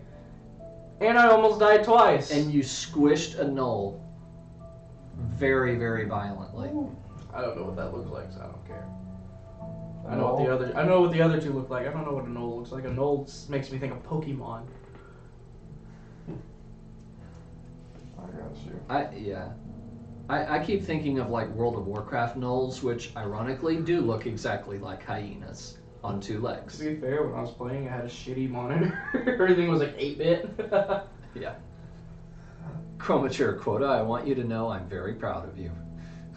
and I almost died twice. And you squished a knoll very, very violently. I don't know what that looks like, so I don't care. I A know knoll? what the other two look like. I don't know what a knoll looks like. A knoll makes me think of Pokemon. I got you. I keep thinking of like World of Warcraft gnolls, which ironically do look exactly like hyenas on two To legs. be fair, when I was playing, I had a shitty monitor. Everything was like 8-bit. Yeah. Chromature quota, I want you to know I'm very proud of you.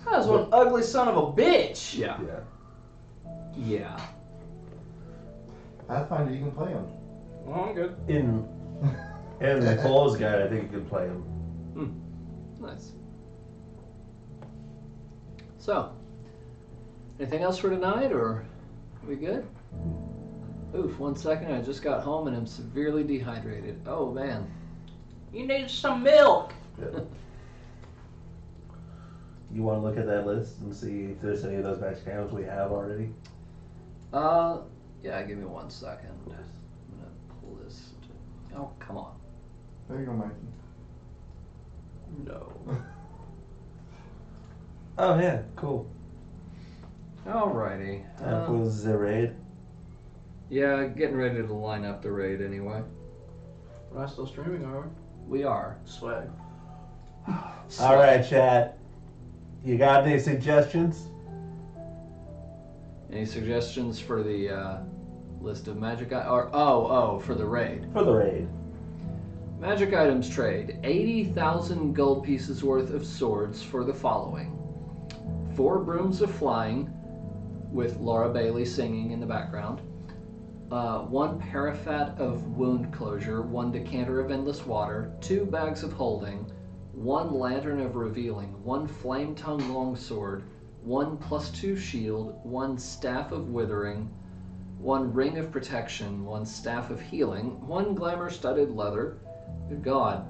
That was one ugly son of a bitch. Yeah. Yeah. Yeah. Pathfinder, you can play them. Well, I'm good. In the Claws guide, I think you could play him. Nice. So, anything else for tonight, or are we good? Oof, 1 second, I just got home and I'm severely dehydrated. Oh, man. You need some milk. Yeah. You want to look at that list and see if there's any of those magic items we have already? Yeah, give me 1 second. I'm gonna pull this. Oh, come on. There you go, Mikey. No. Oh yeah, cool. Alrighty. That was the raid. Yeah, getting ready to line up the raid anyway. We're not still streaming, are we? We are. Swag. All right, chat. You got any suggestions? Any suggestions for the list of magic or for the raid? For the raid. Magic items trade 80,000 gold pieces worth of swords for the following: 4 brooms of flying with Laura Bailey singing in the background, 1 parafat of wound closure, 1 decanter of endless water, 2 bags of holding, 1 lantern of revealing, 1 flame tongue longsword, 1 +2 shield, 1 staff of withering, 1 ring of protection, 1 staff of healing, 1 glamour studded leather. Good God.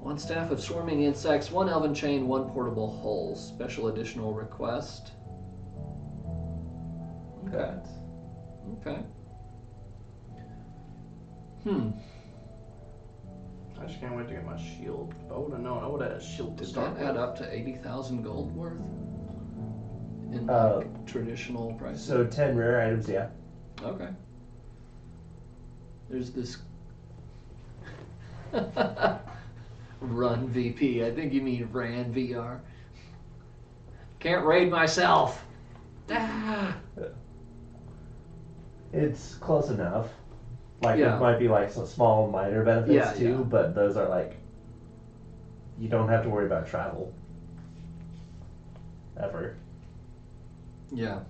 1 staff of swarming insects, 1 elven chain, 1 portable hull. Special additional request. Okay. Okay. I just can't wait to get my shield. If I would have known, I would have had a shield to Did start that add with. up to 80,000 gold worth? In traditional prices? So 10 rare items, yeah. Okay. There's this Run VP. I think you mean Ran VR. Can't raid myself. Ah. It's close enough. Like Yeah. it might be like some small minor benefits Yeah, too, yeah. but those are like you don't have to worry about travel. Ever. Yeah.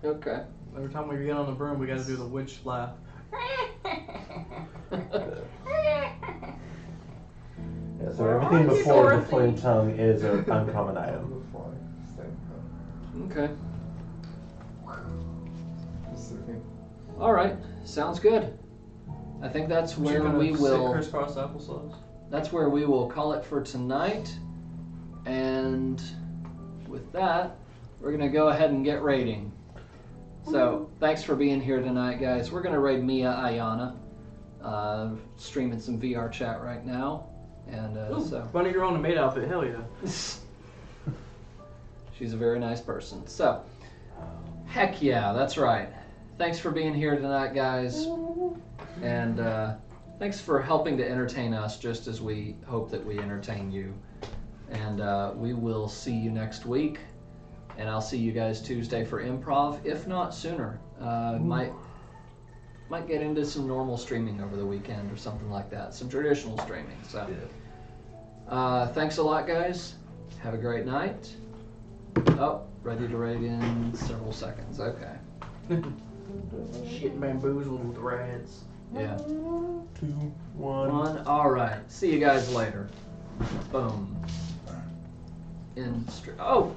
Okay. Every time we get on the broom, we gotta do the witch laugh. Yeah, so Where everything are you, before the Dorothy? flame tongue is an uncommon item. Okay. Just looking. All right. Sounds good. I think that's You're where gonna we sit will. crisscross applesauce. That's where we will call it for tonight. And with that, we're gonna go ahead and get raiding. So thanks for being here tonight, guys. We're gonna raid Mia Ayana. Streaming some VR chat right now, and Ooh, so Bunny your own and maid outfit, hell yeah. she's a very nice person. So, heck yeah, that's right. Thanks for being here tonight, guys, and thanks for helping to entertain us, just as we hope that we entertain you. And we will see you next week, and I'll see you guys Tuesday for improv, if not sooner. Might get into some normal streaming over the weekend or something like that, some traditional streaming. So, Thanks a lot, guys. Have a great night. Oh, ready to raid in several seconds. Okay. Shit bamboozled with rats. Yeah. 2, 1. All right. See you guys later. Boom. Oh,